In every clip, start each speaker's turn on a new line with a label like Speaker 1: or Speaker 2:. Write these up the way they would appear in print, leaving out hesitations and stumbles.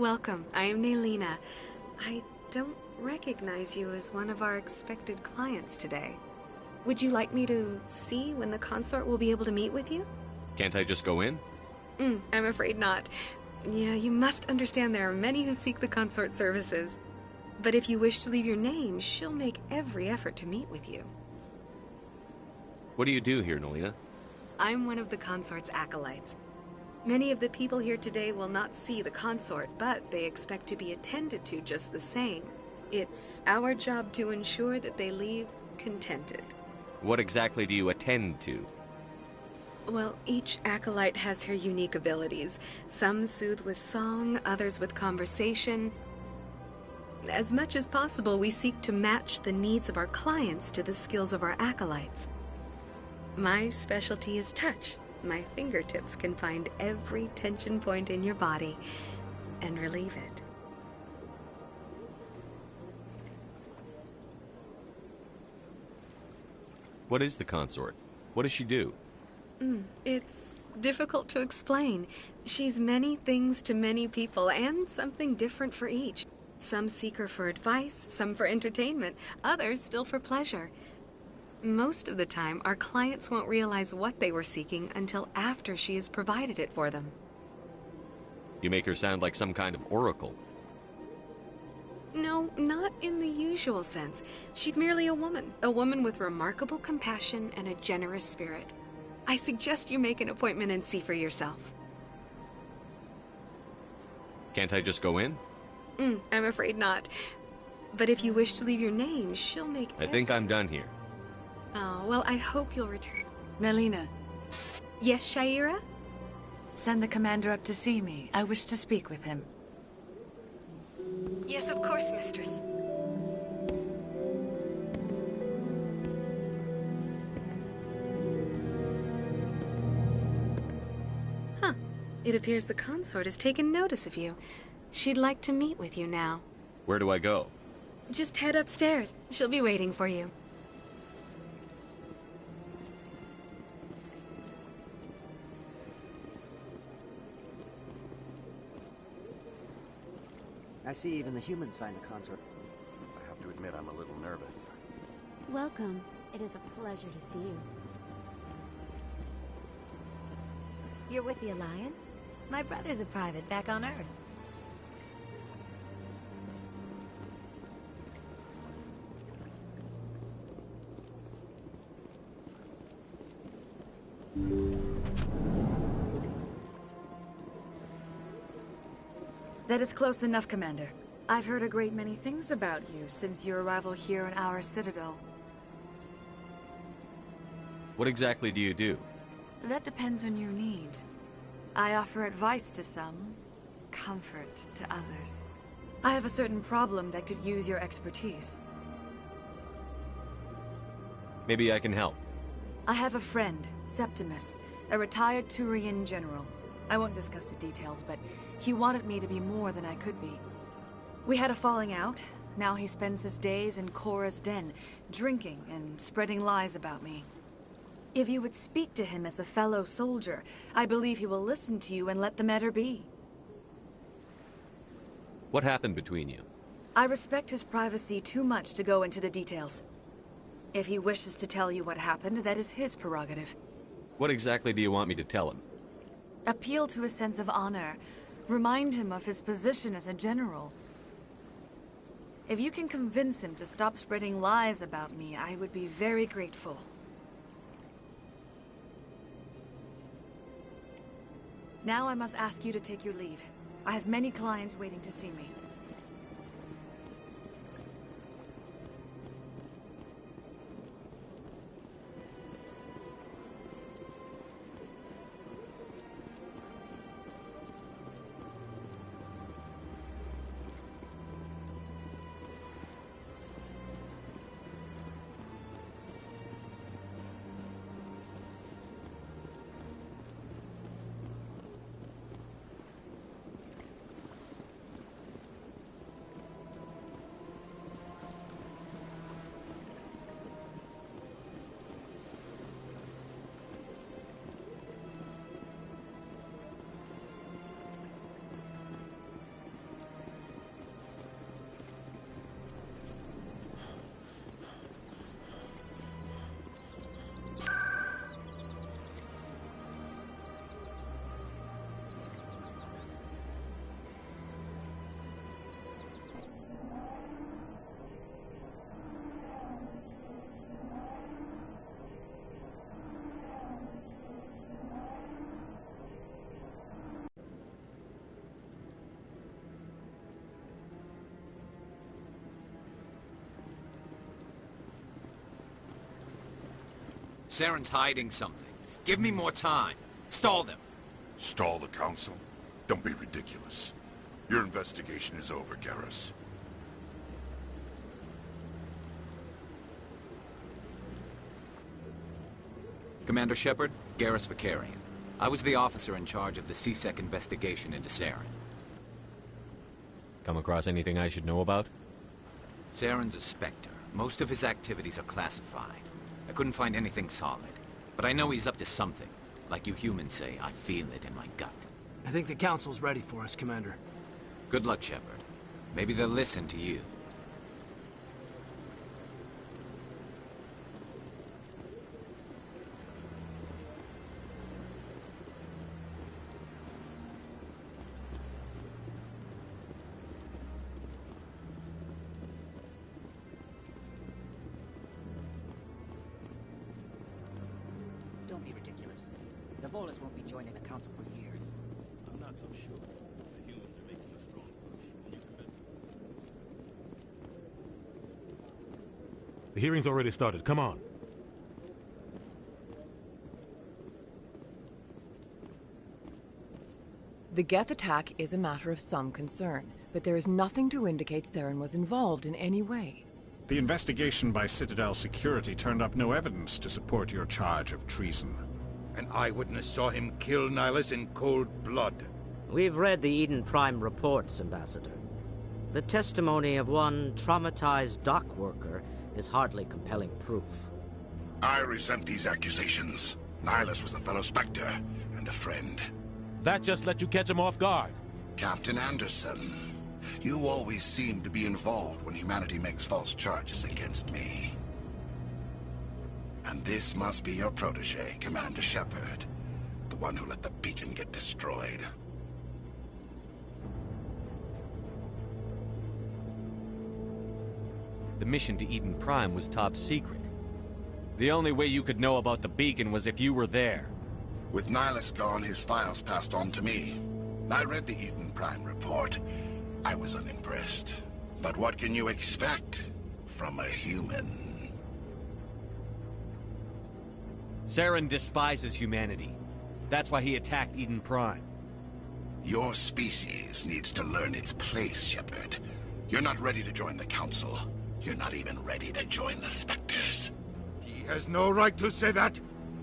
Speaker 1: Welcome, I am Naylina. I don't recognize you as one of our expected clients today. Would you like me to see when the consort will be able to meet with you?
Speaker 2: Can't I just go in?
Speaker 1: I'm afraid not. Yeah, you must understand there are many who seek the consort services. But if you wish to leave your name, she'll make every effort to meet with you.
Speaker 2: What do you do here, Naylina?
Speaker 1: I'm one of the consort's acolytes. Many of the people here today will not see the consort, but they expect to be attended to just the same. It's our job to ensure that they leave contented.
Speaker 2: What exactly do you attend to?
Speaker 1: Well, each acolyte has her unique abilities. Some soothe with song, others with conversation. As much as possible, we seek to match the needs of our clients to the skills of our acolytes. My specialty is touch. My fingertips can find every tension point in your body and relieve it.
Speaker 2: What is the consort? What does she do?
Speaker 1: It's difficult to explain. She's many things to many people, and something different for each. Some seek her for advice, some for entertainment, others still for pleasure. Most of the time, our clients won't realize what they were seeking until after she has provided it for them.
Speaker 2: You make her sound like some kind of oracle.
Speaker 1: No, not in the usual sense. She's merely a woman with remarkable compassion and a generous spirit. I suggest you make an appointment and see for yourself.
Speaker 2: Can't I just go in?
Speaker 1: I'm afraid not. But if you wish to leave your name, she'll make
Speaker 2: I think I'm done here.
Speaker 1: Oh, well, I hope you'll return.
Speaker 3: Naylina,
Speaker 1: Yes, Shaira?
Speaker 3: send the commander up to see me. I wish to speak with him.
Speaker 1: Yes, of course, mistress. Huh. It appears the consort has taken notice of you. She'd like to meet with you now.
Speaker 2: Where do I go?
Speaker 1: Just head upstairs. She'll be waiting for you.
Speaker 4: I see even the humans find the consort.
Speaker 5: I have to admit I'm a little nervous.
Speaker 6: Welcome. It is a pleasure to see you. You're with the Alliance? My brother's a private back on Earth.
Speaker 3: That is close enough, Commander. I've heard a great many things about you since your arrival here in our citadel.
Speaker 2: What exactly do you do?
Speaker 3: That depends on your needs. I offer advice to some, comfort to others. I have a certain problem that could use your expertise.
Speaker 2: Maybe I can help.
Speaker 3: I have a friend, Septimus, a retired Turian general. I won't discuss the details, but he wanted me to be more than I could be. We had a falling out. Now he spends his days in Korra's den, drinking and spreading lies about me. If you would speak to him as a fellow soldier, I believe he will listen to you and let the matter be.
Speaker 2: What happened between you?
Speaker 3: I respect his privacy too much to go into the details. If he wishes to tell you what happened, that is his prerogative.
Speaker 2: What exactly do you want me to tell him?
Speaker 3: Appeal to his sense of honor. Remind him of his position as a general. If you can convince him to stop spreading lies about me, I would be very grateful. Now I must ask you to take your leave. I have many clients waiting to see me.
Speaker 7: Saren's hiding something. Give me more time. Stall them.
Speaker 8: Stall the council? Don't be ridiculous. Your investigation is over, Garrus.
Speaker 7: Commander Shepard, Garrus Vakarian. I was the officer in charge of the C-Sec investigation into Saren.
Speaker 2: Come across anything I should know about?
Speaker 7: Saren's a Spectre. Most of his activities are classified. I couldn't find anything solid. But I know he's up to something. Like you humans say, I feel it in my gut.
Speaker 9: I think the Council's ready for us, Commander.
Speaker 7: Good luck, Shepard. Maybe they'll listen to you.
Speaker 4: Don't be ridiculous. The Volus won't be joining the Council for years.
Speaker 10: I'm not so sure. The humans are making a strong push. When you commit.
Speaker 11: The hearing's already started. Come on.
Speaker 12: The Geth attack is a matter of some concern, but there is nothing to indicate Saren was involved in any way.
Speaker 13: The investigation by Citadel Security turned up no evidence to support your charge of treason.
Speaker 14: An eyewitness saw him kill Nihilus in cold blood.
Speaker 4: We've read the Eden Prime reports, Ambassador. The testimony of one traumatized dock worker is hardly compelling proof.
Speaker 8: I resent these accusations. Nihilus was a fellow Spectre and a friend.
Speaker 11: That just let you catch him off guard.
Speaker 8: Captain Anderson, you always seem to be involved when humanity makes false charges against me. And this must be your protege, Commander Shepard, the one who let the beacon get destroyed.
Speaker 2: The mission to Eden Prime was top secret. The only way you could know about the beacon was if you were there.
Speaker 8: With Nihilus gone, his files passed on to me. I read the Eden Prime report. I was unimpressed. But what can you expect from a human?
Speaker 2: Saren despises humanity. That's why he attacked Eden Prime.
Speaker 8: Your species needs to learn its place, Shepard. You're not ready to join the Council. You're not even ready to join the Spectres.
Speaker 14: He has no right to say that.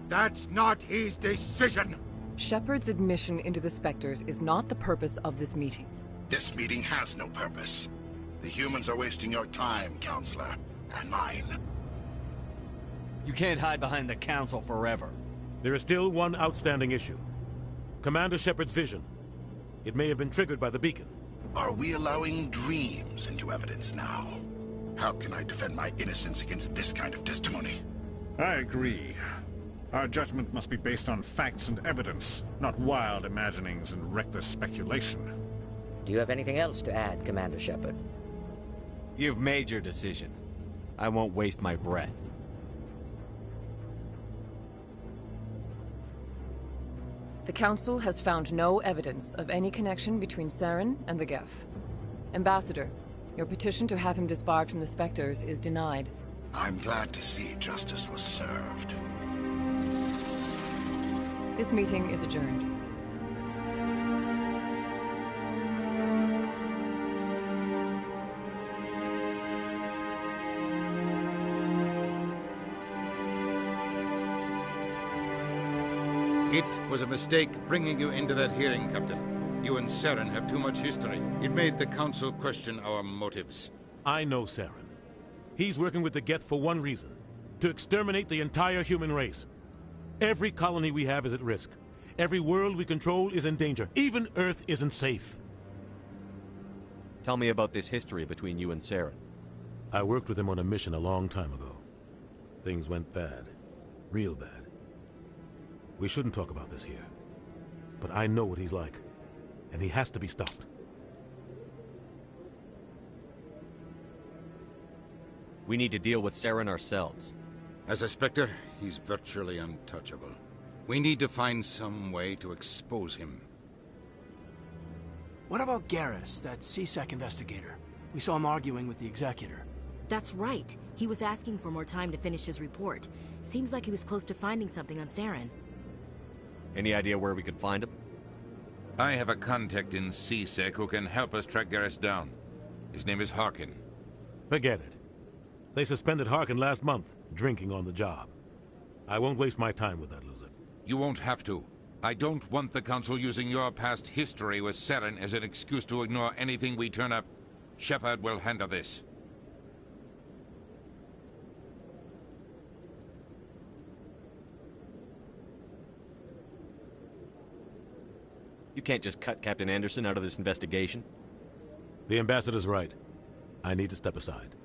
Speaker 14: That's not his decision.
Speaker 12: Shepard's admission into the Spectres is not the purpose of this meeting.
Speaker 8: This meeting has no purpose. The humans are wasting your time, Counselor, and mine.
Speaker 2: You can't hide behind the Council forever.
Speaker 11: There is still one outstanding issue. Commander Shepard's vision. It may have been triggered by the beacon.
Speaker 8: Are we allowing dreams into evidence now? How can I defend my innocence against this kind of testimony?
Speaker 13: I agree. Our judgment must be based on facts and evidence, not wild imaginings and reckless speculation.
Speaker 4: Do you have anything else to add, Commander Shepard?
Speaker 2: You've made your decision. I won't waste my breath.
Speaker 12: The Council has found no evidence of any connection between Saren and the Geth. Ambassador, your petition to have him disbarred from the Spectres is denied.
Speaker 8: I'm glad to see justice was served.
Speaker 12: This meeting is adjourned.
Speaker 14: It was a mistake bringing you into that hearing, Captain. You and Saren have too much history. It made the Council question our motives.
Speaker 11: I know Saren. He's working with the Geth for one reason. To exterminate the entire human race. Every colony we have is at risk. Every world we control is in danger. Even Earth isn't safe.
Speaker 2: Tell me about this history between you and Saren.
Speaker 11: I worked with him on a mission a long time ago. Things went bad. Real bad. We shouldn't talk about this here. But I know what he's like. And he has to be stopped.
Speaker 2: We need to deal with Saren ourselves.
Speaker 14: As a Spectre, he's virtually untouchable. We need to find some way to expose him.
Speaker 9: What about Garrus, that C-Sec investigator? We saw him arguing with the Executor.
Speaker 15: That's right. He was asking for more time to finish his report. Seems like he was close to finding something on Saren.
Speaker 2: Any idea where we could find him?
Speaker 14: I have a contact in CSEC who can help us track Garrus down. His name is Harkin.
Speaker 11: Forget it. They suspended Harkin last month, drinking on the job. I won't waste my time with that loser.
Speaker 14: You won't have to. I don't want the Council using your past history with Saren as an excuse to ignore anything we turn up. Shepard will handle this.
Speaker 2: You can't just cut Captain Anderson out of this investigation.
Speaker 11: The ambassador's right. I need to step aside.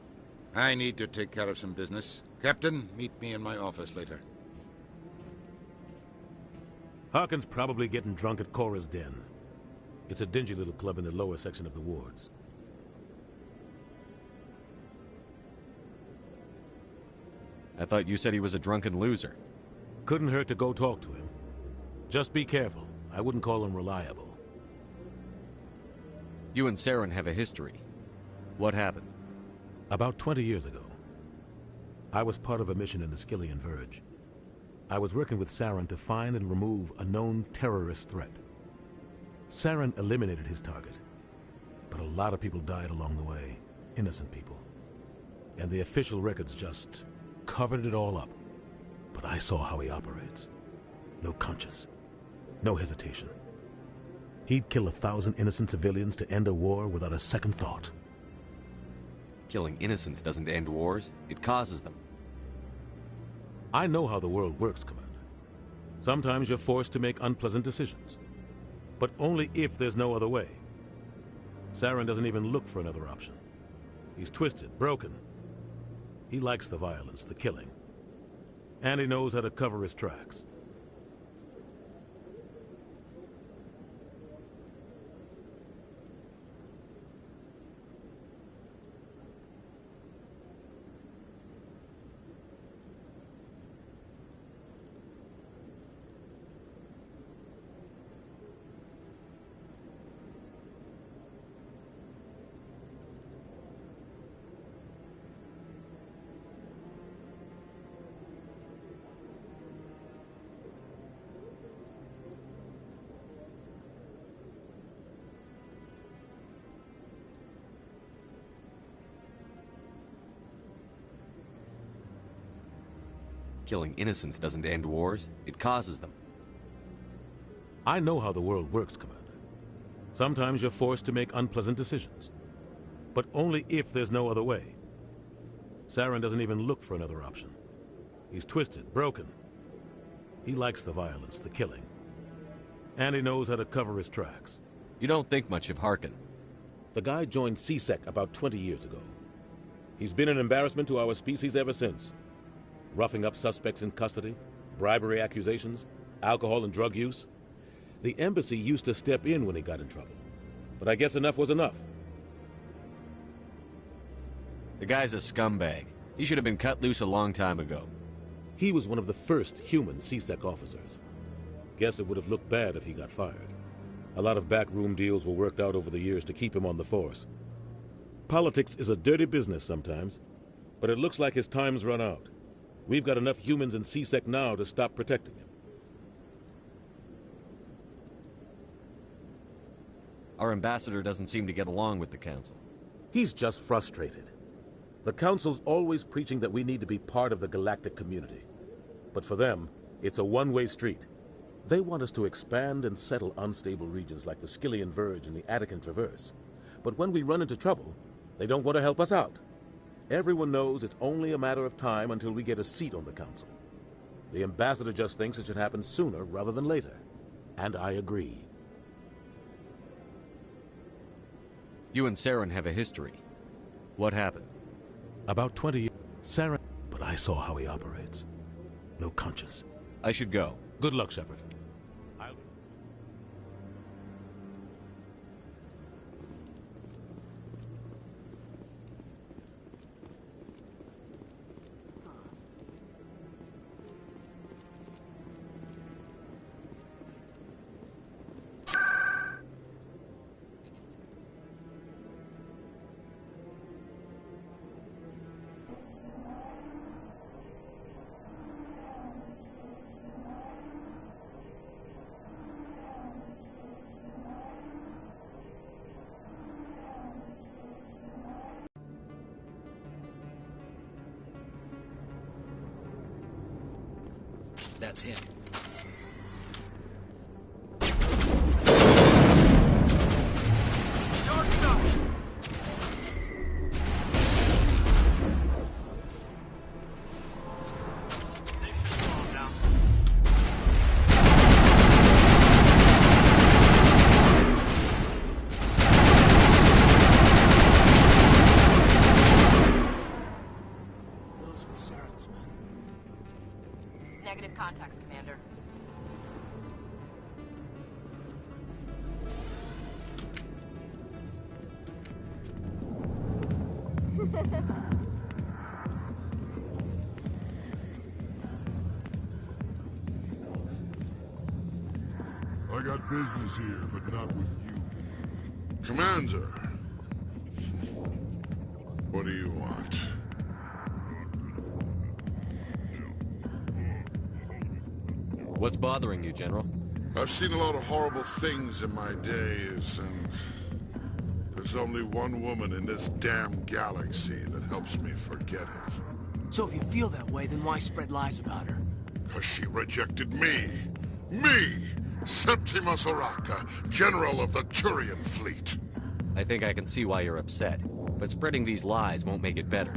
Speaker 14: I need to take care of some business. Captain, meet me in my office later.
Speaker 11: Harkin's probably getting drunk at Cora's Den. It's a dingy little club in the lower section of the wards.
Speaker 2: I thought you said he was a drunken loser.
Speaker 11: Couldn't hurt to go talk to him. Just be careful. I wouldn't call him reliable.
Speaker 2: You and Saren have a history. What happened?
Speaker 11: About 20 years ago, I was part of a mission in the Skillian Verge. I was working with Saren to find and remove a known terrorist threat. Saren eliminated his target, but a lot of people died along the way, innocent people. And the official records just covered it all up. But I saw how he operates. No conscience, no hesitation. He'd kill 1,000 innocent civilians to end a war without a second thought.
Speaker 2: Killing innocents doesn't end wars, it causes them.
Speaker 11: I know how the world works, Commander. Sometimes you're forced to make unpleasant decisions. But only if there's no other way. Saren doesn't even look for another option. He's twisted, broken. He likes the violence, the killing. And he knows how to cover his tracks.
Speaker 2: Killing innocents doesn't end wars, it causes them.
Speaker 11: I know how the world works, Commander. Sometimes you're forced to make unpleasant decisions. But only if there's no other way. Saren doesn't even look for another option. He's twisted, broken. He likes the violence, the killing. And he knows how to cover his tracks.
Speaker 2: You don't think much of Harkin.
Speaker 11: The guy joined CSEC about 20 years ago. He's been an embarrassment to our species ever since. Roughing up suspects in custody, bribery accusations, alcohol and drug use. The embassy used to step in when he got in trouble. But I guess enough was enough.
Speaker 2: The guy's a scumbag. He should have been cut loose a long time ago.
Speaker 11: He was one of the first human CSEC officers. Guess it would have looked bad if he got fired. A lot of backroom deals were worked out over the years to keep him on the force. Politics is a dirty business sometimes, but it looks like his time's run out. We've got enough humans in CSEC now to stop protecting him.
Speaker 2: Our ambassador doesn't seem to get along with the Council.
Speaker 11: He's just frustrated. The Council's always preaching that we need to be part of the galactic community. But for them, it's a one-way street. They want us to expand and settle unstable regions like the Skillian Verge and the Attican Traverse. But when we run into trouble, they don't want to help us out. Everyone knows it's only a matter of time until we get a seat on the Council. The ambassador just thinks it should happen sooner rather than later. And I agree.
Speaker 2: You and Saren have a history. What happened?
Speaker 11: About 20 years, Saren... But I saw how he operates. No conscience.
Speaker 2: I should go.
Speaker 11: Good luck, Shepard.
Speaker 16: that's him.
Speaker 15: Negative contacts, Commander.
Speaker 17: I got business here, but not with you.
Speaker 8: Commander. What do you want?
Speaker 2: What's bothering you, General?
Speaker 8: I've seen a lot of horrible things in my days, and there's only one woman in this damn galaxy that helps me forget it.
Speaker 9: So if you feel that way, then why spread lies about her?
Speaker 8: 'Cause she rejected me! Me! Septimus Oraka, General of the Turian Fleet!
Speaker 2: I think I can see why you're upset, but spreading these lies won't make it better.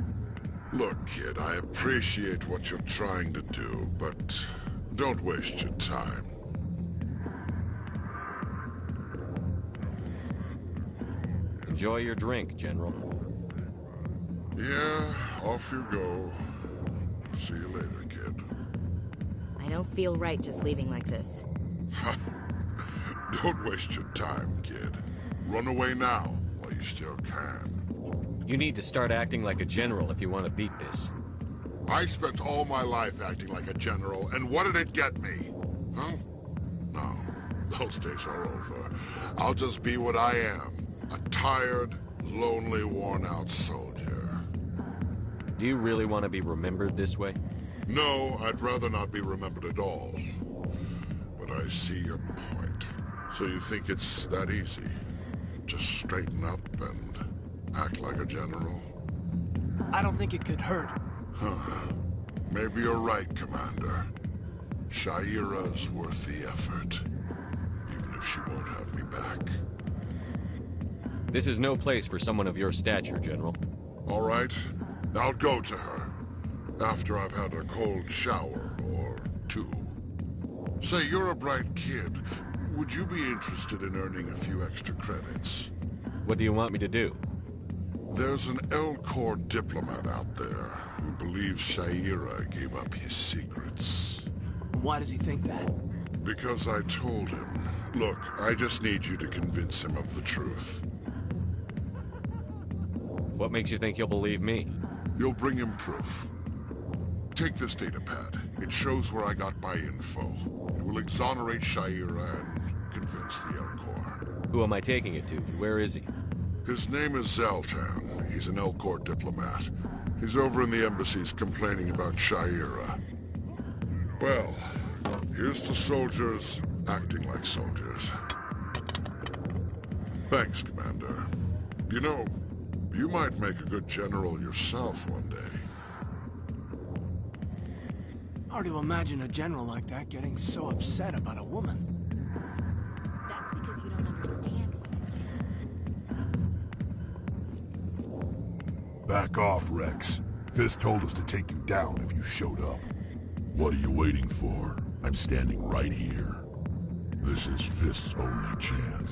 Speaker 8: Look, kid, I appreciate what you're trying to do, but don't waste your time.
Speaker 2: Enjoy your drink, General.
Speaker 8: Yeah, off you go. See you later, kid.
Speaker 15: I don't feel right just leaving like this.
Speaker 8: Don't waste your time, kid. Run away now, while you still can.
Speaker 2: You need to start acting like a general if you want to beat this.
Speaker 8: I spent all my life acting like a general, and what did it get me? Huh? No, those days are over. I'll just be what I am. A tired, lonely, worn-out soldier.
Speaker 2: Do you really want to be remembered this way?
Speaker 8: No, I'd rather not be remembered at all. But I see your point. So you think it's that easy? Just straighten up and act like a general?
Speaker 9: I don't think it could hurt.
Speaker 8: Huh. Maybe you're right, Commander. Shaira's worth the effort. Even if she won't have me back.
Speaker 2: This is no place for someone of your stature, General.
Speaker 8: All right. I'll go to her. After I've had a cold shower, or two. Say, you're a bright kid. Would you be interested in earning a few extra credits?
Speaker 2: What do you want me to do?
Speaker 8: There's an L-Corps diplomat out there who believes Shaira gave up his secrets.
Speaker 9: Why does he think that?
Speaker 8: Because I told him. Look, I just need you to convince him of the truth.
Speaker 2: What makes you think he'll believe me?
Speaker 8: You'll bring him proof. Take this datapad. It shows where I got my info. It will exonerate Shaira and convince the L-Corps.
Speaker 2: Who am I taking it to, and where is he?
Speaker 8: His name is Zaltan. He's an L-Corps diplomat. He's over in the embassies complaining about Shaira. Well, here's to soldiers acting like soldiers. Thanks, Commander. You know, you might make a good general yourself one day.
Speaker 9: Hard to imagine a general like that getting so upset about a woman.
Speaker 15: That's because you don't understand women.
Speaker 17: Back off, Rex. Fisk told us to take you down if you showed up. What are you waiting for? I'm standing right here. This is Fisk's only chance.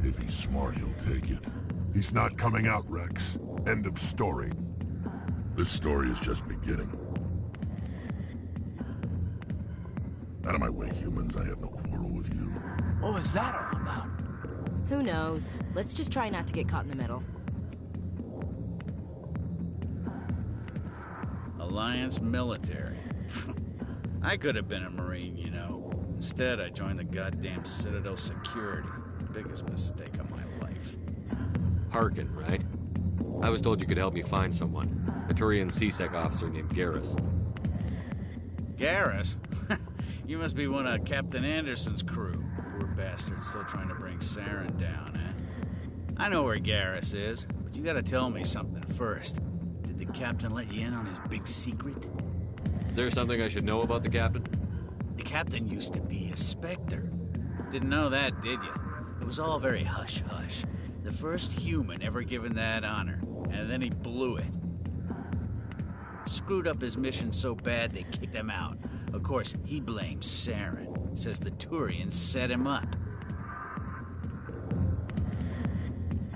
Speaker 17: If he's smart, he'll take it. He's not coming out, Rex. End of story. This story is just beginning. Out of my way, humans. I have no quarrel with you.
Speaker 9: What was that all about?
Speaker 15: Who knows? Let's just try not to get caught in the middle.
Speaker 16: Alliance military. I could have been a Marine, you know. Instead, I joined the goddamn Citadel security. Biggest mistake of my life.
Speaker 2: Harkin, right? I was told you could help me find someone. A Turian CSEC officer named Garrus.
Speaker 16: Garrus? You must be one of Captain Anderson's crew. Poor bastard, still trying to bring Saren down, eh? I know where Garrus is, but you gotta tell me something first. Did the captain let you in on his big secret?
Speaker 2: Is there something I should know about the captain?
Speaker 16: The captain used to be a Spectre. Didn't know that, did you? It was all very hush-hush. The first human ever given that honor, and then he blew it. Screwed up his mission so bad they kicked him out. Of course, he blames Saren. Says the Turians set him up.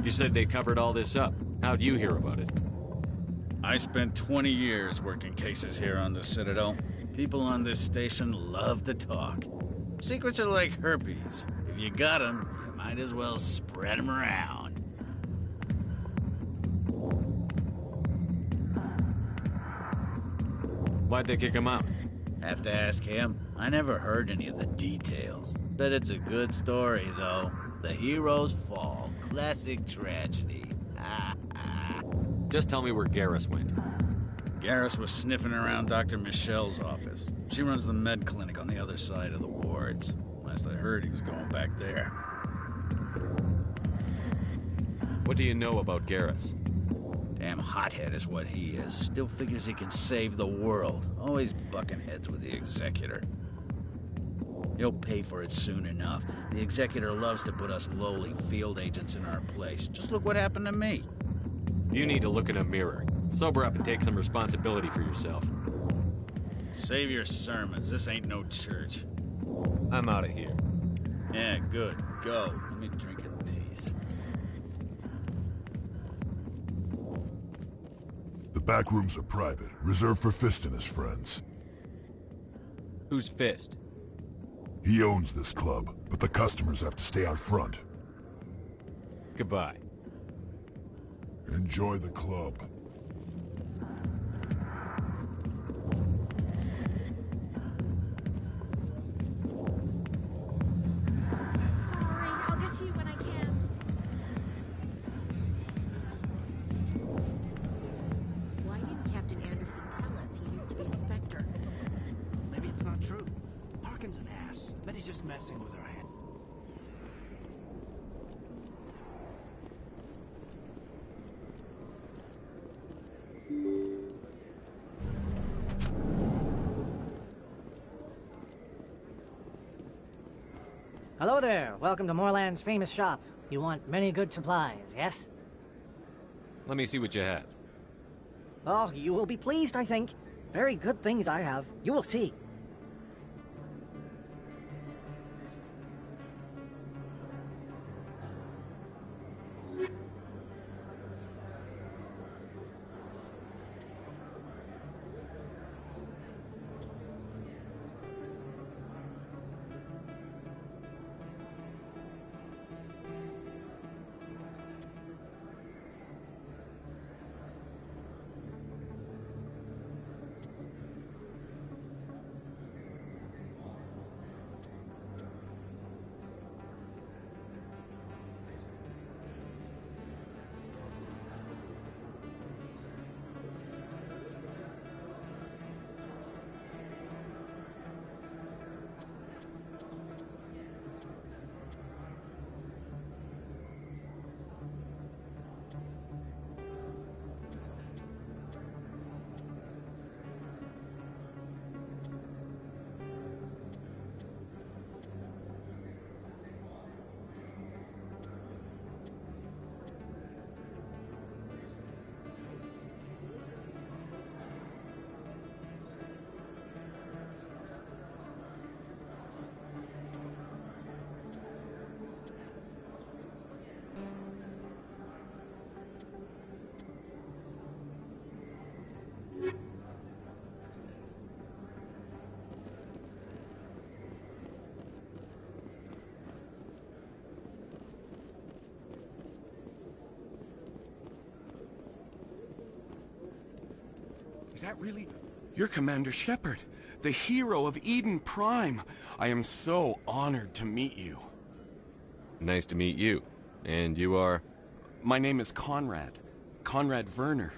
Speaker 2: You said they covered all this up. How'd you hear about it?
Speaker 16: I spent 20 years working cases here on the Citadel. People on this station love to talk. Secrets are like herpes. If you got them, you might as well spread them around.
Speaker 2: Why'd they kick him out?
Speaker 16: Have to ask him. I never heard any of the details. Bet it's a good story, though. The hero's fall. Classic tragedy.
Speaker 2: Just tell me where Garrus went.
Speaker 16: Garrus was sniffing around Dr. Michelle's office. She runs the med clinic on the other side of the wards. Last I heard, he was going back there.
Speaker 2: What do you know about Garrus?
Speaker 16: Damn hothead is what he is. Still figures he can save the world. Always bucking heads with the Executor. He'll pay for it soon enough. The Executor loves to put us lowly field agents in our place. Just look what happened to me.
Speaker 2: You need to look in a mirror. Sober up and take some responsibility for yourself.
Speaker 16: Save your sermons. This ain't no church.
Speaker 2: I'm out of here.
Speaker 16: Yeah, good. Go. Let me drink in peace.
Speaker 17: The back rooms are private, reserved for Fist and his friends.
Speaker 2: Who's Fist?
Speaker 17: He owns this club, but the customers have to stay out front.
Speaker 2: Goodbye.
Speaker 17: Enjoy the club.
Speaker 18: Sorry, I'll get to you when I can.
Speaker 15: Why didn't Captain Anderson tell us he used to be a Spectre?
Speaker 9: Maybe it's not true. Harkin's an ass. Bet he's just messing with her head.
Speaker 19: Hello there. Welcome to Moorland's famous shop. You want many good supplies, yes?
Speaker 2: Let me see what you have.
Speaker 19: Oh, you will be pleased, I think. Very good things I have. You will see.
Speaker 5: Is that really... You're Commander Shepard, the hero of Eden Prime. I am so honored to meet you.
Speaker 2: Nice to meet you. And you are?
Speaker 5: My name is Conrad. Conrad Werner.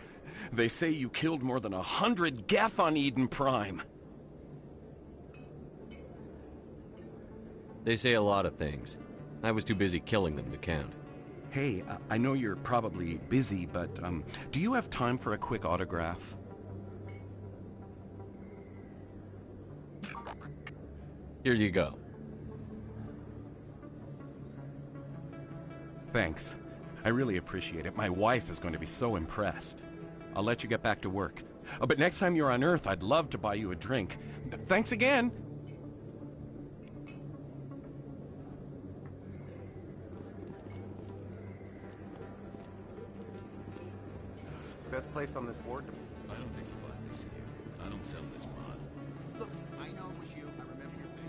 Speaker 5: They say you killed more than 100 Geth on Eden Prime.
Speaker 2: They say a lot of things. I was too busy killing them to count.
Speaker 5: Hey, I know you're probably busy, but do you have time for a quick autograph?
Speaker 2: Here you go.
Speaker 5: Thanks. I really appreciate it. My wife is going to be so impressed. I'll let you get back to work. But next time you're on Earth, I'd love to buy you a drink. Thanks again! Best place on this board?
Speaker 10: I don't think you buy this here. I don't sell this mod.
Speaker 14: Look, I know it was you. I remember your face.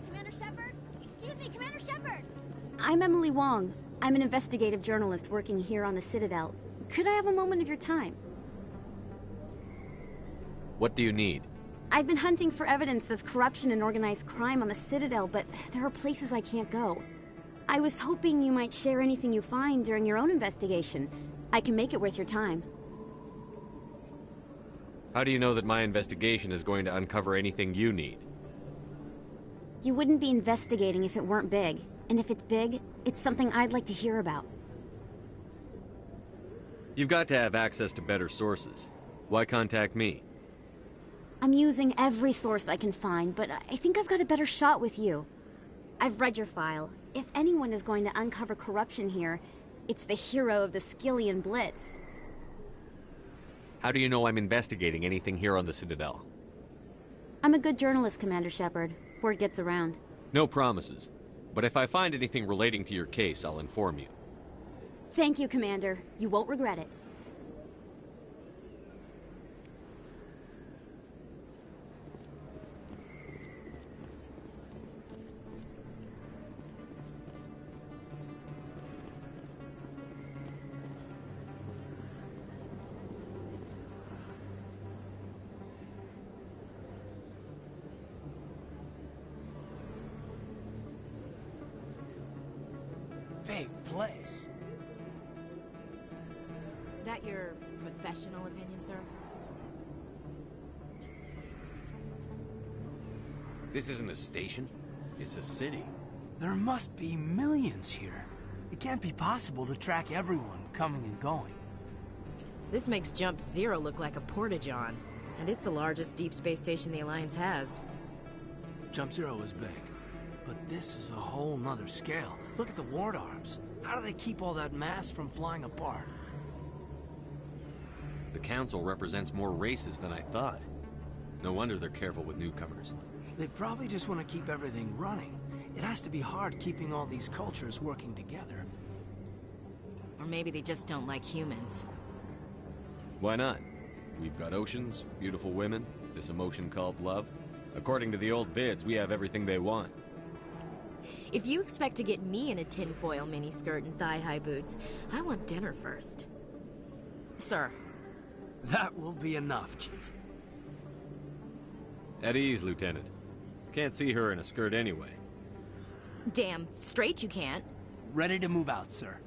Speaker 20: Commander Shepard? Excuse me, Commander Shepard! I'm Emily Wong. I'm an investigative journalist working here on the Citadel. Could I have a moment of your time?
Speaker 2: What do you need?
Speaker 20: I've been hunting for evidence of corruption and organized crime on the Citadel, but there are places I can't go. I was hoping you might share anything you find during your own investigation. I can make it worth your time.
Speaker 2: How do you know that my investigation is going to uncover anything you need?
Speaker 20: You wouldn't be investigating if it weren't big. And if it's big, it's something I'd like to hear about.
Speaker 2: You've got to have access to better sources. Why contact me?
Speaker 20: I'm using every source I can find, but I think I've got a better shot with you. I've read your file. If anyone is going to uncover corruption here, it's the hero of the Skillian Blitz.
Speaker 2: How do you know I'm investigating anything here on the Citadel?
Speaker 20: I'm a good journalist, Commander Shepard. Word gets around.
Speaker 2: No promises. But if I find anything relating to your case, I'll inform you.
Speaker 20: Thank you, Commander. You won't regret it.
Speaker 9: Big place.
Speaker 15: That your professional opinion, sir?
Speaker 2: This isn't a station. It's a city.
Speaker 9: There must be millions here. It can't be possible to track everyone coming and going.
Speaker 15: This makes Jump Zero look like a porta-john. And it's the largest deep space station the Alliance has.
Speaker 9: Jump Zero is big. But this is a whole nother scale. Look at the ward arms. How do they keep all that mass from flying apart?
Speaker 2: The Council represents more races than I thought. No wonder they're careful with newcomers.
Speaker 9: They probably just want to keep everything running. It has to be hard keeping all these cultures working together.
Speaker 15: Or maybe they just don't like humans.
Speaker 2: Why not? We've got oceans, beautiful women, this emotion called love. According to the old vids, we have everything they want.
Speaker 15: If you expect to get me in a tinfoil miniskirt and thigh-high boots, I want dinner first. Sir.
Speaker 9: That will be enough, Chief.
Speaker 2: At ease, Lieutenant. Can't see her in a skirt anyway.
Speaker 15: Damn straight you can't.
Speaker 9: Ready to move out, sir.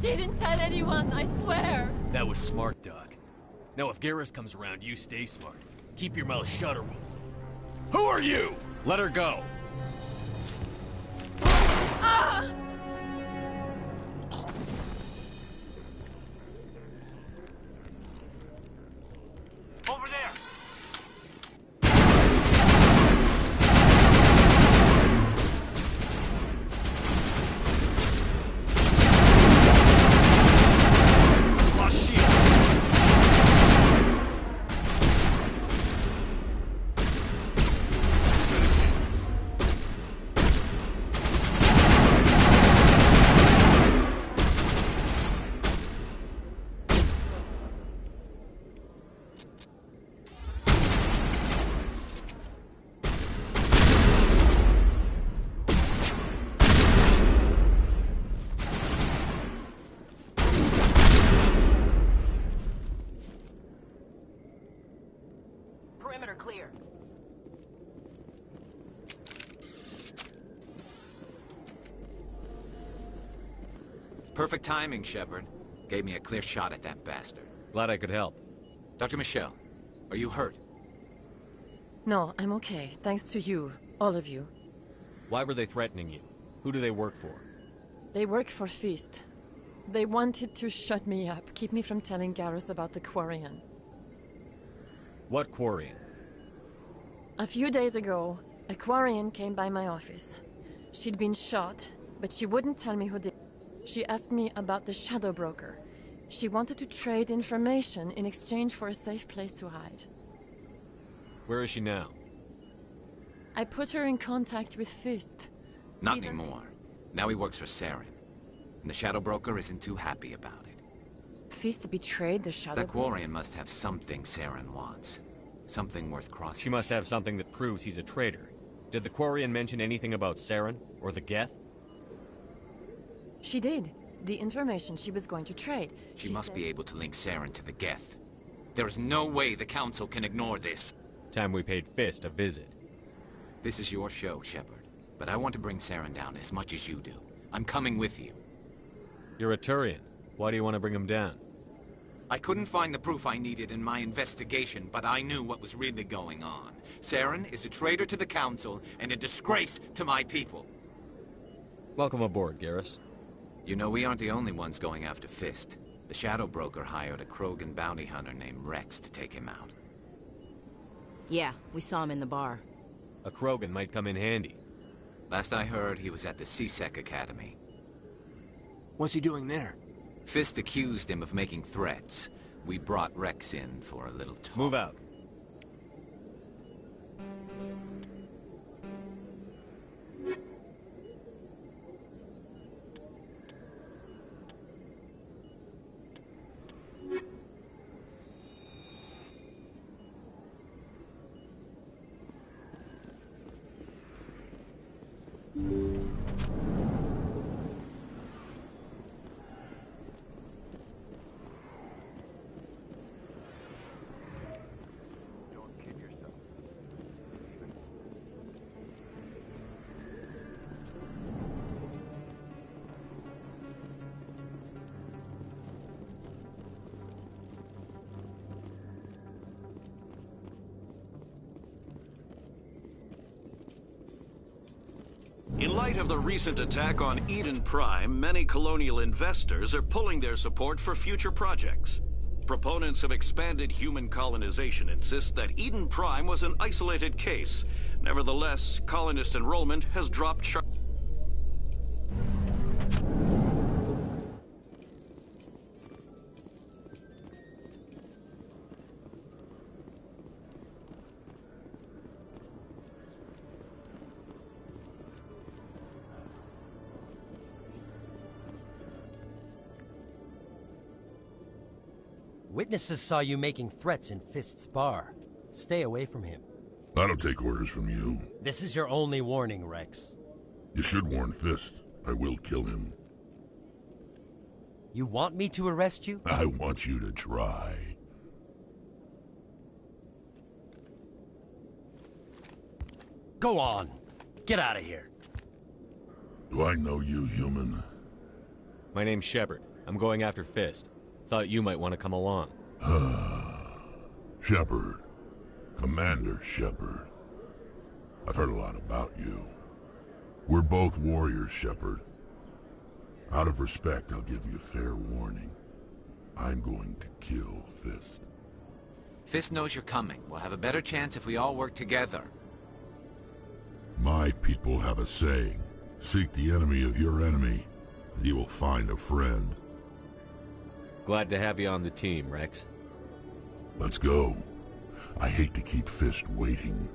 Speaker 12: didn't tell anyone, I swear.
Speaker 2: That was smart, Doc. Now if Garrus comes around, you stay smart. Keep your mouth shut or we'll... Who are you? Let her go.
Speaker 12: Ah!
Speaker 11: Over there!
Speaker 2: Lost shield.
Speaker 15: Perimeter clear.
Speaker 7: Perfect timing, Shepard. Gave me a clear shot at that bastard.
Speaker 2: Glad I could help.
Speaker 7: Dr. Michelle, are you hurt?
Speaker 12: No, I'm okay. Thanks to you. All of you.
Speaker 2: Why were they threatening you? Who do they work for?
Speaker 12: They work for Feast. They wanted to shut me up, keep me from telling Garrus about the Quarian.
Speaker 2: What Quarian?
Speaker 12: A few days ago, a Quarian came by my office. She'd been shot, but she wouldn't tell me who did. She asked me about the Shadow Broker. She wanted to trade information in exchange for a safe place to hide.
Speaker 2: Where is she now?
Speaker 12: I put her in contact with Fist.
Speaker 7: Not anymore. Now he works for Saren. And the Shadow Broker isn't too happy about it.
Speaker 12: Fist betrayed the Shadow
Speaker 7: The
Speaker 12: Broker.
Speaker 7: Quarian must have something Saren wants. Something worth crossing.
Speaker 2: She must have something that proves he's a traitor. Did the Quarian mention anything about Saren or the Geth?
Speaker 12: She did. The information she was going to trade.
Speaker 7: She must be able to link Saren to the Geth. There is no way the Council can ignore this.
Speaker 2: Time we paid Fist a visit.
Speaker 7: This is your show, Shepard. But I want to bring Saren down as much as you do. I'm coming with you.
Speaker 2: You're a Turian. Why do you want to bring him down?
Speaker 7: I couldn't find the proof I needed in my investigation, but I knew what was really going on. Saren is a traitor to the Council and a disgrace to my people.
Speaker 2: Welcome aboard, Garrus.
Speaker 7: You know, we aren't the only ones going after Fist. The Shadow Broker hired a Krogan bounty hunter named Rex to take him out.
Speaker 15: Yeah, we saw him in the bar.
Speaker 2: A Krogan might come in handy.
Speaker 7: Last I heard, he was at the C-Sec Academy.
Speaker 9: What's he doing there?
Speaker 7: Fist accused him of making threats. We brought Rex in for a little talk.
Speaker 2: Move out.
Speaker 21: In light of the recent attack on Eden Prime, many colonial investors are pulling their support for future projects. Proponents of expanded human colonization insist that Eden Prime was an isolated case. Nevertheless, colonist enrollment has dropped sharply.
Speaker 22: Witnesses saw you making threats in Fist's bar. Stay away from him.
Speaker 17: I don't take orders from you.
Speaker 22: This is your only warning, Rex.
Speaker 17: You should warn Fist. I will kill him.
Speaker 22: You want me to arrest you?
Speaker 17: I want you to try.
Speaker 22: Go on. Get out of here.
Speaker 17: Do I know you, human?
Speaker 2: My name's Shepard. I'm going after Fist. Thought you might want to come along.
Speaker 17: Shepard. Commander Shepard. I've heard a lot about you. We're both warriors, Shepard. Out of respect, I'll give you a fair warning. I'm going to kill Fist.
Speaker 7: Fist knows you're coming. We'll have a better chance if we all work together.
Speaker 17: My people have a saying. Seek the enemy of your enemy, and you will find a friend.
Speaker 2: Glad to have you on the team, Rex.
Speaker 17: Let's go. I hate to keep Fist waiting.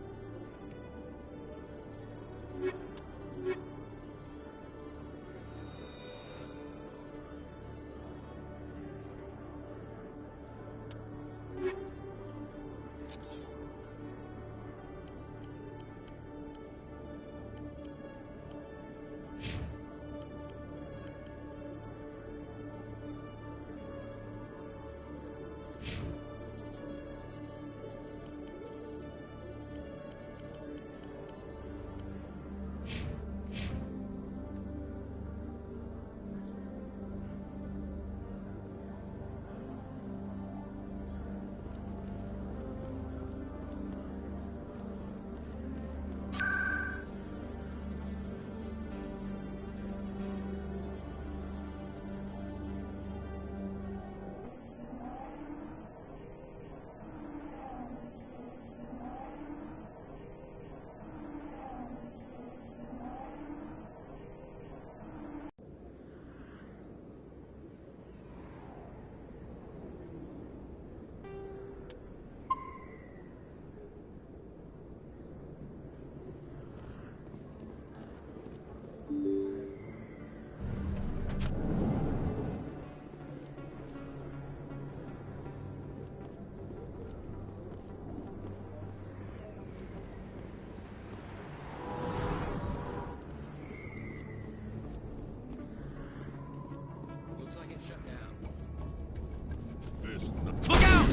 Speaker 21: Look out!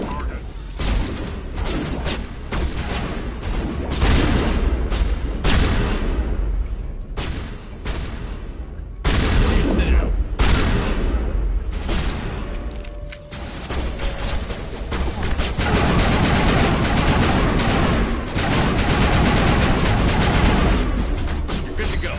Speaker 2: You're good to go.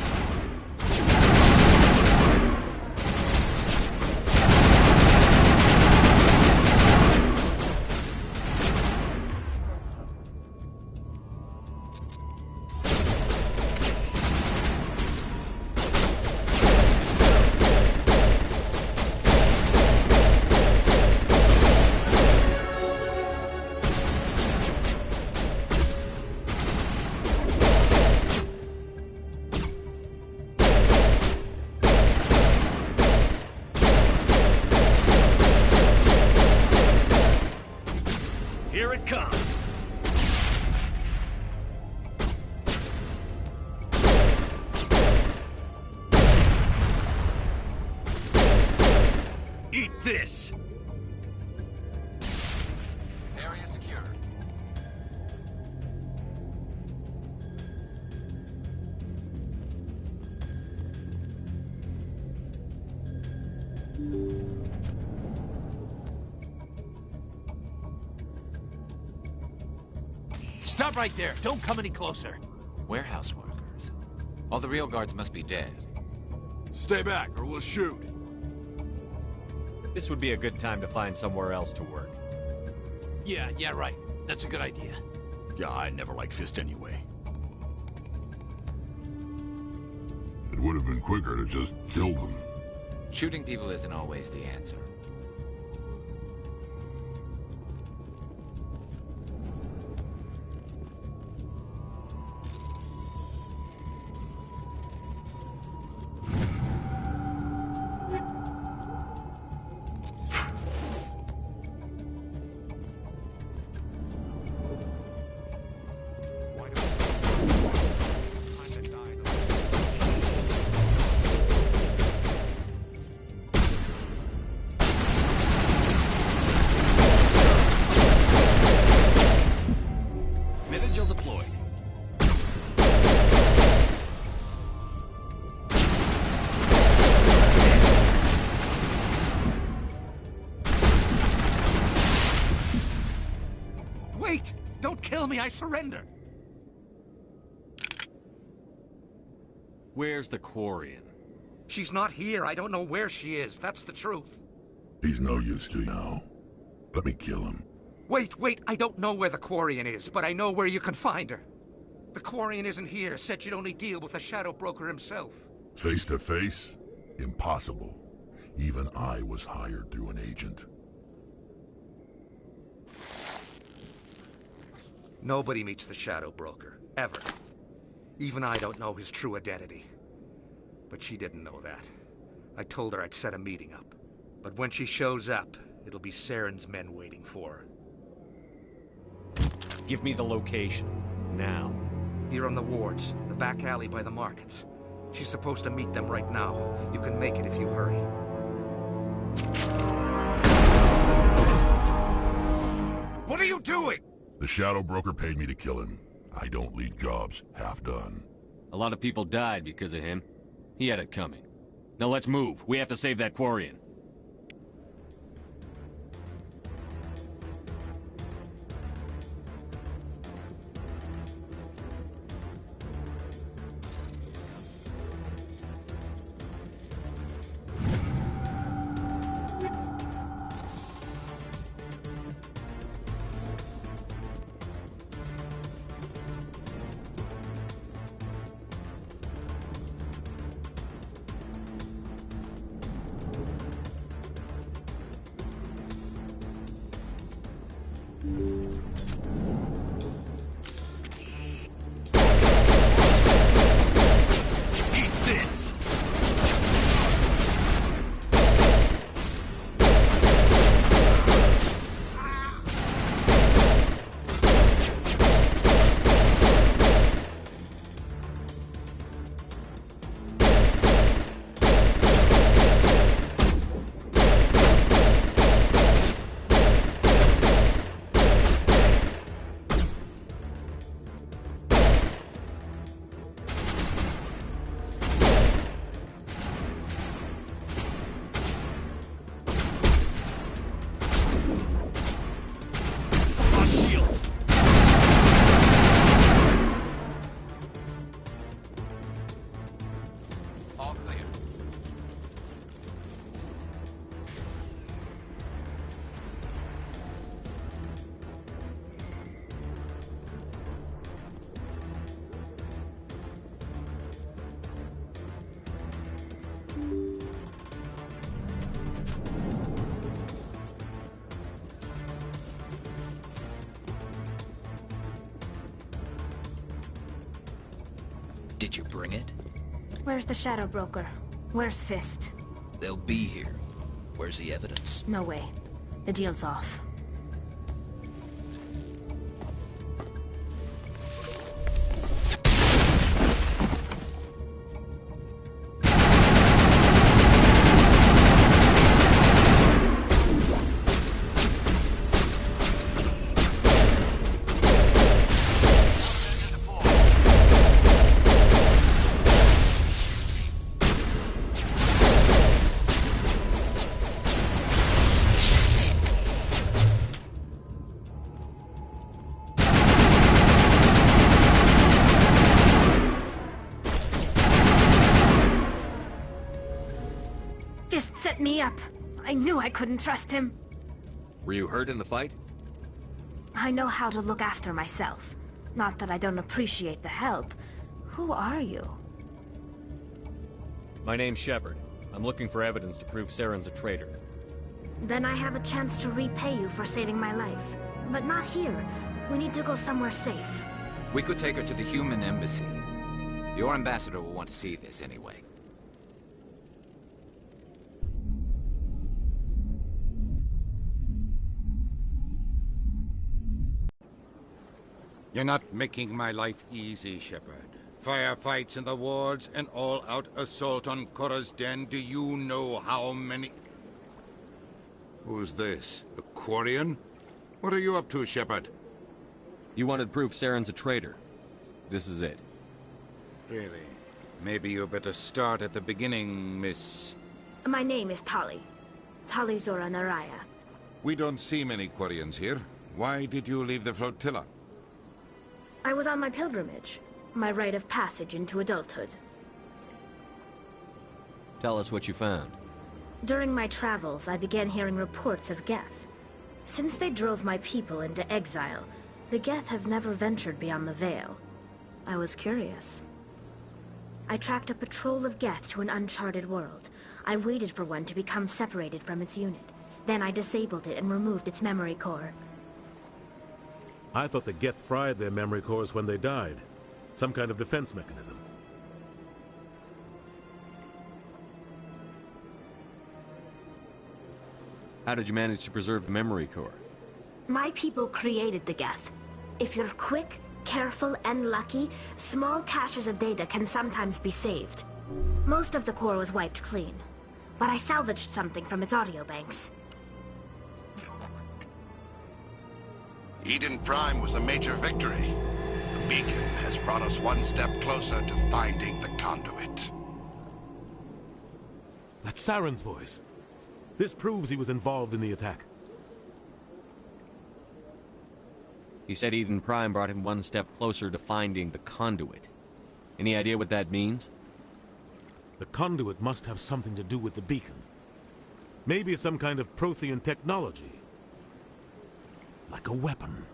Speaker 21: Here it comes. Eat this.
Speaker 7: Area secured.
Speaker 9: Stop right there. Don't come any closer.
Speaker 7: Warehouse workers. All the real guards must be dead.
Speaker 1: Stay back, or we'll shoot.
Speaker 2: This would be a good time to find somewhere else to work.
Speaker 9: Yeah, right. That's a good idea.
Speaker 1: Yeah, I never liked Fist anyway.
Speaker 17: It would have been quicker to just kill them.
Speaker 7: Shooting people isn't always the answer.
Speaker 21: Vigil deployed.
Speaker 3: me, I surrender.
Speaker 2: Where's the Quarian?
Speaker 3: She's not here. I don't know where she is. That's the truth.
Speaker 17: He's no use to you now. Let me kill him.
Speaker 3: Wait. I don't know where the Quarian is, but I know where you can find her. The Quarian isn't here. Said you'd only deal with the Shadow Broker himself.
Speaker 17: Face to face? Impossible. Even I was hired through an agent.
Speaker 3: Nobody meets the Shadow Broker, ever. Even I don't know his true identity. But she didn't know that. I told her I'd set a meeting up. But when she shows up, it'll be Saren's men waiting for her.
Speaker 2: Give me the location. Now.
Speaker 3: Here on the wards, the back alley by the markets. She's supposed to meet them right now. You can make it if you hurry. What are you doing?
Speaker 17: The Shadow Broker paid me to kill him. I don't leave jobs half done.
Speaker 2: A lot of people died because of him. He had it coming. Now let's move. We have to save that Quarian.
Speaker 6: Did you bring it?
Speaker 18: Where's the Shadow Broker? Where's Fist?
Speaker 6: They'll be here. Where's the evidence?
Speaker 18: No way. The deal's off. Set me up. I knew I couldn't trust him.
Speaker 2: Were you hurt in the fight?
Speaker 18: I know how to look after myself. Not that I don't appreciate the help. Who are you?
Speaker 2: My name's Shepard. I'm looking for evidence to prove Saren's a traitor.
Speaker 18: Then I have a chance to repay you for saving my life. But not here. We need to go somewhere safe.
Speaker 7: We could take her to the human embassy. Your ambassador will want to see this anyway.
Speaker 14: You're not making my life easy, Shepard. Firefights in the wards, an all-out assault on Korra's den. Do you know how many...
Speaker 8: Who's this? The Quarian? What are you up to, Shepard?
Speaker 2: You wanted proof Saren's a traitor. This is it.
Speaker 14: Really? Maybe you better start at the beginning, Miss...
Speaker 18: My name is Tali. Tali Zora Naraya.
Speaker 8: We don't see many Quarians here. Why did you leave the flotilla?
Speaker 18: I was on my pilgrimage. My rite of passage into adulthood.
Speaker 2: Tell us what you found.
Speaker 18: During my travels, I began hearing reports of Geth. Since they drove my people into exile, the Geth have never ventured beyond the Veil. I was curious. I tracked a patrol of Geth to an uncharted world. I waited for one to become separated from its unit. Then I disabled it and removed its memory core.
Speaker 11: I thought the Geth fried their memory cores when they died. Some kind of defense mechanism.
Speaker 2: How did you manage to preserve the memory core?
Speaker 18: My people created the Geth. If you're quick, careful, and lucky, small caches of data can sometimes be saved. Most of the core was wiped clean, but I salvaged something from its audio banks.
Speaker 4: Eden Prime was a major victory. The beacon has brought us one step closer to finding the conduit.
Speaker 11: That's Saren's voice. This proves he was involved in the attack.
Speaker 2: He said Eden Prime brought him one step closer to finding the conduit. Any idea what that means?
Speaker 11: The conduit must have something to do with the beacon. Maybe it's some kind of Prothean technology. Like a weapon.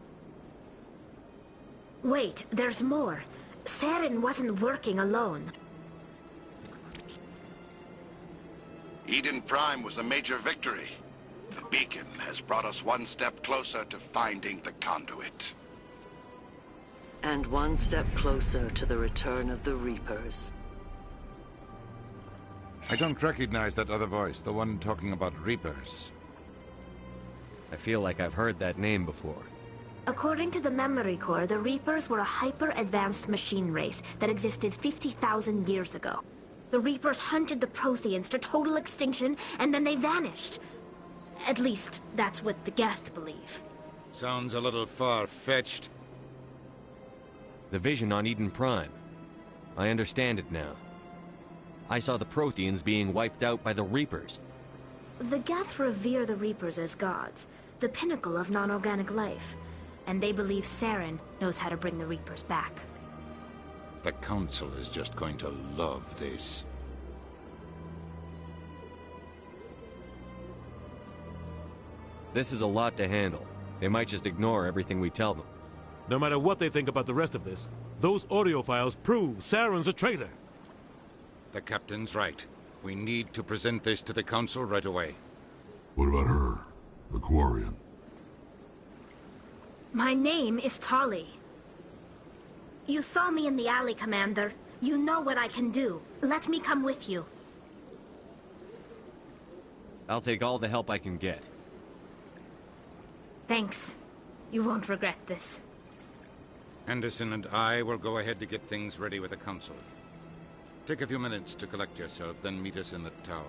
Speaker 18: Wait, there's more. Saren wasn't working alone.
Speaker 4: Eden Prime was a major victory. The beacon has brought us one step closer to finding the conduit.
Speaker 13: And one step closer to the return of the Reapers.
Speaker 14: I don't recognize that other voice, the one talking about Reapers.
Speaker 2: I feel like I've heard that name before.
Speaker 18: According to the memory core, the Reapers were a hyper-advanced machine race that existed 50,000 years ago. The Reapers hunted the Protheans to total extinction, and then they vanished. At least, that's what the Geth believe.
Speaker 14: Sounds a little far-fetched.
Speaker 2: The vision on Eden Prime. I understand it now. I saw the Protheans being wiped out by the Reapers.
Speaker 18: The Geth revere the Reapers as gods, the pinnacle of non-organic life. And they believe Saren knows how to bring the Reapers back.
Speaker 14: The Council is just going to love this.
Speaker 2: This is a lot to handle. They might just ignore everything we tell them.
Speaker 11: No matter what they think about the rest of this, those audio files prove Saren's a traitor.
Speaker 14: The Captain's right. We need to present this to the Council right away.
Speaker 17: What about her? The Quarian?
Speaker 18: My name is Tali. You saw me in the alley, Commander. You know what I can do. Let me come with you.
Speaker 2: I'll take all the help I can get.
Speaker 18: Thanks. You won't regret this.
Speaker 14: Anderson and I will go ahead to get things ready with the Council. Take a few minutes to collect yourself, then meet us in the tower.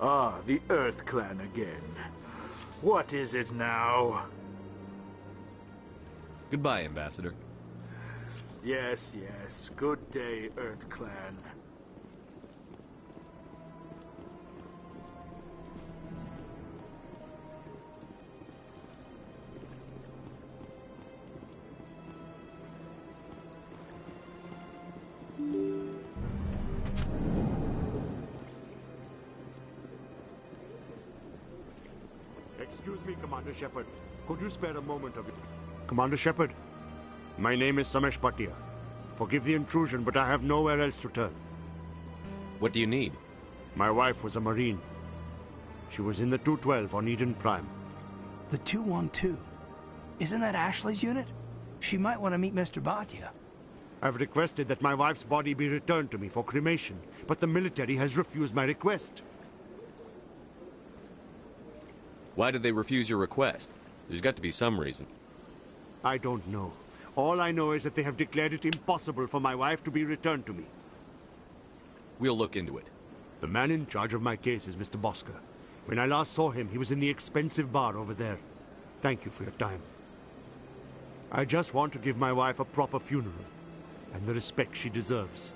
Speaker 16: Ah, the Earth Clan again. What is it now?
Speaker 2: Goodbye, Ambassador.
Speaker 16: Yes, yes. Good day, Earth Clan.
Speaker 19: Excuse me, Commander Shepard. Could you spare a moment of it? Commander Shepard, my name is Samesh Bhatia. Forgive the intrusion, but I have nowhere else to turn.
Speaker 2: What do you need?
Speaker 19: My wife was a Marine. She was in the 212 on Eden Prime.
Speaker 9: The 212? Isn't that Ashley's unit? She might want to meet Mr. Bhatia.
Speaker 19: I've requested that my wife's body be returned to me for cremation, but the military has refused my request.
Speaker 2: Why did they refuse your request? There's got to be some reason.
Speaker 19: I don't know. All I know is that they have declared it impossible for my wife to be returned to me.
Speaker 2: We'll look into it.
Speaker 19: The man in charge of my case is Mr. Bosker. When I last saw him, he was in the expensive bar over there. Thank you for your time. I just want to give my wife a proper funeral, and the respect she deserves.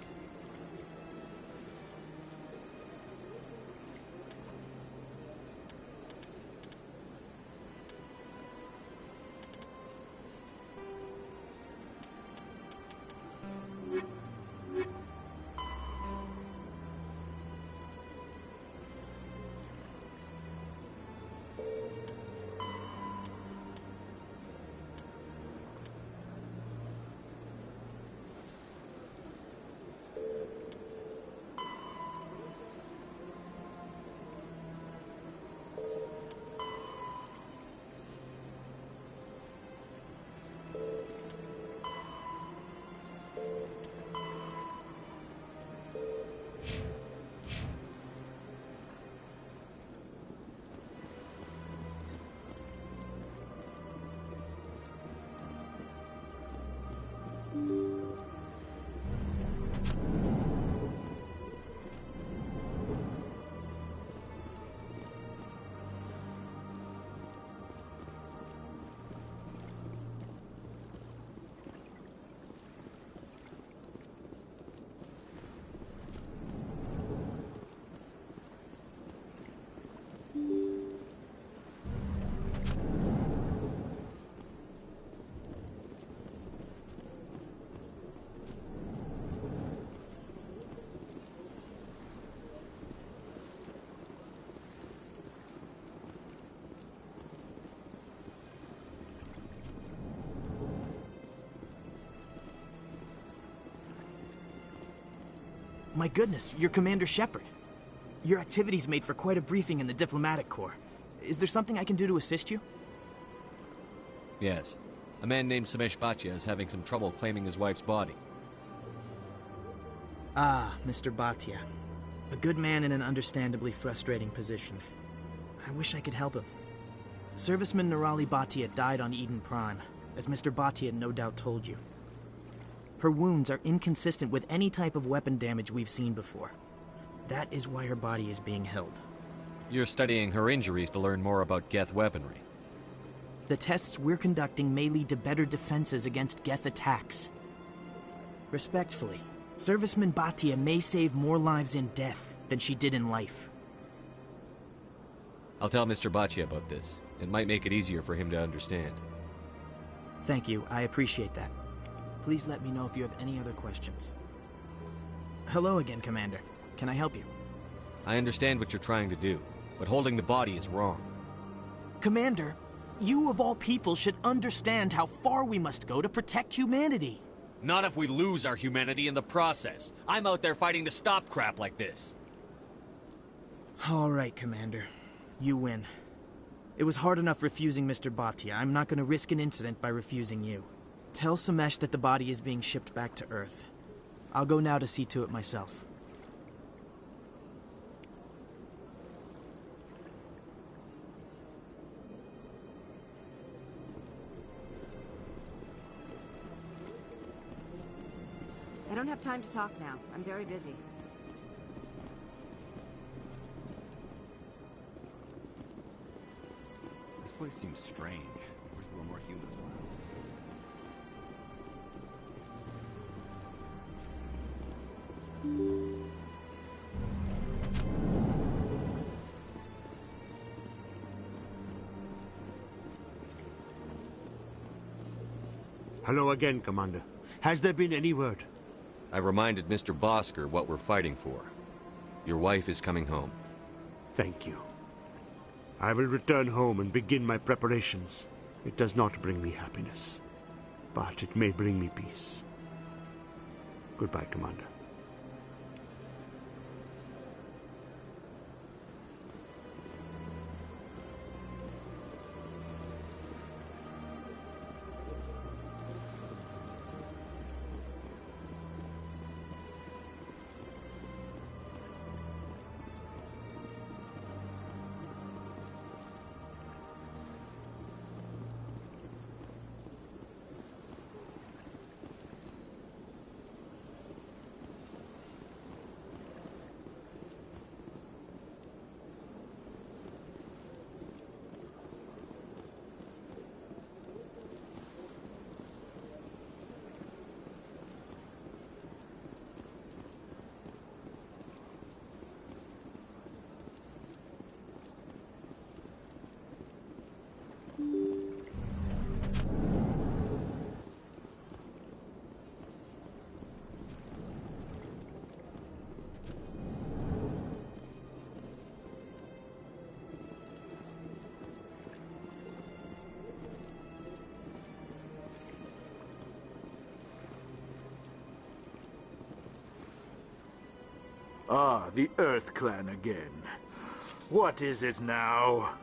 Speaker 23: My goodness, you're Commander Shepard. Your activities made for quite a briefing in the Diplomatic Corps. Is there something I can do to assist you?
Speaker 2: Yes. A man named Samesh Bhatia is having some trouble claiming his wife's body.
Speaker 23: Ah, Mr. Bhatia. A good man in an understandably frustrating position. I wish I could help him. Serviceman Nirali Bhatia died on Eden Prime, as Mr. Bhatia no doubt told you. Her wounds are inconsistent with any type of weapon damage we've seen before. That is why her body is being held.
Speaker 2: You're studying her injuries to learn more about Geth weaponry.
Speaker 23: The tests we're conducting may lead to better defenses against Geth attacks. Respectfully, Serviceman Bhatia may save more lives in death than she did in life.
Speaker 2: I'll tell Mr. Bhatia about this. It might make it easier for him to understand.
Speaker 23: Thank you, I appreciate that. Please let me know if you have any other questions. Hello again, Commander. Can I help you?
Speaker 2: I understand what you're trying to do, but holding the body is wrong.
Speaker 23: Commander, you of all people should understand how far we must go to protect humanity.
Speaker 2: Not if we lose our humanity in the process. I'm out there fighting to stop crap like this.
Speaker 23: All right, Commander. You win. It was hard enough refusing Mr. Bhatia. I'm not going to risk an incident by refusing you. Tell Samesh that the body is being shipped back to Earth. I'll go now to see to it myself.
Speaker 24: I don't have time to talk now. I'm very busy.
Speaker 2: place seems strange. Wish there were more humans around.
Speaker 19: Hello again, Commander. Has there been any word?
Speaker 2: I reminded Mr. Bosker what we're fighting for. Your wife is coming home.
Speaker 19: Thank you. I will return home and begin my preparations. It does not bring me happiness, but it may bring me peace. Goodbye, Commander.
Speaker 16: Ah, the Earth Clan again. What is it now?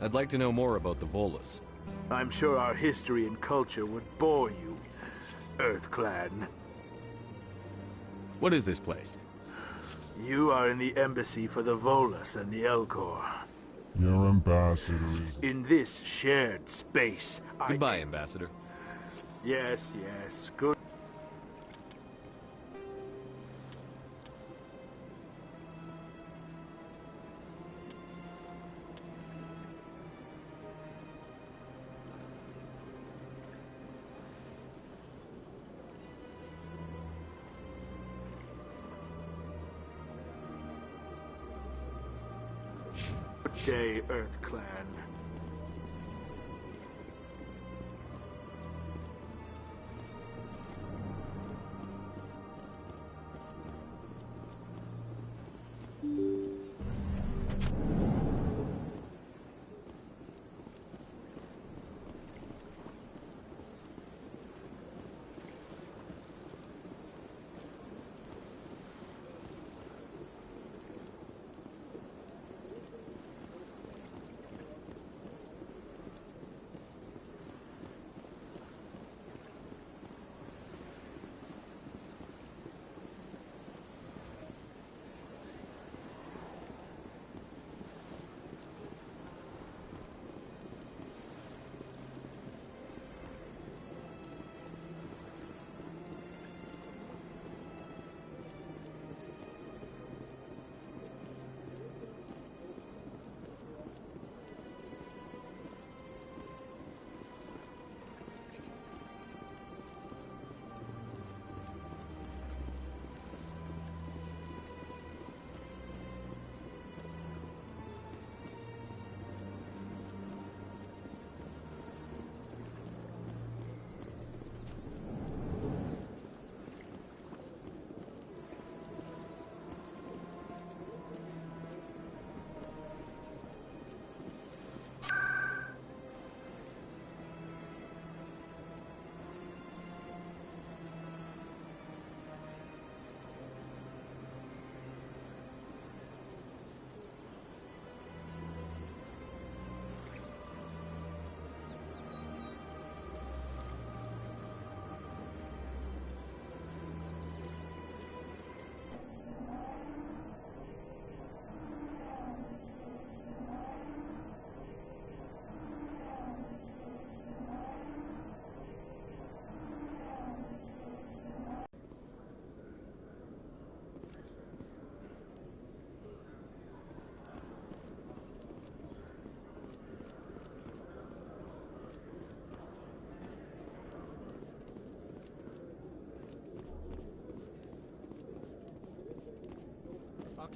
Speaker 2: I'd like to know more about the Volus.
Speaker 16: I'm sure our history and culture would bore you, Earth Clan.
Speaker 2: What is this place?
Speaker 16: You are in the embassy for the Volus and the Elcor.
Speaker 17: Your ambassador is...
Speaker 16: In this shared space,
Speaker 2: Goodbye, Ambassador.
Speaker 16: Yes, yes, good. Day, Earth Clan.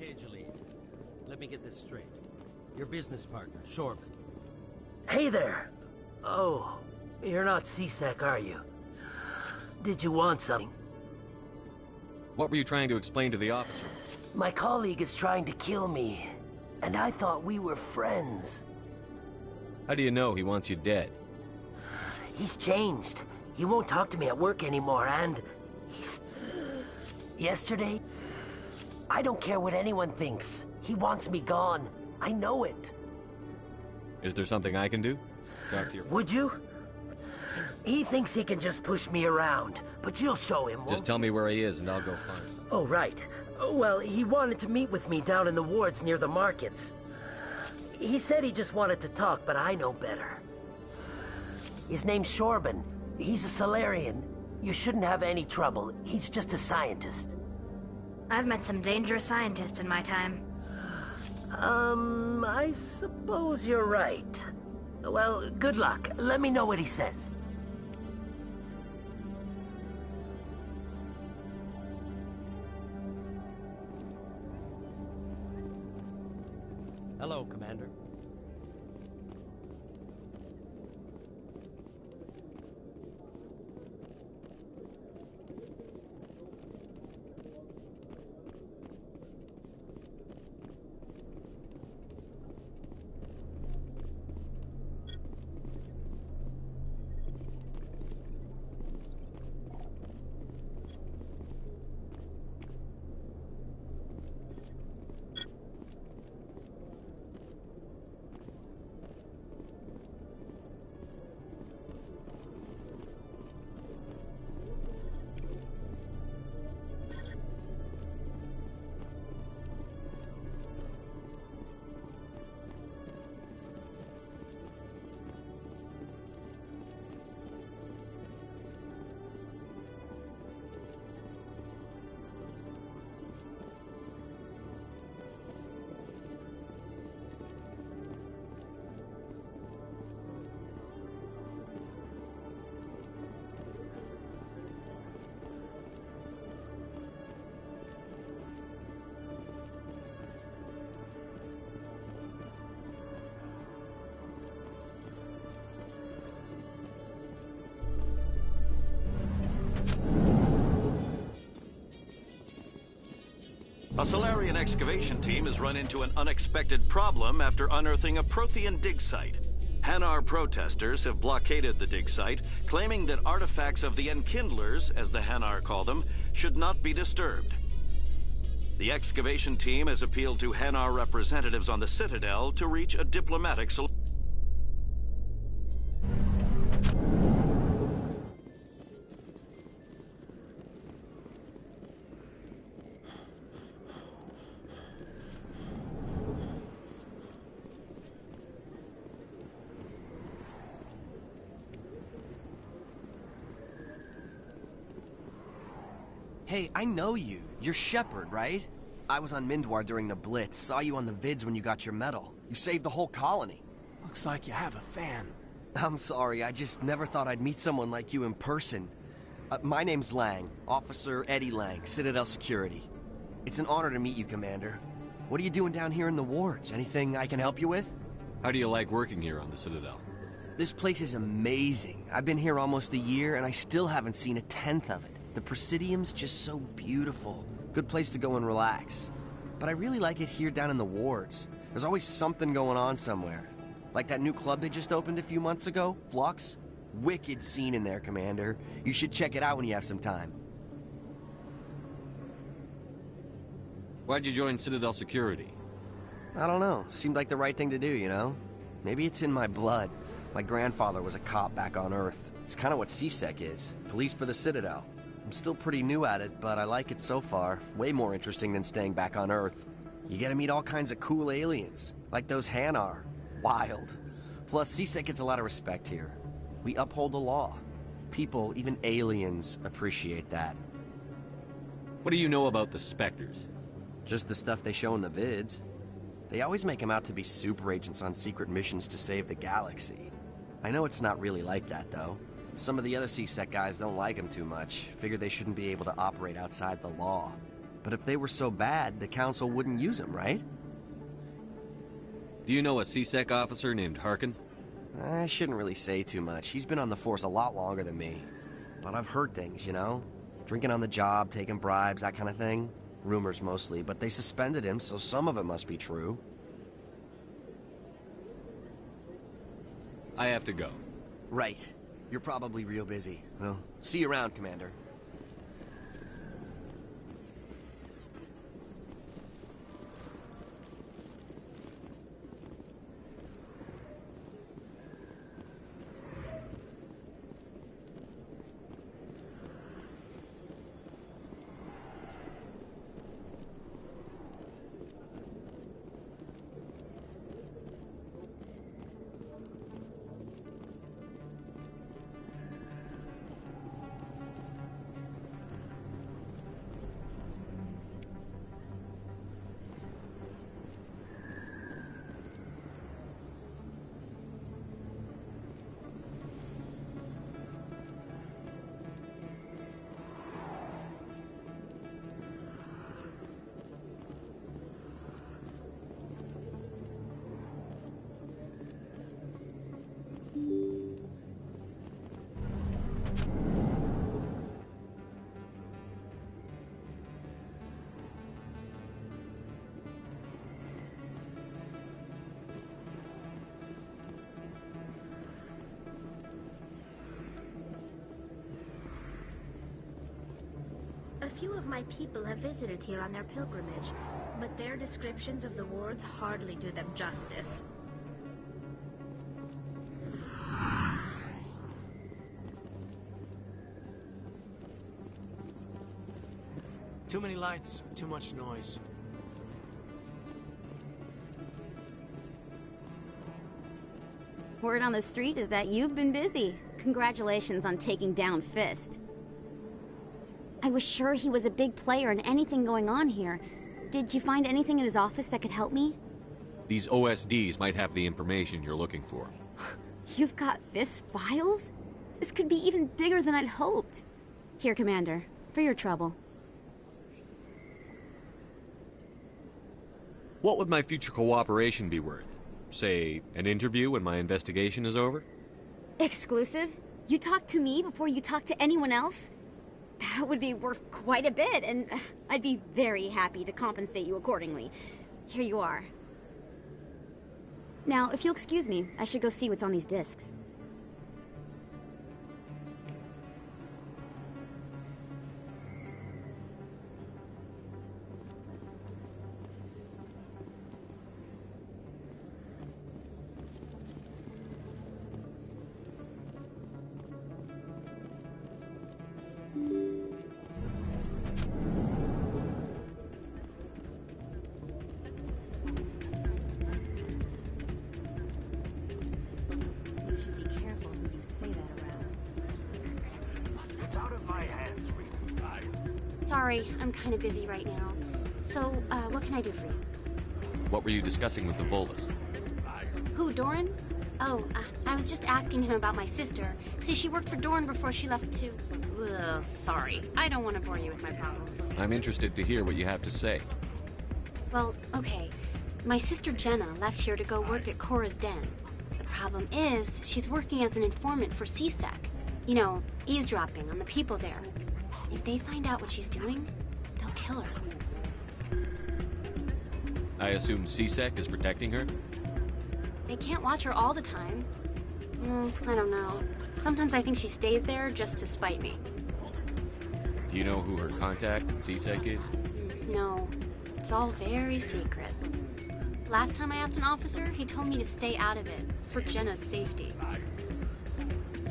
Speaker 22: Okay, Jalid. Let me get this straight. Your business partner, Shorban.
Speaker 5: Hey there. Oh, you're not C-Sec, are you? Did you want something?
Speaker 2: What were you trying to explain to the officer?
Speaker 5: My colleague is trying to kill me, and I thought we were friends.
Speaker 2: How do you know he wants you dead?
Speaker 5: He's changed. He won't talk to me at work anymore, and yesterday, I don't care what anyone thinks. He wants me gone. I know it.
Speaker 2: Is there something I can do? Talk to your...
Speaker 5: Would you? He thinks he can just push me around, but you'll show him, won't
Speaker 2: Just tell me where he is and I'll go find him.
Speaker 5: Oh, right. Well, he wanted to meet with me down in the wards near the markets. He said he just wanted to talk, but I know better. His name's Shorban. He's a Solarian. You shouldn't have any trouble. He's just a scientist.
Speaker 18: I've met some dangerous scientists in my time.
Speaker 5: I suppose you're right. Well, good luck. Let me know what he says.
Speaker 22: Hello, Commander.
Speaker 21: A Solarian excavation team has run into an unexpected problem after unearthing a Prothean dig site. Hanar protesters have blockaded the dig site, claiming that artifacts of the Enkindlers, as the Hanar call them, should not be disturbed. The excavation team has appealed to Hanar representatives on the Citadel to reach a diplomatic solution.
Speaker 10: Hey, I know you. You're Shepard, right? I was on Mindwar during the Blitz, saw you on the vids when you got your medal. You saved the whole colony.
Speaker 9: Looks like you have a fan.
Speaker 10: I'm sorry, I just never thought I'd meet someone like you in person. My name's Lang, Officer Eddie Lang, Citadel Security. It's an honor to meet you, Commander. What are you doing down here in the wards? Anything I can help you with?
Speaker 2: How do you like working here on the Citadel?
Speaker 10: This place is amazing. I've been here almost a year, and I still haven't seen a tenth of it. The Presidium's just so beautiful. Good place to go and relax. But I really like it here down in the wards. There's always something going on somewhere. Like that new club they just opened a few months ago, Flux. Wicked scene in there, Commander. You should check it out when you have some time.
Speaker 2: Why'd you join Citadel Security?
Speaker 10: I don't know. Seemed like the right thing to do, you know? Maybe it's in my blood. My grandfather was a cop back on Earth. It's kind of what C-Sec is. Police for the Citadel. I'm still pretty new at it, but I like it so far. Way more interesting than staying back on Earth. You get to meet all kinds of cool aliens, like those Hanar. Wild. Plus, C-Sec gets a lot of respect here. We uphold the law. People, even aliens, appreciate that.
Speaker 2: What do you know about the Spectres?
Speaker 10: Just the stuff they show in the vids. They always make them out to be super agents on secret missions to save the galaxy. I know it's not really like that, though. Some of the other C-Sec guys don't like them too much. Figure they shouldn't be able to operate outside the law. But if they were so bad, the Council wouldn't use them, right?
Speaker 2: Do you know a CSEC officer named Harkin?
Speaker 10: I shouldn't really say too much. He's been on the force a lot longer than me. But I've heard things, you know? Drinking on the job, taking bribes, that kind of thing. Rumors mostly, but they suspended him, so some of it must be true.
Speaker 2: I have to go.
Speaker 10: Right. You're probably real busy. Well, see you around, Commander.
Speaker 18: A few of my people have visited here on their pilgrimage, but their descriptions of the wards hardly do them justice.
Speaker 9: Too many lights, too much noise.
Speaker 12: Word on the street is that you've been busy. Congratulations on taking down Fist. I was sure he was a big player in anything going on here. Did you find anything in his office that could help me?
Speaker 2: These OSDs might have the information you're looking for.
Speaker 12: You've got Fist files? This could be even bigger than I'd hoped. Here, Commander, for your trouble.
Speaker 2: What would my future cooperation be worth? Say, an interview when my investigation is over?
Speaker 12: Exclusive? You talk to me before you talk to anyone else? That would be worth quite a bit, and I'd be very happy to compensate you accordingly. Here you are. Now, if you'll excuse me, I should go see what's on these discs.
Speaker 15: Sorry, I'm kind of busy right now. So, what can I do for you?
Speaker 2: What were you discussing with the Volus?
Speaker 15: Who, Doran? Oh, I was just asking him about my sister. See, she worked for Doran before she left to... Ugh, sorry. I don't want to bore you with my problems.
Speaker 2: I'm interested to hear what you have to say.
Speaker 15: Well, okay. My sister Jenna left here to go work at Cora's Den. The problem is, she's working as an informant for CSEC. You know, eavesdropping on the people there. If they find out what she's doing, they'll kill her.
Speaker 2: I assume CSEC is protecting her?
Speaker 15: They can't watch her all the time. I don't know. Sometimes I think she stays there just to spite me.
Speaker 2: Do you know who her contact at CSEC is?
Speaker 15: No. It's all very secret. Last time I asked an officer, he told me to stay out of it, for Jenna's safety.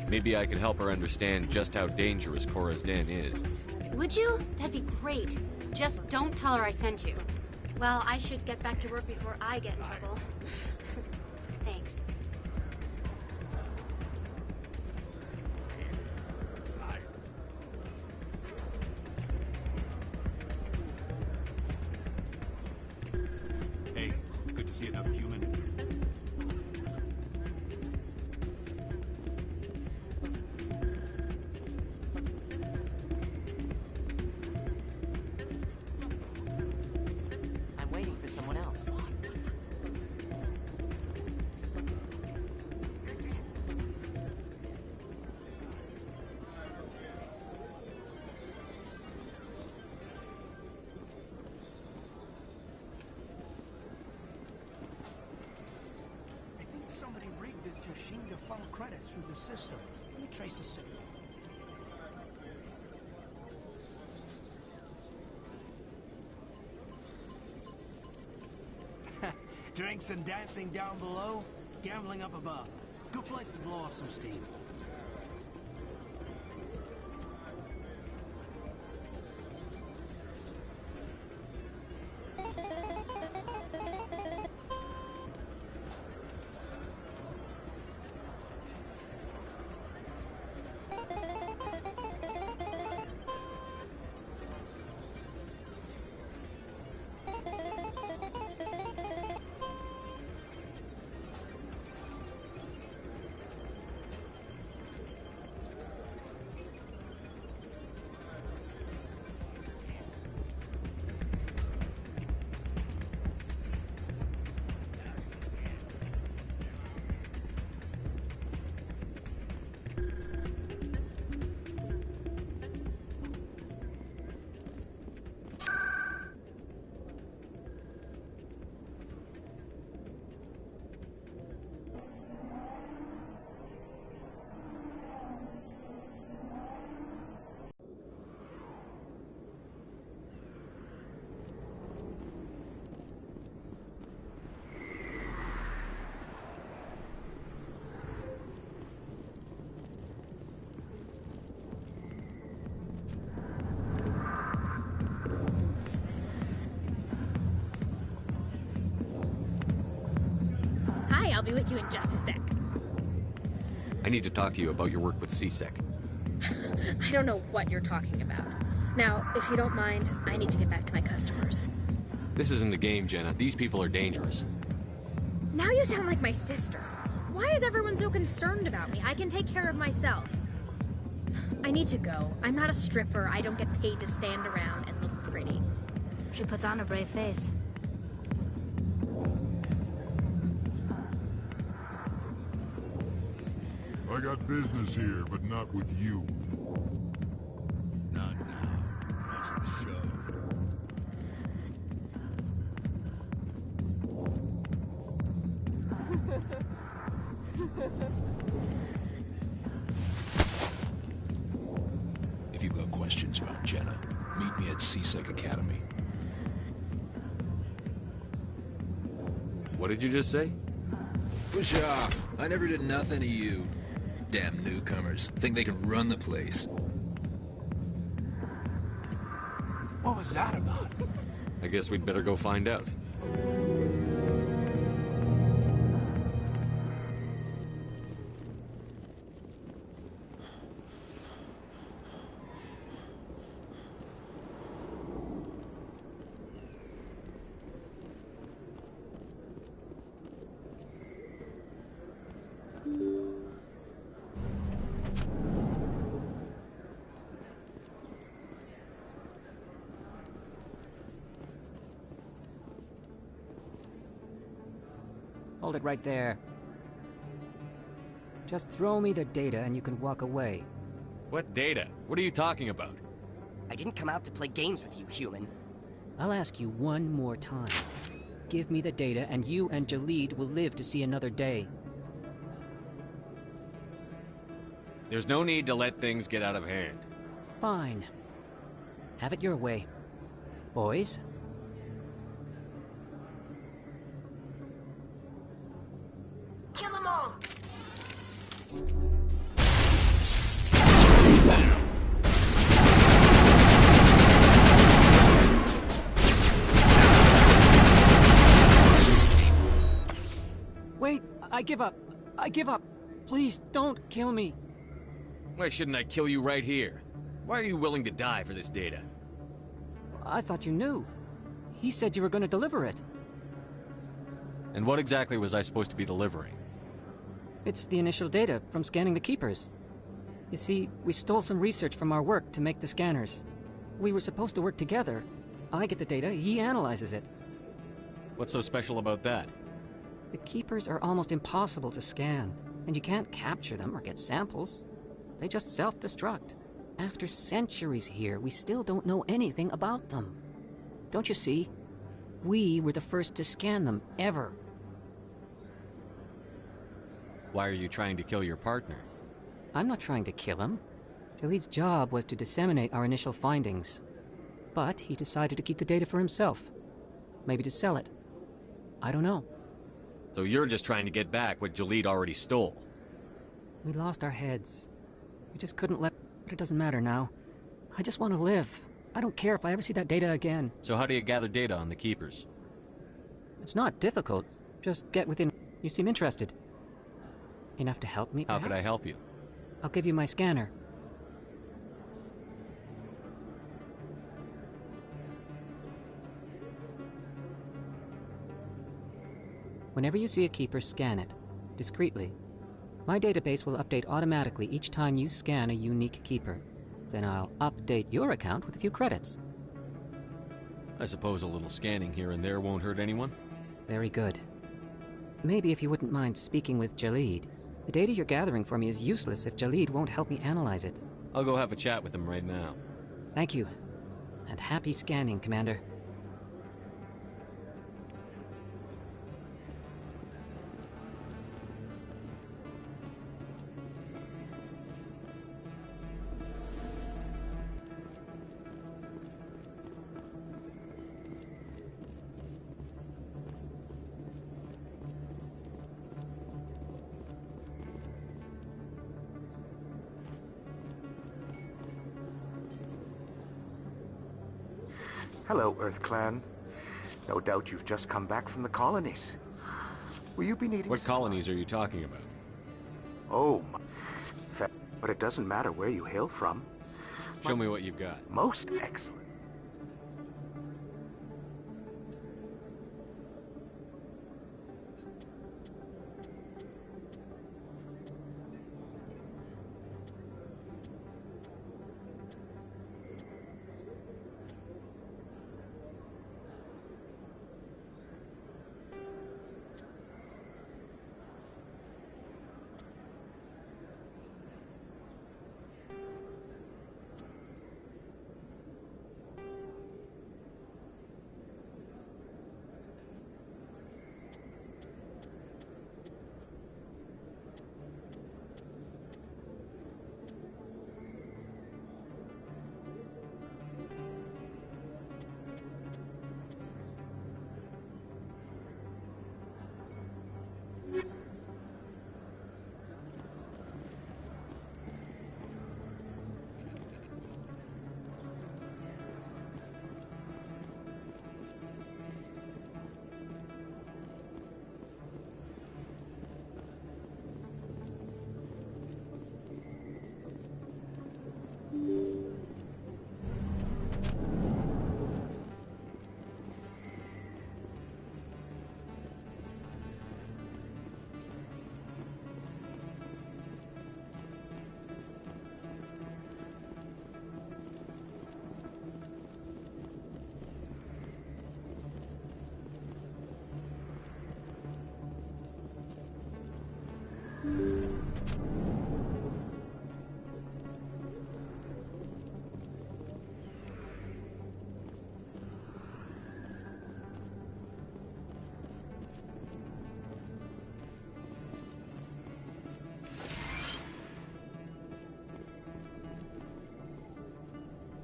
Speaker 2: Maybe I can help her understand just how dangerous Cora's Den is.
Speaker 15: Would you? That'd be great. Just don't tell her I sent you. Well, I should get back to work before I get in trouble. Thanks.
Speaker 11: Hey, good to see another human in here.
Speaker 1: someone else.
Speaker 9: I think somebody rigged this machine to funnel credits through the system. Let me trace a signal. Drinks and dancing down below, gambling up above. Good place to blow off some steam.
Speaker 3: Hi, I'll be with you in just a sec.
Speaker 2: I need to talk to you about your work with CSEC.
Speaker 3: I don't know what you're talking about. Now, if you don't mind, I need to get back to my customers.
Speaker 2: This isn't a game, Jenna. These people are dangerous.
Speaker 3: Now you sound like my sister. Why is everyone so concerned about me? I can take care of myself. I need to go. I'm not a stripper. I don't get paid to stand around and look pretty.
Speaker 18: She puts on a brave face.
Speaker 17: I got business here, but not with you.
Speaker 20: Not now. That's the show.
Speaker 6: If you've got questions about Jenna, meet me at CSEC Academy.
Speaker 2: What did you just say?
Speaker 6: Push off. I never did nothing to you. Damn newcomers. Think they can run the place.
Speaker 9: What was that about?
Speaker 2: I guess we'd better go find out.
Speaker 1: Hold it right there. Just throw me the data and you can walk away.
Speaker 2: What data? What are you talking about?
Speaker 5: I didn't come out to play games with you, human.
Speaker 1: I'll ask you one more time. Give me the data and you and Jalid will live to see another day.
Speaker 2: There's no need to let things get out of hand.
Speaker 1: Fine. Have it your way. Boys?
Speaker 18: Kill them all!
Speaker 1: Wait, I give up. I give up. Please don't kill me.
Speaker 2: Why shouldn't I kill you right here? Why are you willing to die for this data?
Speaker 1: I thought you knew. He said you were going to deliver it.
Speaker 2: And what exactly was I supposed to be delivering?
Speaker 1: It's the initial data from scanning the Keepers. You see, we stole some research from our work to make the scanners. We were supposed to work together. I get the data, he analyzes it.
Speaker 2: What's so special about that?
Speaker 1: The Keepers are almost impossible to scan, and you can't capture them or get samples. They just self-destruct. After centuries here, we still don't know anything about them. Don't you see? We were the first to scan them, ever.
Speaker 2: Why are you trying to kill your partner?
Speaker 1: I'm not trying to kill him. Jaleed's job was to disseminate our initial findings. But he decided to keep the data for himself. Maybe to sell it. I don't know.
Speaker 2: So you're just trying to get back what Jaleed already stole?
Speaker 1: We lost our heads. We just couldn't let... But it doesn't matter now. I just want to live. I don't care if I ever see that data again.
Speaker 2: So how do you gather data on the Keepers?
Speaker 1: It's not difficult. Just get within... You seem interested. Enough to help me, perhaps?
Speaker 2: How could I help you?
Speaker 1: I'll give you my scanner. Whenever you see a Keeper, scan it. Discreetly. My database will update automatically each time you scan a unique Keeper. Then I'll update your account with a few credits.
Speaker 2: I suppose a little scanning here and there won't hurt anyone?
Speaker 1: Very good. Maybe if you wouldn't mind speaking with Jaleed. The data you're gathering for me is useless if Jaleed won't help me analyze it.
Speaker 2: I'll go have a chat with him right now.
Speaker 1: Thank you. And happy scanning, Commander.
Speaker 4: Hello, Earth Clan. No doubt you've just come back from the colonies. Will you be needing...
Speaker 2: What colonies are you talking about?
Speaker 4: Oh, but it doesn't matter where you hail from.
Speaker 2: Show me what you've got.
Speaker 4: Most excellent.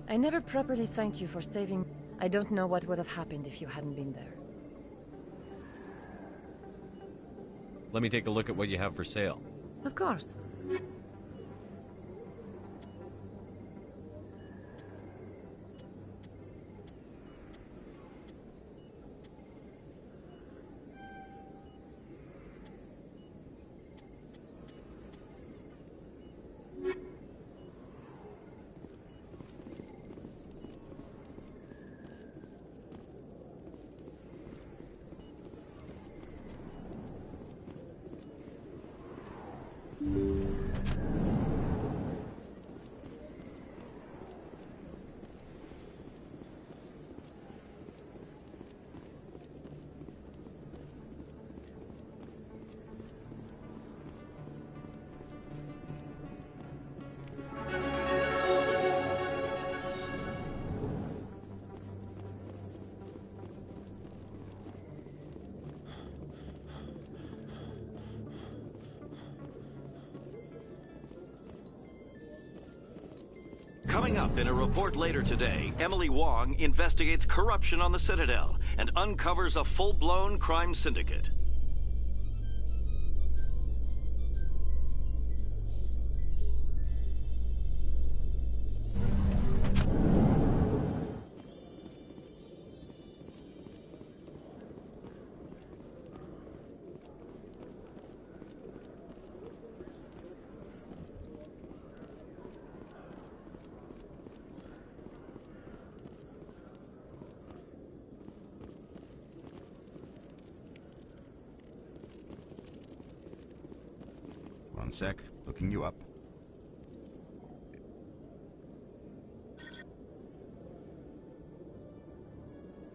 Speaker 7: I never properly thanked you for saving... I don't know what would have happened if you hadn't been there.
Speaker 2: Let me take a look at what you have for sale.
Speaker 7: Of course.
Speaker 21: Coming up in a report later today, Emily Wong investigates corruption on the Citadel and uncovers a full-blown crime syndicate.
Speaker 8: One sec, looking you up.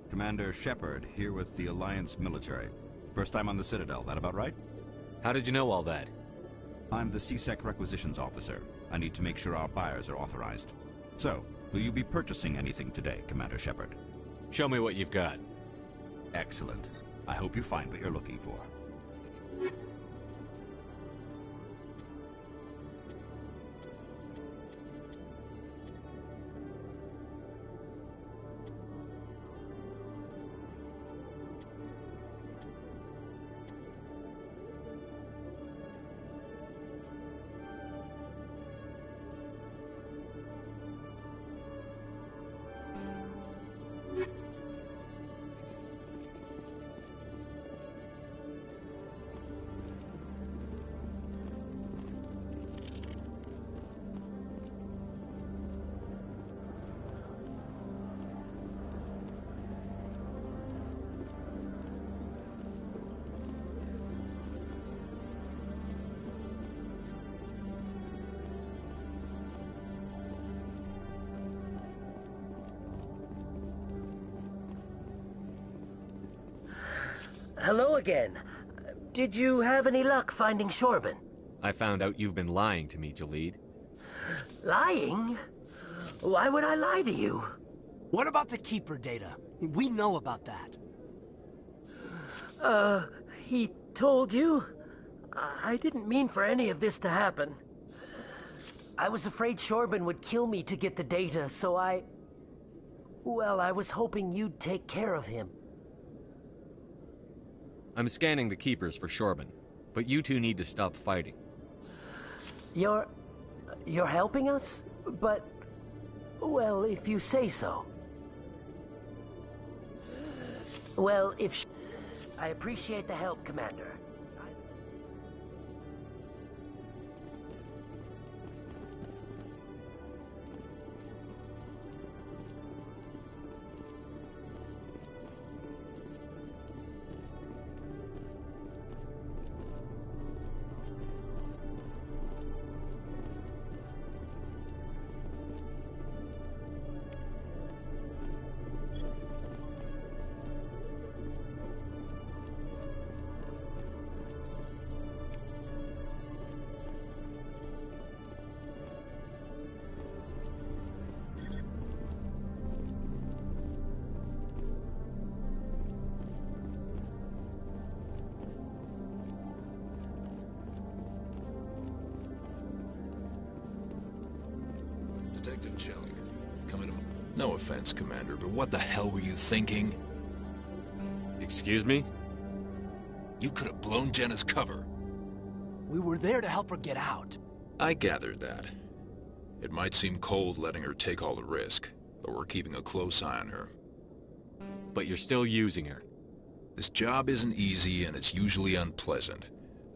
Speaker 8: Commander Shepard, here with the Alliance military. First time on the Citadel, that about right?
Speaker 2: How did you know all that?
Speaker 8: I'm the CSEC requisitions officer. I need to make sure our buyers are authorized. So, will you be purchasing anything today, Commander Shepard?
Speaker 2: Show me what you've got.
Speaker 8: Excellent. I hope you find what you're looking for.
Speaker 5: Hello again. Did you have any luck finding Shorben?
Speaker 2: I found out you've been lying to me, Jalid.
Speaker 5: Lying? Why would I lie to you?
Speaker 9: What about the Keeper data? We know about that.
Speaker 5: He told you? I didn't mean for any of this to happen. I was afraid Shorben would kill me to get the data, so well, I was hoping you'd take care of him.
Speaker 2: I'm scanning the Keepers for Shorben, but you two need to stop fighting.
Speaker 5: You're helping us? But, well, if you say so. Well, I appreciate the help, Commander.
Speaker 6: Detective Chelik, come in. No offense, Commander, but what the hell were you thinking?
Speaker 2: Excuse me?
Speaker 6: You could have blown Jenna's cover.
Speaker 9: We were there to help her get out.
Speaker 6: I gathered that. It might seem cold letting her take all the risk, but we're keeping a close eye on her.
Speaker 2: But you're still using her.
Speaker 6: This job isn't easy and it's usually unpleasant.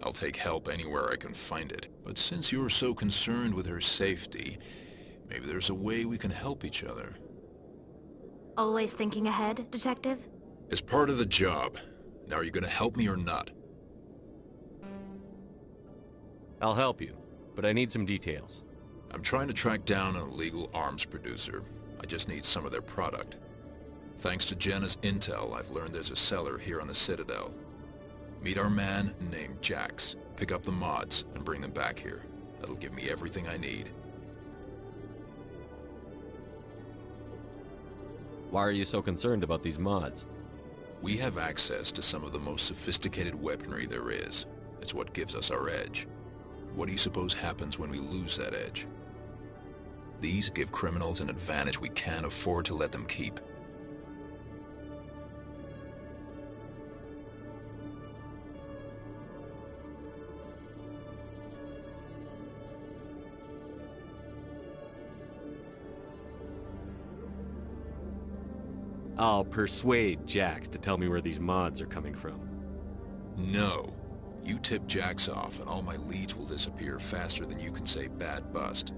Speaker 6: I'll take help anywhere I can find it. But since you're so concerned with her safety, maybe there's a way we can help each other.
Speaker 18: Always thinking ahead, Detective?
Speaker 6: As part of the job. Now, are you gonna help me or not?
Speaker 2: I'll help you, but I need some details.
Speaker 6: I'm trying to track down an illegal arms producer. I just need some of their product. Thanks to Jenna's intel, I've learned there's a seller here on the Citadel. Meet our man named Jax, pick up the mods, and bring them back here. That'll give me everything I need.
Speaker 2: Why are you so concerned about these mods?
Speaker 6: We have access to some of the most sophisticated weaponry there is. It's what gives us our edge. What do you suppose happens when we lose that edge? These give criminals an advantage we can't afford to let them keep.
Speaker 2: I'll persuade Jax to tell me where these mods are coming from.
Speaker 6: No. You tip Jax off and all my leads will disappear faster than you can say bad bust.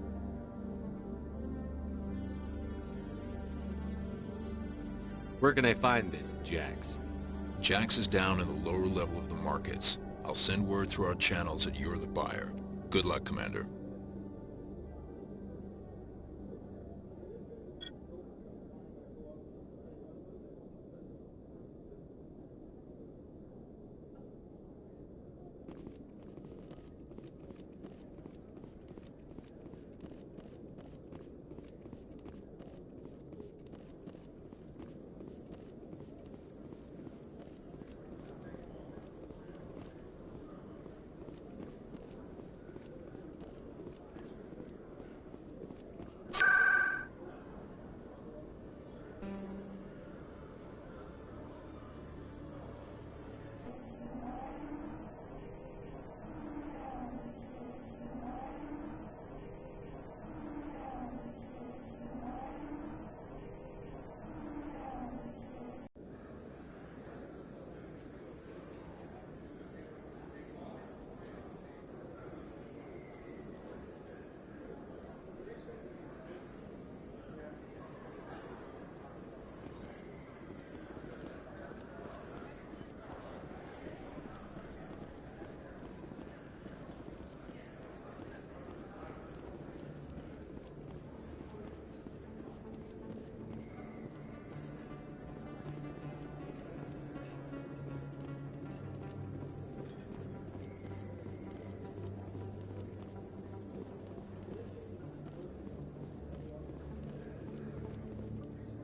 Speaker 2: Where can I find this Jax?
Speaker 6: Jax is down in the lower level of the markets. I'll send word through our channels that you're the buyer. Good luck, Commander.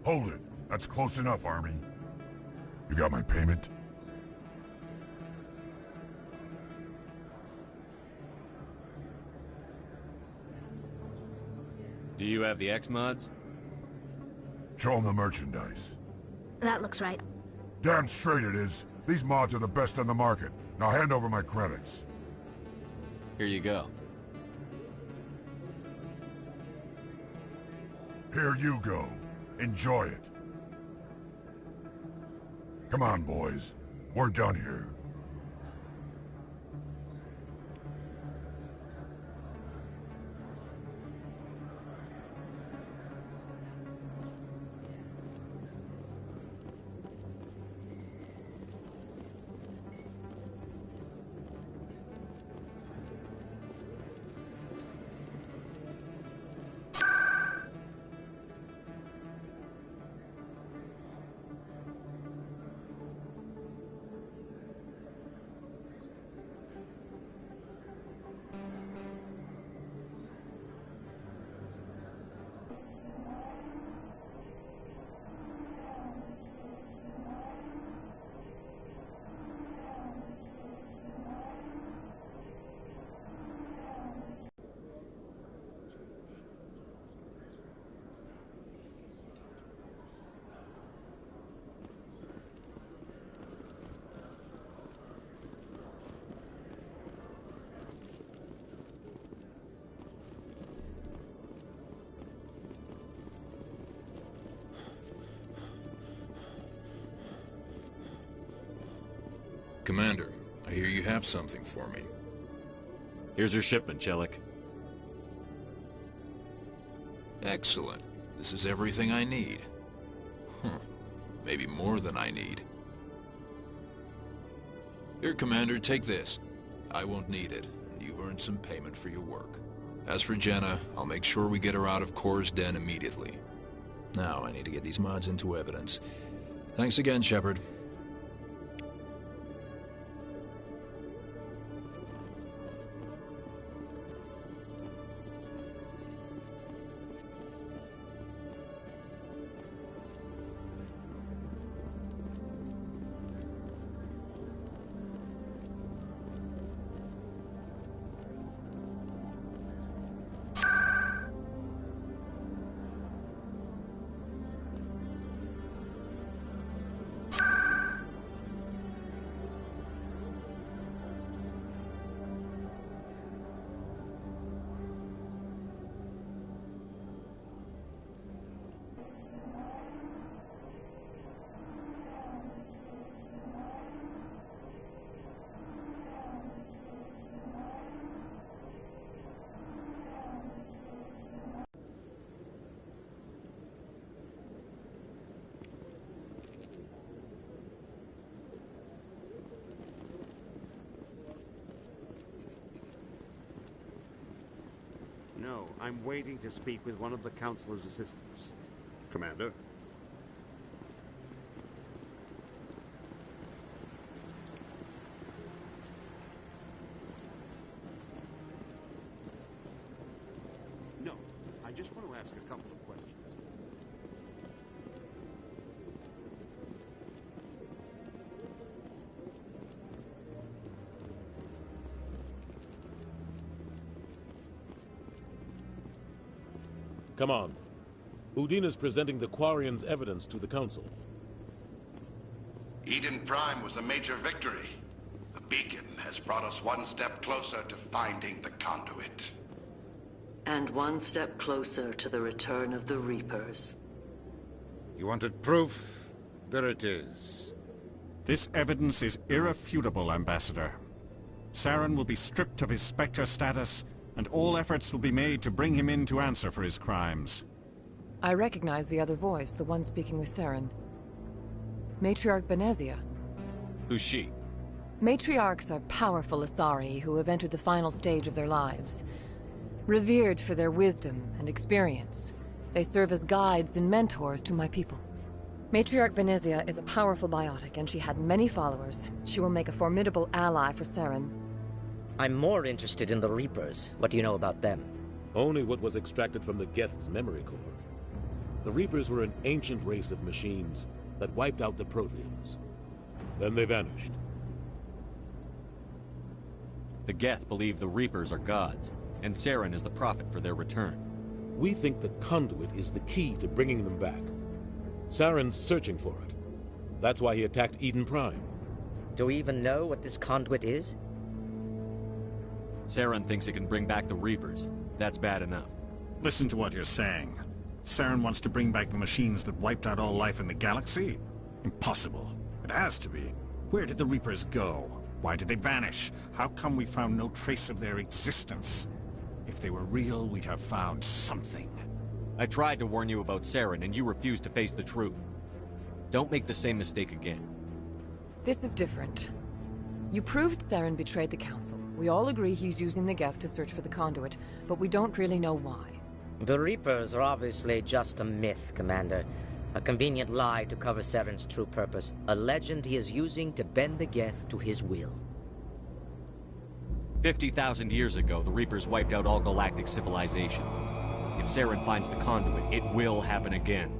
Speaker 17: Hold it. That's close enough, Army. You got my payment?
Speaker 2: Do you have the X mods?
Speaker 17: Show them the merchandise.
Speaker 18: That looks right.
Speaker 17: Damn straight it is. These mods are the best on the market. Now hand over my credits.
Speaker 2: Here you go.
Speaker 17: Here you go. Enjoy it. Come on, boys. We're done here.
Speaker 6: Commander, I hear you have something for me.
Speaker 2: Here's your shipment, Chelik.
Speaker 6: Excellent. This is everything I need. Maybe more than I need. Here, Commander, take this. I won't need it, and you've earned some payment for your work. As for Jenna, I'll make sure we get her out of Cora's den immediately. Now I need to get these mods into evidence. Thanks again, Shepard.
Speaker 19: No, I'm waiting to speak with one of the Councilor's assistants. Commander? No, I just want to ask a couple of questions.
Speaker 11: Come on. Udina's presenting the Quarian's evidence to the Council.
Speaker 13: Eden Prime was a major victory. The beacon has brought us one step closer to finding the conduit.
Speaker 14: And one step closer to the return of the Reapers.
Speaker 23: You wanted proof? There it is.
Speaker 24: This evidence is irrefutable, Ambassador. Saren will be stripped of his Spectre status, and all efforts will be made to bring him in to answer for his crimes.
Speaker 7: I recognize the other voice, the one speaking with Saren. Matriarch Benezia.
Speaker 2: Who's she?
Speaker 7: Matriarchs are powerful Asari who have entered the final stage of their lives. Revered for their wisdom and experience, they serve as guides and mentors to my people. Matriarch Benezia is a powerful biotic, and she had many followers. She will make a formidable ally for Saren.
Speaker 25: I'm more interested in the Reapers. What do you know about them?
Speaker 11: Only what was extracted from the Geth's memory core. The Reapers were an ancient race of machines that wiped out the Protheans. Then they vanished.
Speaker 2: The Geth believe the Reapers are gods, and Saren is the prophet for their return.
Speaker 11: We think the conduit is the key to bringing them back. Saren's searching for it. That's why he attacked Eden Prime.
Speaker 25: Do we even know what this conduit is?
Speaker 2: Saren thinks it can bring back the Reapers. That's bad enough.
Speaker 24: Listen to what you're saying. Saren wants to bring back the machines that wiped out all life in the galaxy? Impossible. It has to be. Where did the Reapers go? Why did they vanish? How come we found no trace of their existence? If they were real, we'd have found something.
Speaker 2: I tried to warn you about Saren, and you refused to face the truth. Don't make the same mistake again.
Speaker 7: This is different. You proved Saren betrayed the Council. We all agree he's using the Geth to search for the conduit, but we don't really know why.
Speaker 25: The Reapers are obviously just a myth, Commander. A convenient lie to cover Saren's true purpose. A legend he is using to bend the Geth to his will.
Speaker 2: 50,000 years ago, the Reapers wiped out all galactic civilization. If Saren finds the conduit, it will happen again.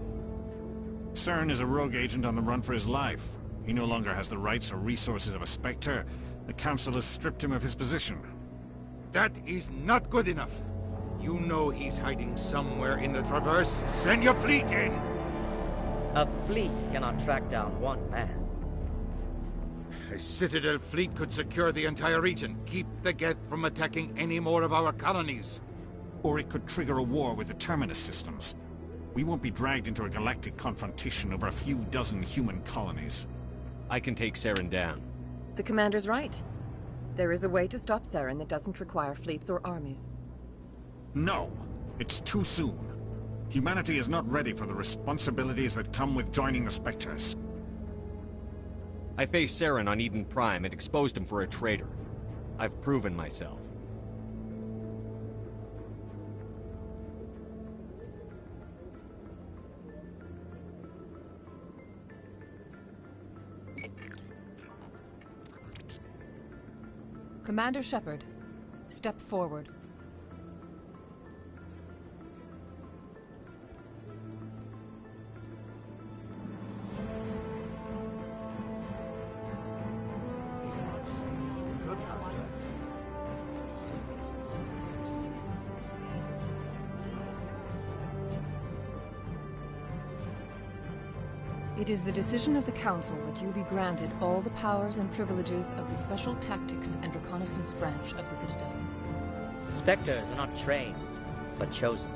Speaker 24: Saren is a rogue agent on the run for his life. He no longer has the rights or resources of a Spectre. The Council has stripped him of his position.
Speaker 23: That is not good enough. You know he's hiding somewhere in the Traverse. Send your fleet in!
Speaker 25: A fleet cannot track down one man.
Speaker 23: A Citadel fleet could secure the entire region, keep the Geth from attacking any more of our colonies.
Speaker 24: Or it could trigger a war with the Terminus systems. We won't be dragged into a galactic confrontation over a few dozen human colonies.
Speaker 2: I can take Saren down.
Speaker 7: The Commander's right. There is a way to stop Saren that doesn't require fleets or armies.
Speaker 24: No! It's too soon. Humanity is not ready for the responsibilities that come with joining the Spectres.
Speaker 2: I faced Saren on Eden Prime and exposed him for a traitor. I've proven myself.
Speaker 7: Commander Shepard, step forward. It is the decision of the Council that you be granted all the powers and privileges of the Special Tactics and Reconnaissance Branch of the Citadel.
Speaker 25: Spectres are not trained, but chosen.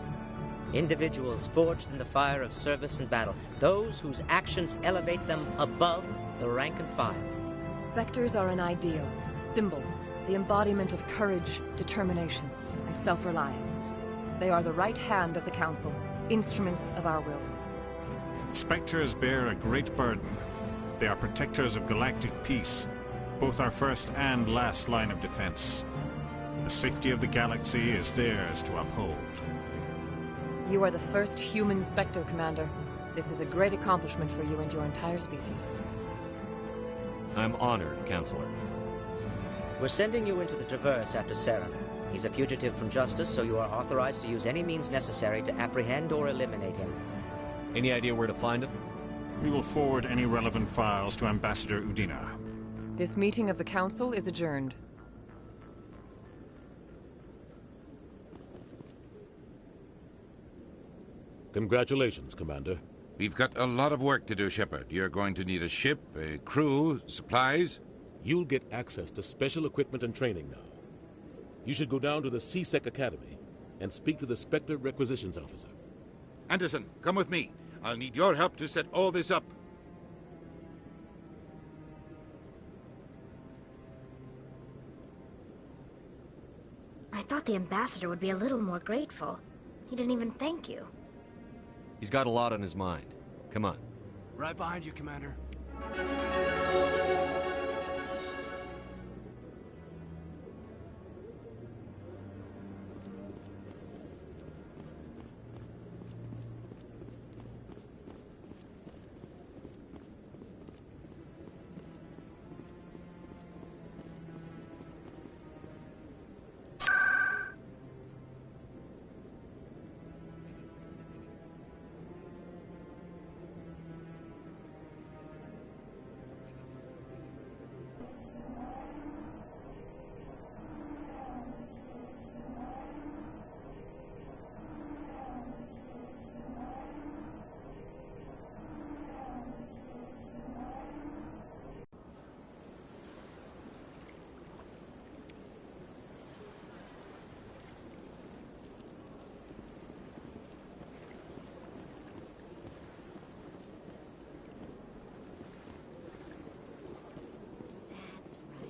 Speaker 25: Individuals forged in the fire of service and battle. Those whose actions elevate them above the rank and file.
Speaker 7: Spectres are an ideal, a symbol, the embodiment of courage, determination, and self-reliance. They are the right hand of the Council, instruments of our will.
Speaker 24: Spectres bear a great burden. They are protectors of galactic peace, both our first and last line of defense. The safety of the galaxy is theirs to uphold.
Speaker 7: You are the first human Spectre, Commander. This is a great accomplishment for you and your entire species.
Speaker 2: I'm honored, Counselor.
Speaker 25: We're sending you into the Traverse after Saren. He's a fugitive from justice, so you are authorized to use any means necessary to apprehend or eliminate him.
Speaker 2: Any idea where to find him?
Speaker 24: We will forward any relevant files to Ambassador Udina.
Speaker 7: This meeting of the Council is adjourned.
Speaker 11: Congratulations, Commander.
Speaker 23: We've got a lot of work to do, Shepard. You're going to need a ship, a crew, supplies.
Speaker 11: You'll get access to special equipment and training now. You should go down to the CSEC Academy and speak to the Spectre Requisitions Officer.
Speaker 23: Anderson, come with me. I'll need your help to set all this up.
Speaker 18: I thought the ambassador would be a little more grateful. He didn't even thank you.
Speaker 2: He's got a lot on his mind. Come on.
Speaker 9: Right behind you, Commander.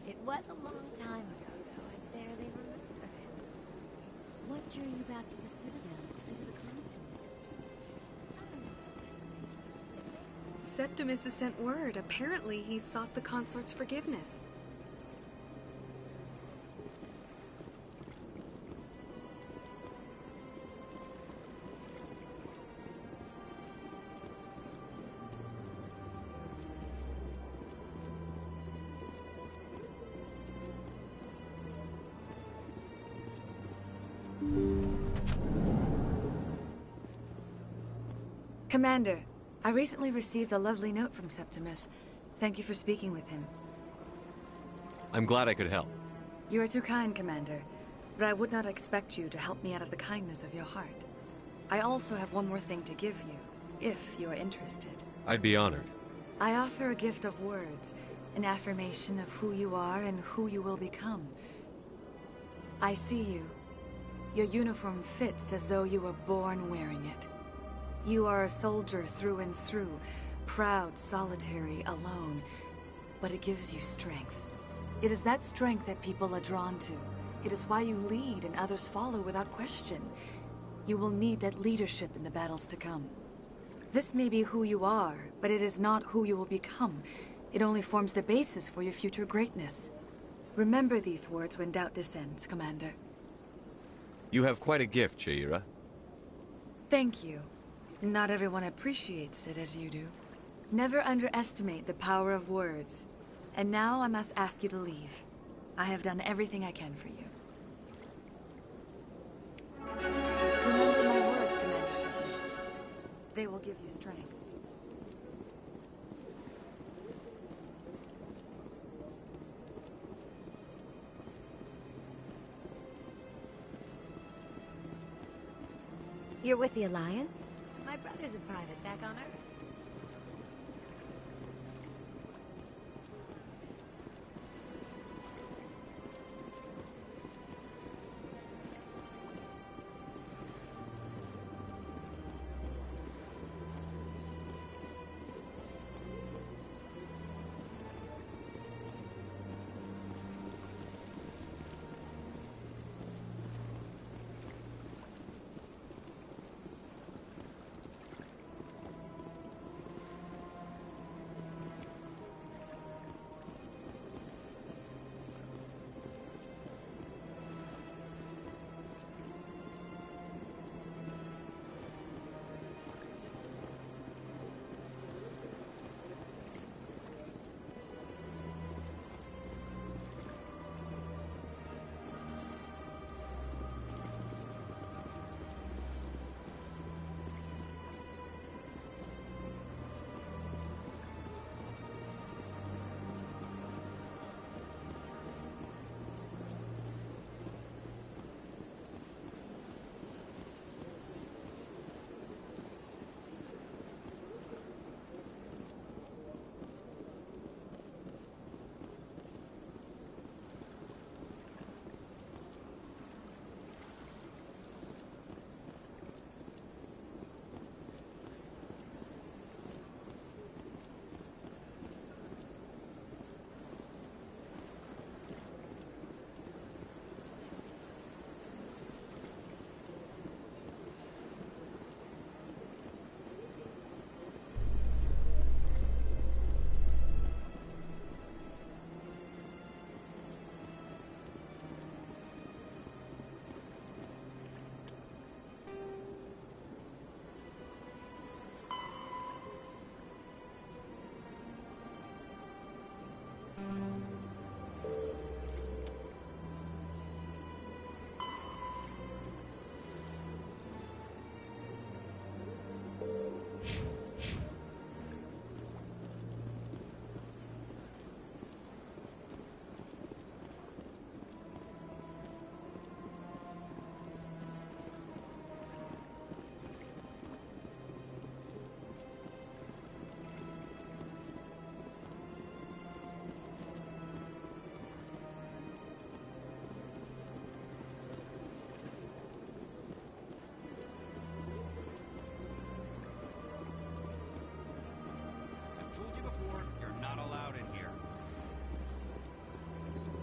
Speaker 10: It was a long time ago, though. I barely remember him. What drew you back to the Citadel and to the consulate?
Speaker 12: Septimus has sent word. Apparently, he sought the consort's forgiveness.
Speaker 15: Commander, I recently received a lovely note from Septimus. Thank you for speaking with him.
Speaker 2: I'm glad I could help.
Speaker 15: You are too kind, Commander, but I would not expect you to help me out of the kindness of your heart. I also have one more thing to give you, if you are interested.
Speaker 2: I'd be honored.
Speaker 15: I offer a gift of words, an affirmation of who you are and who you will become. I see you. Your uniform fits as though you were born wearing it. You are a soldier through and through, proud, solitary, alone, but it gives you strength. It is that strength that people are drawn to. It is why you lead and others follow without question. You will need that leadership in the battles to come. This may be who you are, but it is not who you will become. It only forms the basis for your future greatness. Remember these words when doubt descends, Commander.
Speaker 2: You have quite a gift, Shaira.
Speaker 15: Thank you. Not everyone appreciates it as you do. Never underestimate the power of words. And now I must ask you to leave. I have done everything I can for you. Remember my words, Commander Shepard. They will give you strength.
Speaker 10: You're with the Alliance? My brother's a private back on Earth.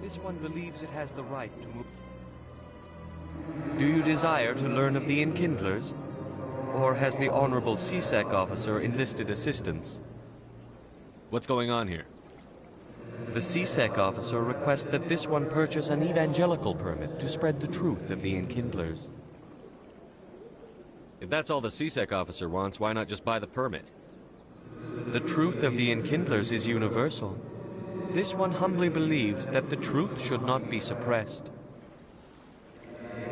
Speaker 1: This one believes it has the right to move. Do you desire to learn of the Enkindlers? Or has the Honorable CSEC officer enlisted assistance?
Speaker 2: What's going on here?
Speaker 1: The CSEC officer requests that this one purchase an evangelical permit to spread the truth of the Enkindlers.
Speaker 2: If that's all the CSEC officer wants, why not just buy the permit?
Speaker 1: The truth of the Enkindlers is universal. This one humbly believes that the truth should not be suppressed.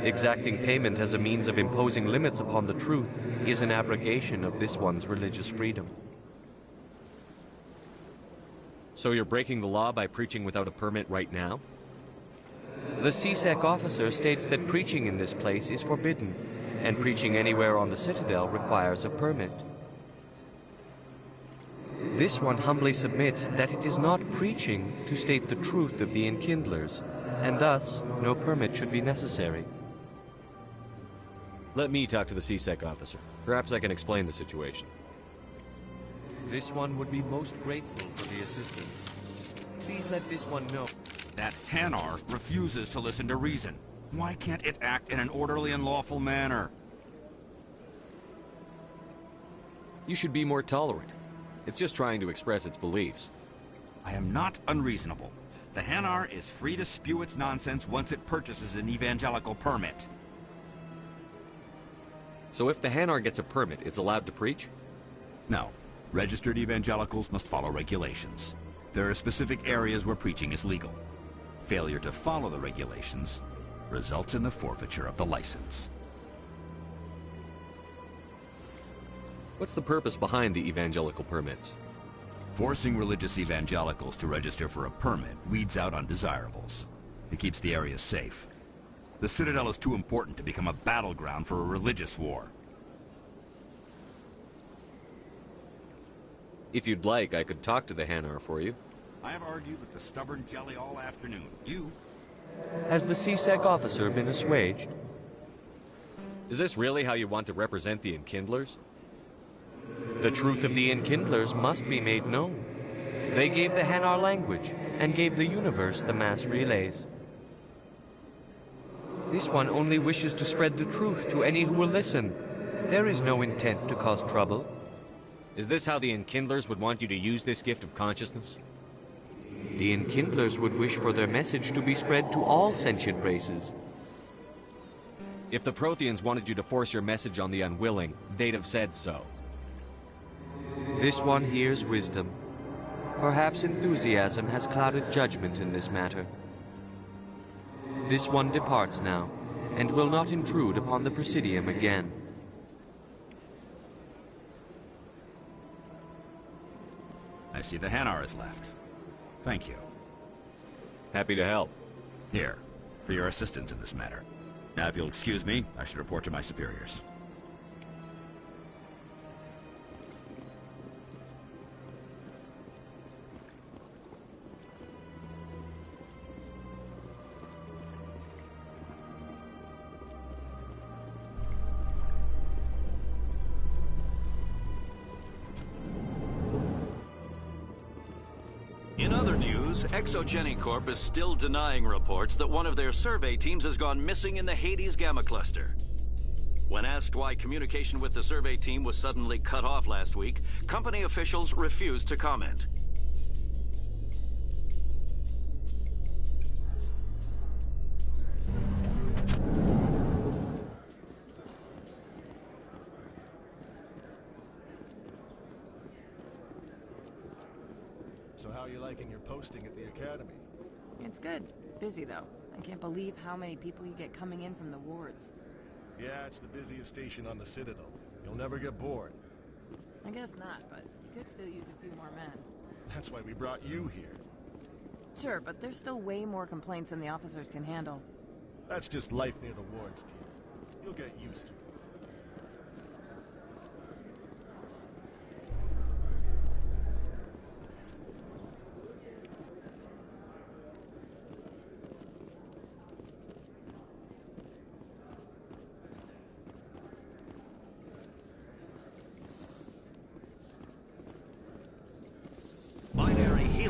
Speaker 1: Exacting payment as a means of imposing limits upon the truth is an abrogation of this one's religious freedom.
Speaker 2: So you're breaking the law by preaching without a permit right now?
Speaker 1: The CSEC officer states that preaching in this place is forbidden, and preaching anywhere on the Citadel requires a permit. This one humbly submits that it is not preaching to state the truth of the Enkindlers, and thus no permit should be necessary.
Speaker 2: Let me talk to the CSEC officer. Perhaps I can explain the situation.
Speaker 1: This one would be most grateful for the assistance. Please let this one know.
Speaker 24: That Hanar refuses to listen to reason. Why can't it act in an orderly and lawful manner?
Speaker 2: You should be more tolerant. It's just trying to express its beliefs.
Speaker 24: I am not unreasonable. The Hanar is free to spew its nonsense once it purchases an evangelical permit.
Speaker 2: So if the Hanar gets a permit, it's allowed to preach?
Speaker 24: No. Registered evangelicals must follow regulations. There are specific areas where preaching is legal. Failure to follow the regulations results in the forfeiture of the license.
Speaker 2: What's the purpose behind the evangelical permits?
Speaker 24: Forcing religious evangelicals to register for a permit weeds out undesirables. It keeps the area safe. The Citadel is too important to become a battleground for a religious war.
Speaker 2: If you'd like, I could talk to the Hanar for you.
Speaker 24: I have argued with the stubborn jelly all afternoon. You?
Speaker 1: Has the CSEC officer been assuaged?
Speaker 2: Is this really how you want to represent the Enkindlers?
Speaker 1: The truth of the Enkindlers must be made known. They gave the Hanar language, and gave the universe the mass relays. This one only wishes to spread the truth to any who will listen. There is no intent to cause trouble.
Speaker 2: Is this how the Enkindlers would want you to use this gift of consciousness?
Speaker 1: The Enkindlers would wish for their message to be spread to all sentient races.
Speaker 2: If the Protheans wanted you to force your message on the unwilling, they'd have said so.
Speaker 1: This one hears wisdom. Perhaps enthusiasm has clouded judgment in this matter. This one departs now, and will not intrude upon the Presidium again.
Speaker 24: I see the Hanar is left. Thank you.
Speaker 2: Happy to help.
Speaker 24: Here, for your assistance in this matter. Now, if you'll excuse me, I should report to my superiors.
Speaker 21: In other news, Exogeny Corp is still denying reports that one of their survey teams has gone missing in the Hades Gamma Cluster. When asked why communication with the survey team was suddenly cut off last week, company officials refused to comment.
Speaker 3: So how are you liking your posting at the Academy?
Speaker 16: It's good. Busy, though. I can't believe how many people you get coming in from the wards.
Speaker 3: Yeah, it's the busiest station on the Citadel. You'll never get bored.
Speaker 16: I guess not, but you could still use a few more men.
Speaker 3: That's why we brought you here.
Speaker 16: Sure, but there's still way more complaints than the officers can handle.
Speaker 3: That's just life near the wards, kid. You'll get used to it.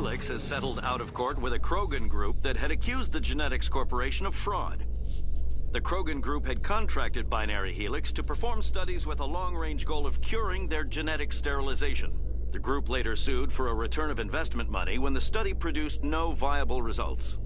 Speaker 21: Helix has settled out of court with a Krogan group that had accused the Genetics Corporation of fraud. The Krogan group had contracted Binary Helix to perform studies with a long-range goal of curing their genetic sterilization. The group later sued for a return of investment money when the study produced no viable results.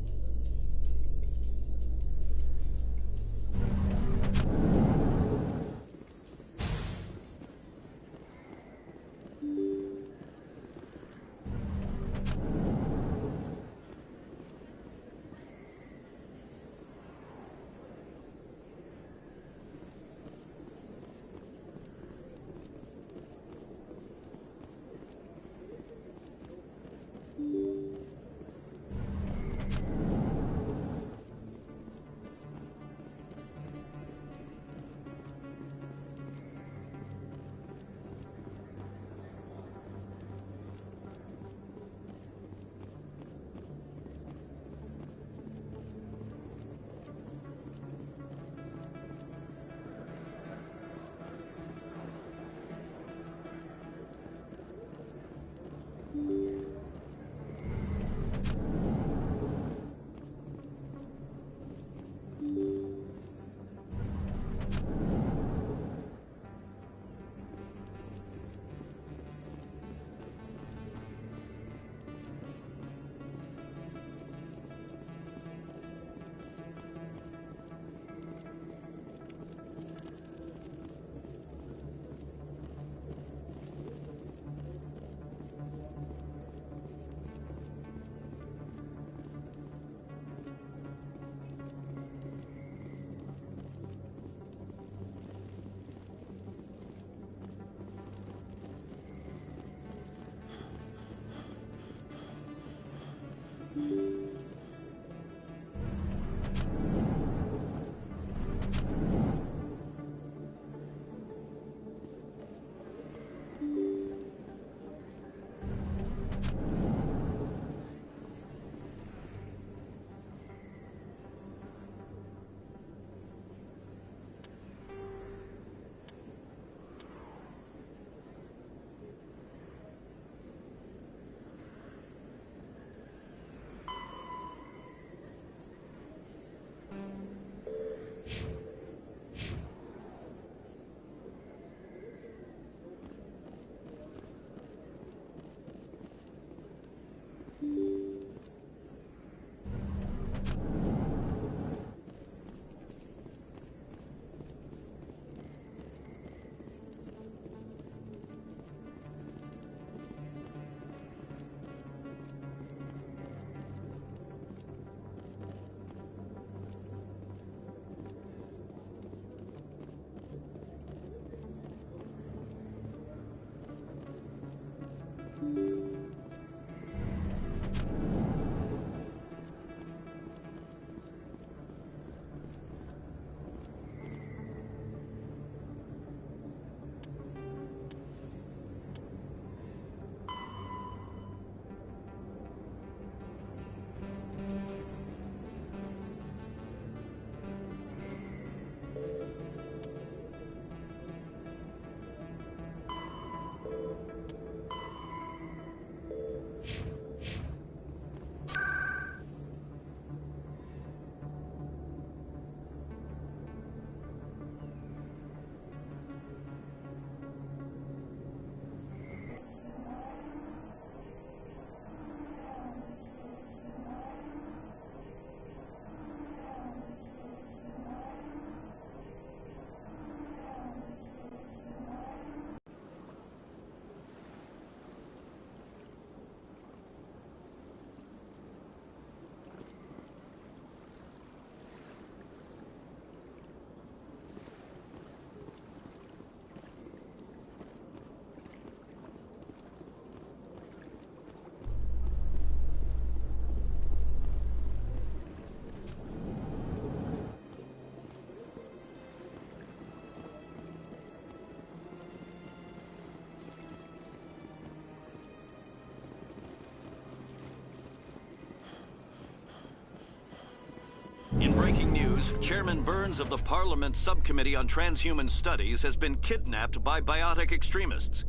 Speaker 21: In breaking news, Chairman Burns of the Parliament Subcommittee on Transhuman Studies has been kidnapped by biotic extremists.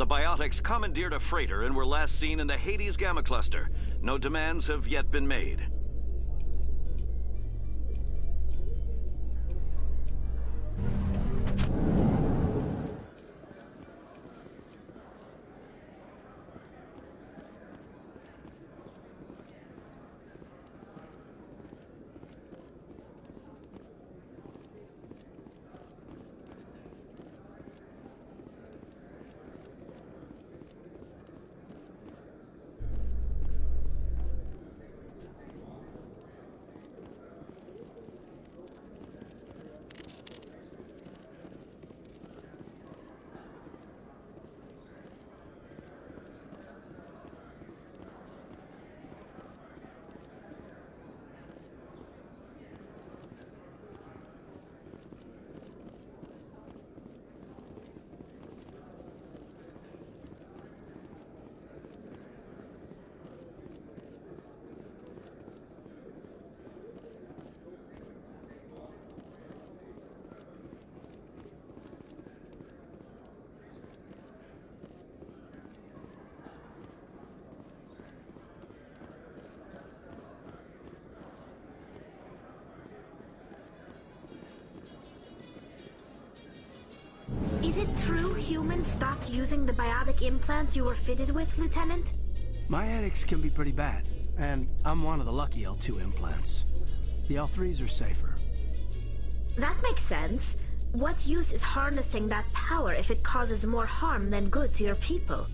Speaker 21: The biotics commandeered a freighter and were last seen in the Hades Gamma Cluster. No demands have yet been made.
Speaker 18: Is it true humans stopped using the biotic implants you were fitted with, Lieutenant?
Speaker 9: My headaches can be pretty bad, and I'm one of the lucky L2 implants. The L3s are safer.
Speaker 18: That makes sense. What use is harnessing that power if it causes more harm than good to your people?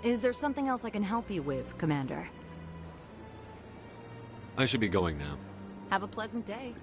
Speaker 4: Is there something else I can help you with, Commander?
Speaker 2: I should be going now.
Speaker 4: Have a pleasant day.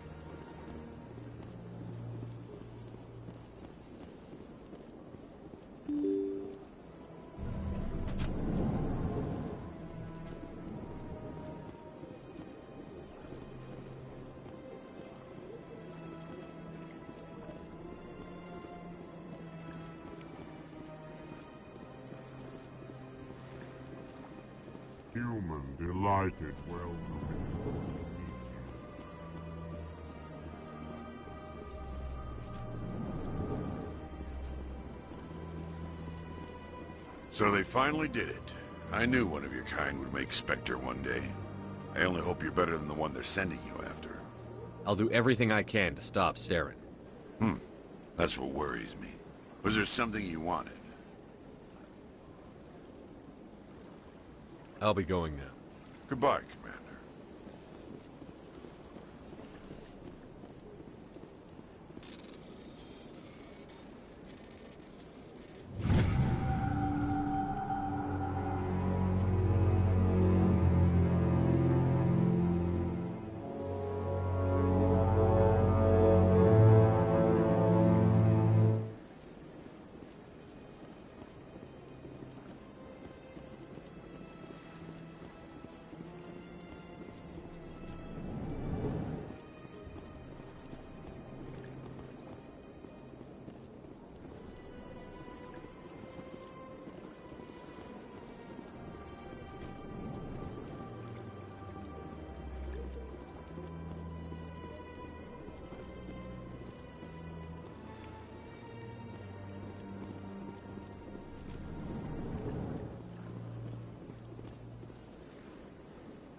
Speaker 17: Human delighted welcome.
Speaker 5: So they finally did it. I knew one of your kind would make Spectre one day. I only hope you're better than the one they're sending you after.
Speaker 2: I'll do everything I can to stop Saren.
Speaker 5: That's what worries me. Was there something you wanted?
Speaker 2: I'll be going now.
Speaker 5: Goodbye, Commander.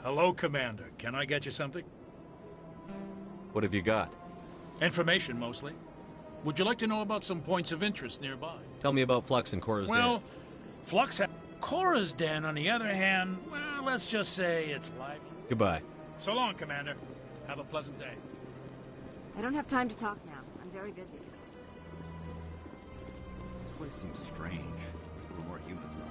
Speaker 8: Hello, Commander. Can I get you something?
Speaker 2: What have you got?
Speaker 8: Information, mostly. Would you like to know about some points of interest nearby?
Speaker 2: Tell me about Flux and Cora's
Speaker 8: Well,
Speaker 2: Den.
Speaker 8: Flux Cora's Den, on the other hand, well, let's just say it's lively.
Speaker 2: Goodbye.
Speaker 8: So long, Commander. Have a pleasant day.
Speaker 4: I don't have time to talk now. I'm very busy.
Speaker 6: This place seems strange. Wish there were more humans around.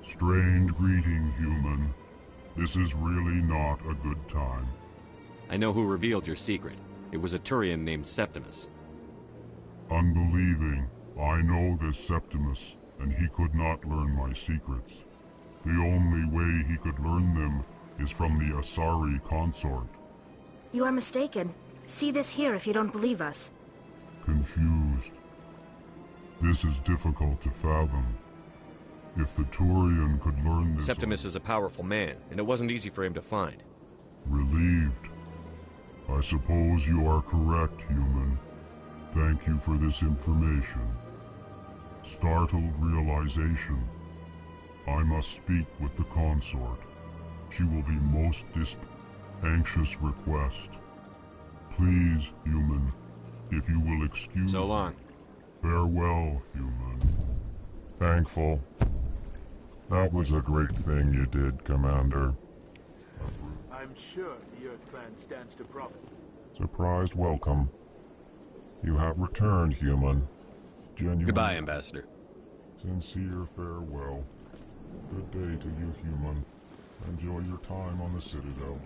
Speaker 17: Strange greeting, human. This is really not a good time.
Speaker 2: I know who revealed your secret. It was a Turian named Septimus.
Speaker 17: Unbelieving, I know this Septimus, and he could not learn my secrets. The only way he could learn them is from the Asari consort.
Speaker 18: You are mistaken. See this here if you don't believe us.
Speaker 17: Confused. This is difficult to fathom. If the Turian could learn this...
Speaker 2: Septimus is a powerful man, and it wasn't easy for him to find.
Speaker 17: Relieved. I suppose you are correct, human. Thank you for this information. Startled realization. I must speak with the consort. She will be most anxious request. Please, human, if you will excuse...
Speaker 2: So long.
Speaker 17: Farewell, human. Thankful. That was a great thing you did, Commander.
Speaker 13: I'm sure the Earth Clan stands to profit.
Speaker 17: Surprised welcome. You have returned, human. Genuine.
Speaker 2: Goodbye, Ambassador.
Speaker 17: Sincere farewell. Good day to you, human. Enjoy your time on the Citadel.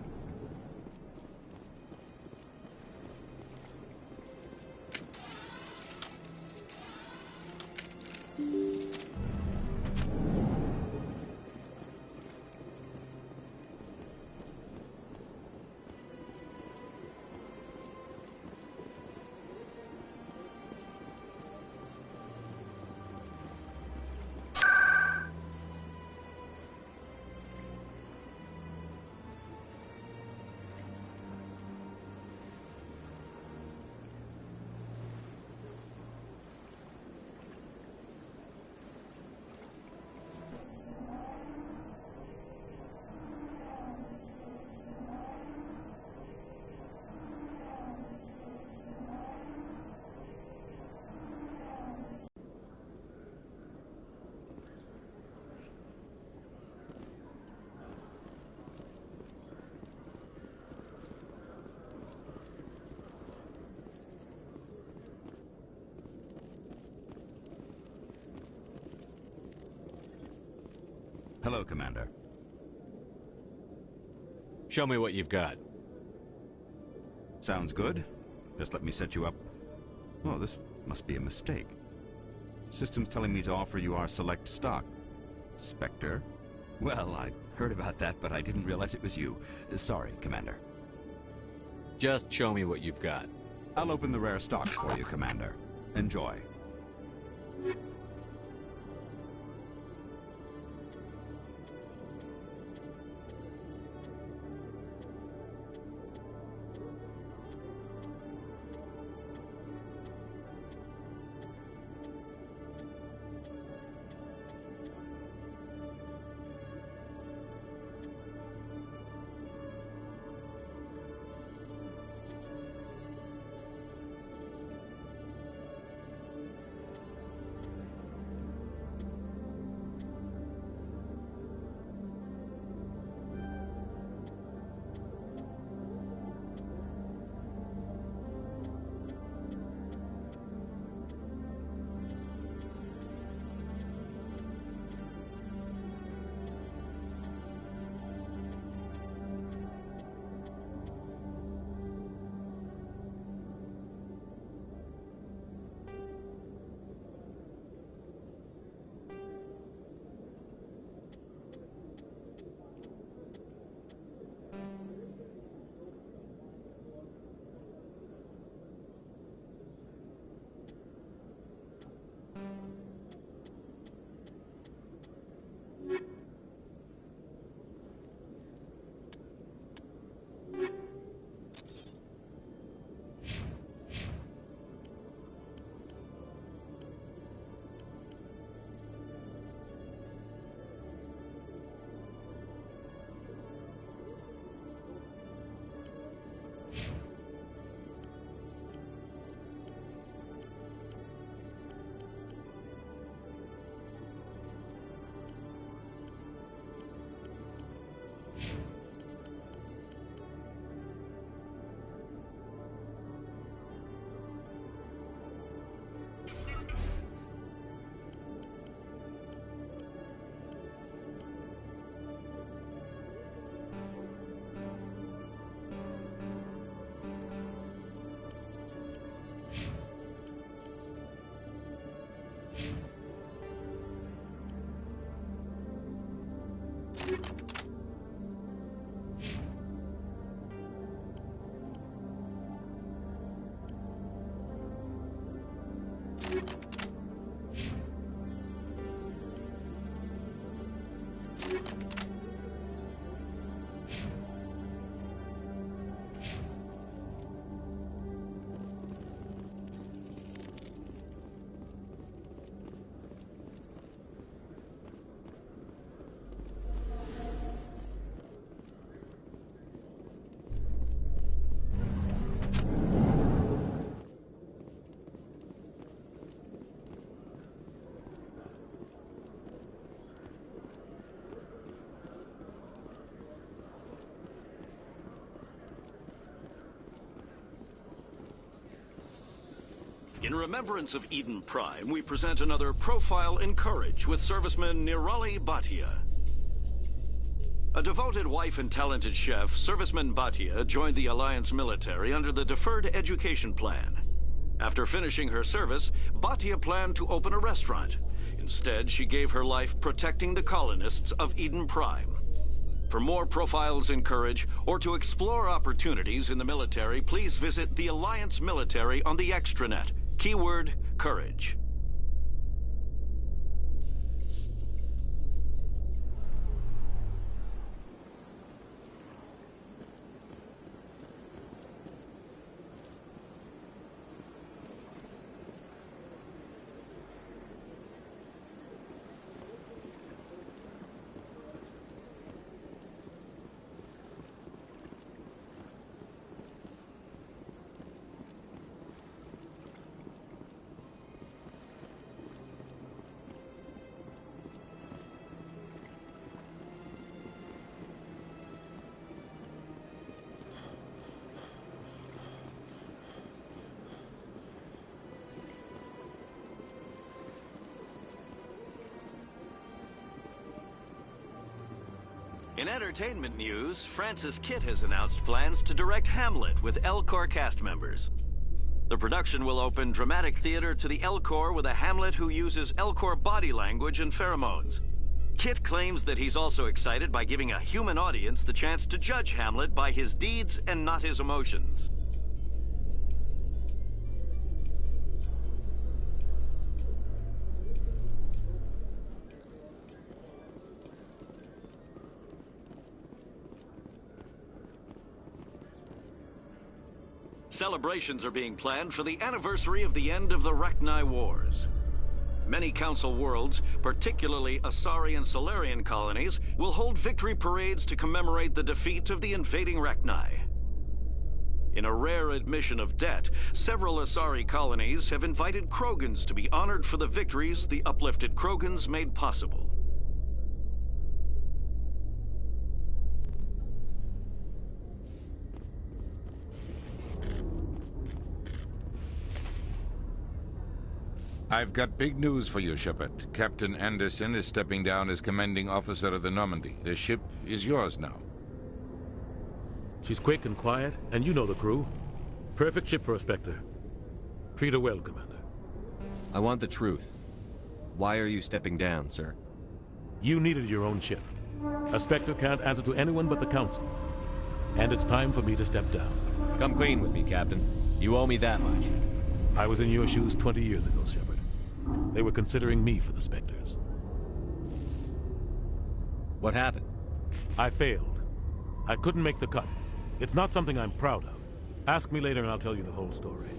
Speaker 6: Hello, Commander.
Speaker 2: Show me what you've got.
Speaker 6: Sounds good. Just let me set you up. Oh, this must be a mistake. System's telling me to offer you our select stock. Spectre? Well, I heard about that, but I didn't realize it was you. Sorry, Commander.
Speaker 2: Just show me what you've got.
Speaker 6: I'll open the rare stocks for you, Commander. Enjoy.
Speaker 21: In remembrance of Eden Prime, we present another profile in courage with serviceman Nirali Bhatia. A devoted wife and talented chef, Serviceman Bhatia joined the Alliance military under the Deferred Education Plan. After finishing her service, Bhatia planned to open a restaurant. Instead, she gave her life protecting the colonists of Eden Prime. For more profiles in courage, or to explore opportunities in the military, please visit the Alliance military on the extranet. Keyword, courage. In entertainment news, Francis Kitt has announced plans to direct Hamlet with Elcor cast members. The production will open dramatic theater to the Elcor with a Hamlet who uses Elcor body language and pheromones. Kitt claims that he's also excited by giving a human audience the chance to judge Hamlet by his deeds and not his emotions. Celebrations are being planned for the anniversary of the end of the Rachni Wars. Many Council worlds, particularly Asari and Solarian colonies, will hold victory parades to commemorate the defeat of the invading Rachni. In a rare admission of debt, several Asari colonies have invited Krogans to be honored for the victories the uplifted Krogans made possible.
Speaker 23: I've got big news for you, Shepard. Captain Anderson is stepping down as commanding officer of the Normandy. The ship is yours now.
Speaker 11: She's quick and quiet, and you know the crew. Perfect ship for a Spectre. Treat her well, Commander.
Speaker 1: I want the truth. Why are you stepping down, sir?
Speaker 11: You needed your own ship. A Spectre can't answer to anyone but the Council. And it's time for me to step down.
Speaker 1: Come clean with me, Captain. You owe me that much.
Speaker 11: I was in your shoes 20 years ago, Shepard. They were considering me for the Spectres.
Speaker 1: What happened?
Speaker 11: I failed. I couldn't make the cut. It's not something I'm proud of. Ask me later and I'll tell you the whole story.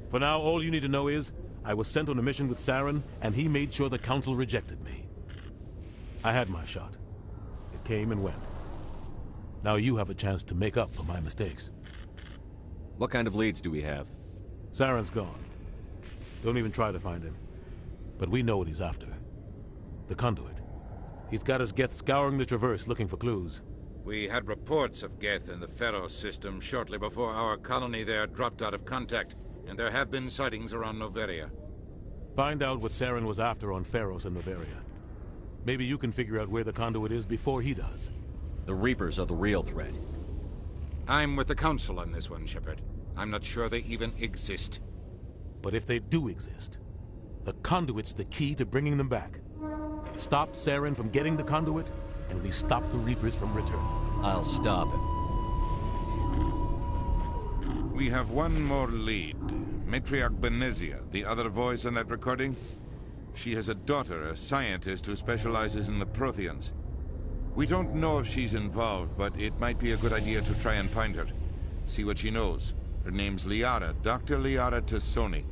Speaker 11: For now, all you need to know is, I was sent on a mission with Saren, and he made sure the Council rejected me. I had my shot. It came and went. Now you have a chance to make up for my mistakes.
Speaker 1: What kind of leads do we have?
Speaker 11: Saren's gone. Don't even try to find him. But we know what he's after. The conduit. He's got his Geth scouring the Traverse looking for clues.
Speaker 23: We had reports of Geth in the Pharaoh system shortly before our colony there dropped out of contact, and there have been sightings around Noveria.
Speaker 11: Find out what Saren was after on Pharos and Noveria. Maybe you can figure out where the conduit is before he does.
Speaker 1: The Reapers are the real threat.
Speaker 23: I'm with the Council on this one, Shepard. I'm not sure they even exist.
Speaker 11: But if they do exist, the conduit's the key to bringing them back. Stop Saren from getting the conduit, and and we stop the Reapers from returning.
Speaker 2: I'll stop it.
Speaker 23: We have one more lead. Matriarch Benezia, the other voice on that recording. She has a daughter, a scientist who specializes in the Protheans. We don't know if she's involved, but it might be a good idea to try and find her. See what she knows. Her name's Liara, Dr. Liara Tassoni.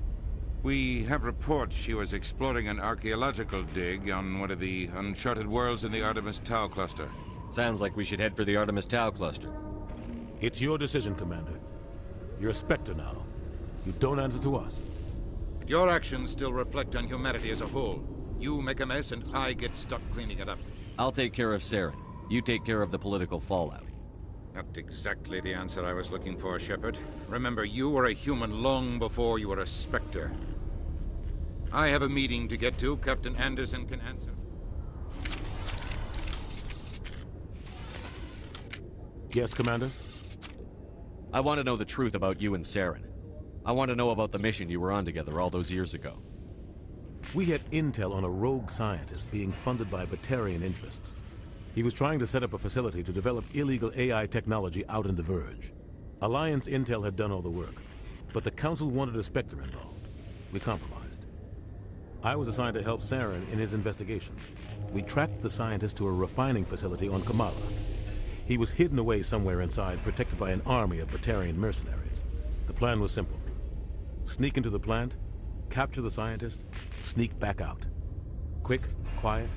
Speaker 23: We have reports she was exploring an archaeological dig on one of the uncharted worlds in the Artemis Tau cluster.
Speaker 2: Sounds like we should head for the Artemis Tau cluster.
Speaker 11: It's your decision, Commander. You're a Spectre now. You don't answer to us.
Speaker 23: But your actions still reflect on humanity as a whole. You make a mess and I get stuck cleaning it up.
Speaker 2: I'll take care of Saren. You take care of the political fallout.
Speaker 23: Not exactly the answer I was looking for, Shepard. Remember, you were a human long before you were a Spectre. I have a meeting to get to. Captain Anderson can answer.
Speaker 11: Yes, Commander?
Speaker 2: I want to know the truth about you and Saren. I want to know about the mission you were on together all those years ago.
Speaker 11: We had intel on a rogue scientist being funded by Batarian interests. He was trying to set up a facility to develop illegal AI technology out in the Verge. Alliance intel had done all the work, but the Council wanted a Spectre involved. We compromised. I was assigned to help Saren in his investigation. We tracked the scientist to a refining facility on Kamala. He was hidden away somewhere inside, protected by an army of Batarian mercenaries. The plan was simple. Sneak into the plant, capture the scientist, sneak back out. Quick, quiet,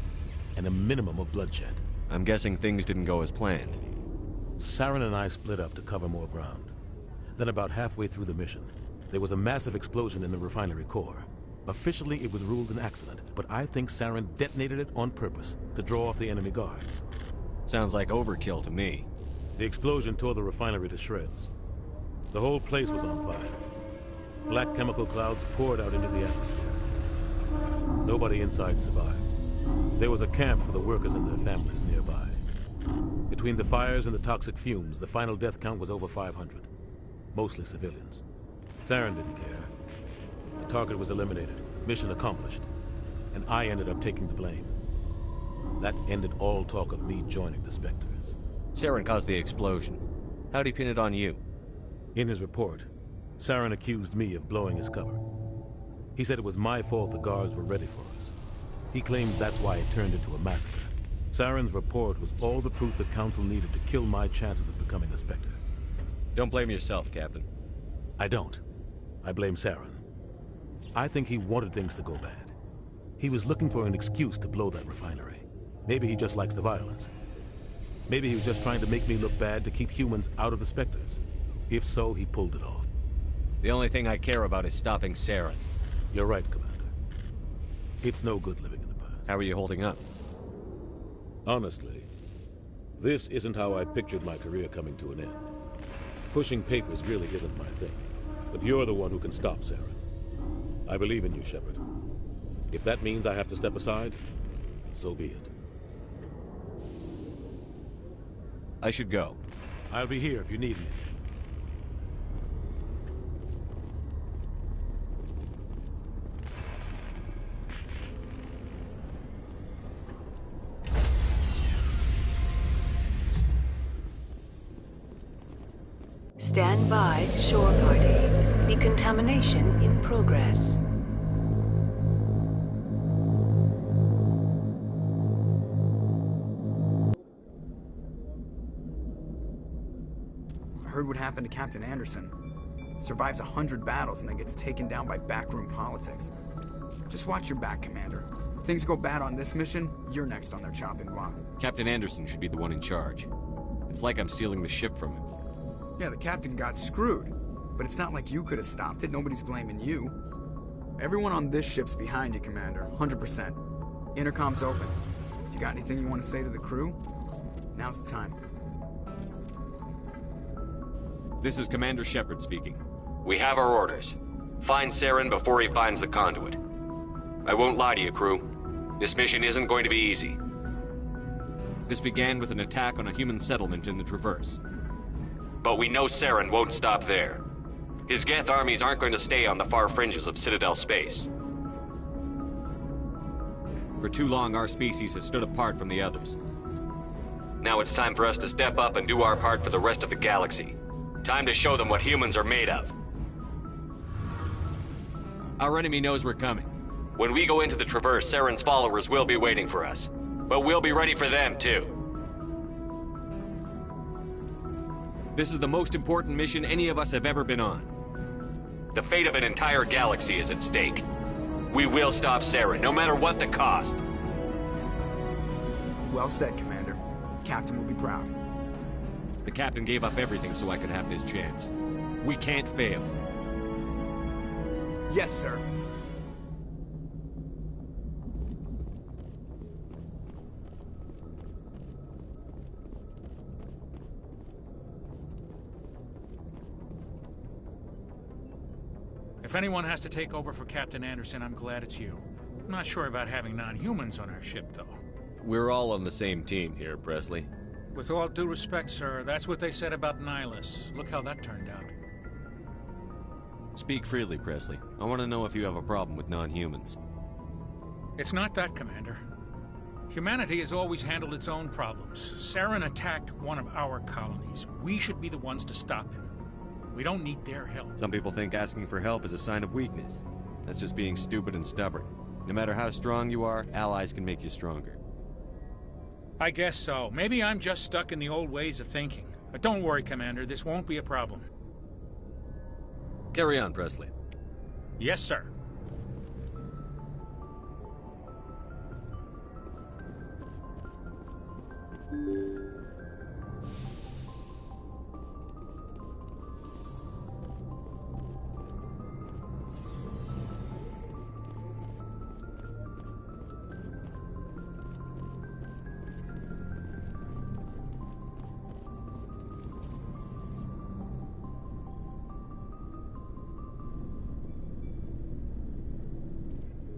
Speaker 11: and a minimum of bloodshed.
Speaker 2: I'm guessing things didn't go as planned.
Speaker 11: Saren and I split up to cover more ground. Then about halfway through the mission, there was a massive explosion in the refinery core. Officially, it was ruled an accident, but I think Saren detonated it on purpose to draw off the enemy guards.
Speaker 2: Sounds like overkill to me.
Speaker 11: The explosion tore the refinery to shreds. The whole place was on fire. Black chemical clouds poured out into the atmosphere. Nobody inside survived. There was a camp for the workers and their families nearby. Between the fires and the toxic fumes, the final death count was over 500. Mostly civilians. Saren didn't care. The target was eliminated, mission accomplished, and I ended up taking the blame. That ended all talk of me joining the Spectres.
Speaker 2: Saren caused the explosion. How'd he pin it on you?
Speaker 11: In his report, Saren accused me of blowing his cover. He said it was my fault the guards were ready for us. He claimed that's why it turned into a massacre. Saren's report was all the proof the Council needed to kill my chances of becoming a Spectre.
Speaker 2: Don't blame yourself, Captain.
Speaker 11: I don't. I blame Saren. I think he wanted things to go bad. He was looking for an excuse to blow that refinery. Maybe he just likes the violence. Maybe he was just trying to make me look bad to keep humans out of the Spectres. If so, he pulled it off.
Speaker 2: The only thing I care about is stopping Saren.
Speaker 11: You're right, Commander. It's no good living in the past.
Speaker 2: How are you holding up?
Speaker 11: Honestly, this isn't how I pictured my career coming to an end. Pushing papers really isn't my thing. But you're the one who can stop Saren. I believe in you, Shepard. If that means I have to step aside, so be it.
Speaker 2: I should go.
Speaker 11: I'll be here if you need anything.
Speaker 14: Stand by, shore party. Decontamination in progress.
Speaker 19: Heard what happened to Captain Anderson. Survives 100 battles and then gets taken down by backroom politics. Just watch your back, Commander. If things go bad on this mission, you're next on their chopping block.
Speaker 2: Captain Anderson should be the one in charge. It's like I'm stealing the ship from him.
Speaker 19: Yeah, the captain got screwed. But it's not like you could have stopped it. Nobody's blaming you. Everyone on this ship's behind you, Commander. 100%. Intercom's open. If you got anything you want to say to the crew, now's the time.
Speaker 2: This is Commander Shepard speaking.
Speaker 20: We have our orders. Find Saren before he finds the conduit. I won't lie to you, crew. This mission isn't going to be easy.
Speaker 2: This began with an attack on a human settlement in the Traverse.
Speaker 20: But we know Saren won't stop there. His Geth armies aren't going to stay on the far fringes of Citadel space.
Speaker 2: For too long, our species has stood apart from the others.
Speaker 20: Now it's time for us to step up and do our part for the rest of the galaxy. Time to show them what humans are made of.
Speaker 2: Our enemy knows we're coming.
Speaker 20: When we go into the Traverse, Saren's followers will be waiting for us. But we'll be ready for them, too.
Speaker 2: This is the most important mission any of us have ever been on.
Speaker 20: The fate of an entire galaxy is at stake. We will stop Saren, no matter what the cost.
Speaker 19: Well said, Commander. The Captain will be proud.
Speaker 2: The Captain gave up everything so I could have this chance. We can't fail.
Speaker 19: Yes, sir.
Speaker 8: If anyone has to take over for Captain Anderson, I'm glad it's you. I'm not sure about having non-humans on our ship, though.
Speaker 2: We're all on the same team here, Presley.
Speaker 8: With all due respect, sir, that's what they said about Nihilus. Look how that turned out.
Speaker 2: Speak freely, Presley. I want to know if you have a problem with non-humans.
Speaker 8: It's not that, Commander. Humanity has always handled its own problems. Saren attacked one of our colonies. We should be the ones to stop him. We don't need their help.
Speaker 2: Some people think asking for help is a sign of weakness. That's just being stupid and stubborn. No matter how strong you are, allies can make you stronger.
Speaker 8: I guess so. Maybe I'm just stuck in the old ways of thinking. But don't worry, Commander. This won't be a problem.
Speaker 2: Carry on, Presley.
Speaker 8: Yes, sir.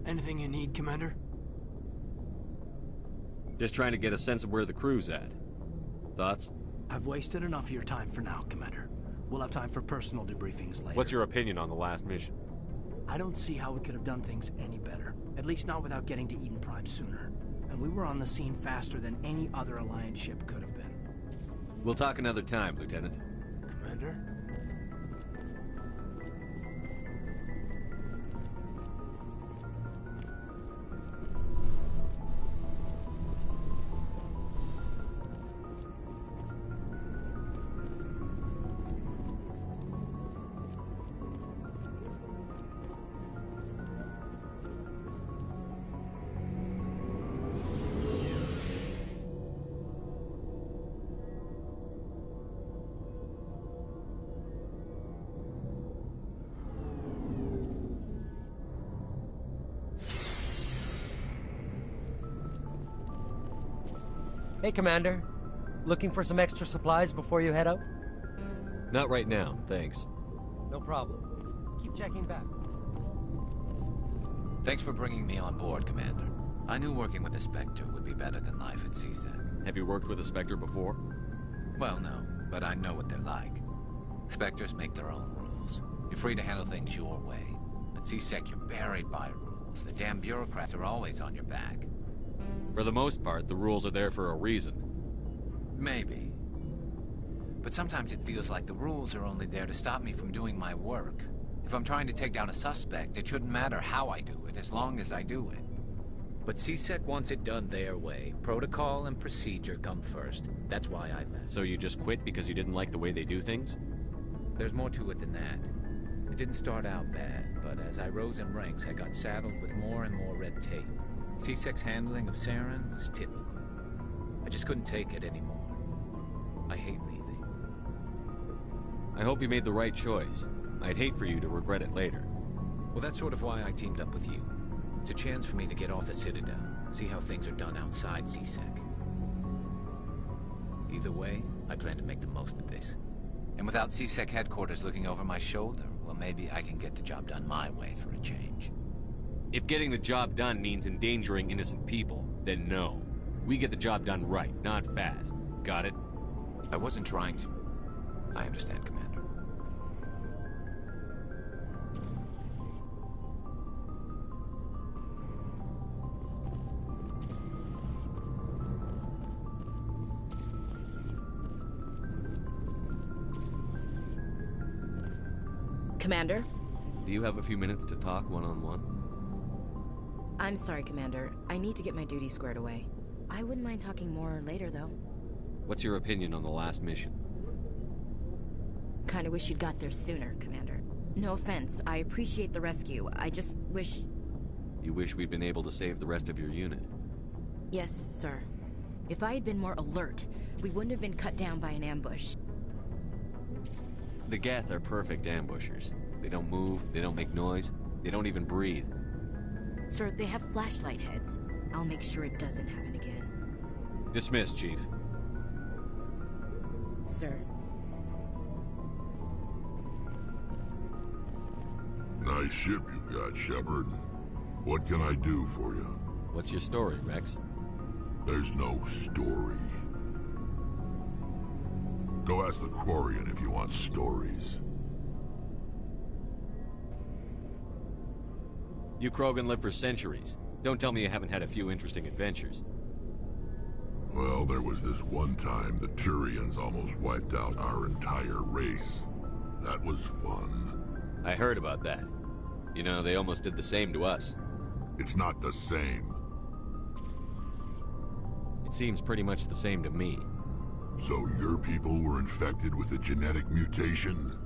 Speaker 9: Anything you need, Commander?
Speaker 2: Just trying to get a sense of where the crew's at. Thoughts?
Speaker 9: I've wasted enough of your time for now, Commander. We'll have time for personal debriefings later.
Speaker 2: What's your opinion on the last mission?
Speaker 9: I don't see how we could have done things any better. At least not without getting to Eden Prime sooner. And we were on the scene faster than any other Alliance ship could have been.
Speaker 2: We'll talk another time, Lieutenant.
Speaker 9: Commander?
Speaker 7: Hey, Commander. Looking for some extra supplies before you head out?
Speaker 2: Not right now, thanks.
Speaker 7: No problem. Keep checking back.
Speaker 12: Thanks for bringing me on board, Commander. I knew working with a Spectre would be better than life at CSEC.
Speaker 2: Have you worked with a Spectre before?
Speaker 12: Well, no, but I know what they're like. Spectres make their own rules. You're free to handle things your way. At CSEC, you're buried by rules. The damn bureaucrats are always on your back.
Speaker 2: For the most part, the rules are there for a reason.
Speaker 12: Maybe. But sometimes it feels like the rules are only there to stop me from doing my work. If I'm trying to take down a suspect, it shouldn't matter how I do it, as long as I do it.
Speaker 15: But CSEC wants it done their way. Protocol and procedure come first. That's why I left.
Speaker 2: So you just quit because you didn't like the way they do things?
Speaker 15: There's more to it than that. It didn't start out bad, but as I rose in ranks, I got saddled with more and more red tape. CSEC's handling of Saren was typical. I just couldn't take it anymore. I hate leaving.
Speaker 2: I hope you made the right choice. I'd hate for you to regret it later.
Speaker 15: Well, that's sort of why I teamed up with you. It's a chance for me to get off the Citadel, see how things are done outside CSEC. Either way, I plan to make the most of this.
Speaker 12: And without CSEC headquarters looking over my shoulder, well, maybe I can get the job done my way for a change.
Speaker 2: If getting the job done means endangering innocent people, then no. We get the job done right, not fast. Got it?
Speaker 12: I wasn't trying to. I understand, Commander.
Speaker 10: Commander?
Speaker 1: Do you have a few minutes to talk one-on-one?
Speaker 10: I'm sorry, Commander. I need to get my duty squared away. I wouldn't mind talking more later, though.
Speaker 1: What's your opinion on the last mission?
Speaker 10: Kinda wish you'd got there sooner, Commander. No offense, I appreciate the rescue. I just wish...
Speaker 1: You wish we'd been able to save the rest of your unit?
Speaker 10: Yes, sir. If I had been more alert, we wouldn't have been cut down by an ambush.
Speaker 1: The Geth are perfect ambushers. They don't move, they don't make noise, they don't even breathe.
Speaker 10: Sir, they have flashlight heads. I'll make sure it doesn't happen again.
Speaker 1: Dismissed, Chief.
Speaker 10: Sir.
Speaker 17: Nice ship you've got, Shepard. What can I do for you?
Speaker 1: What's your story, Rex?
Speaker 17: There's no story. Go ask the Quarian if you want stories.
Speaker 1: You Krogan live for centuries. Don't tell me you haven't had a few interesting adventures.
Speaker 17: Well, there was this one time the Turians almost wiped out our entire race. That was fun.
Speaker 1: I heard about that. You know, they almost did the same to us.
Speaker 17: It's not the same.
Speaker 1: It seems pretty much the same to me.
Speaker 17: So your people were infected with a genetic mutation?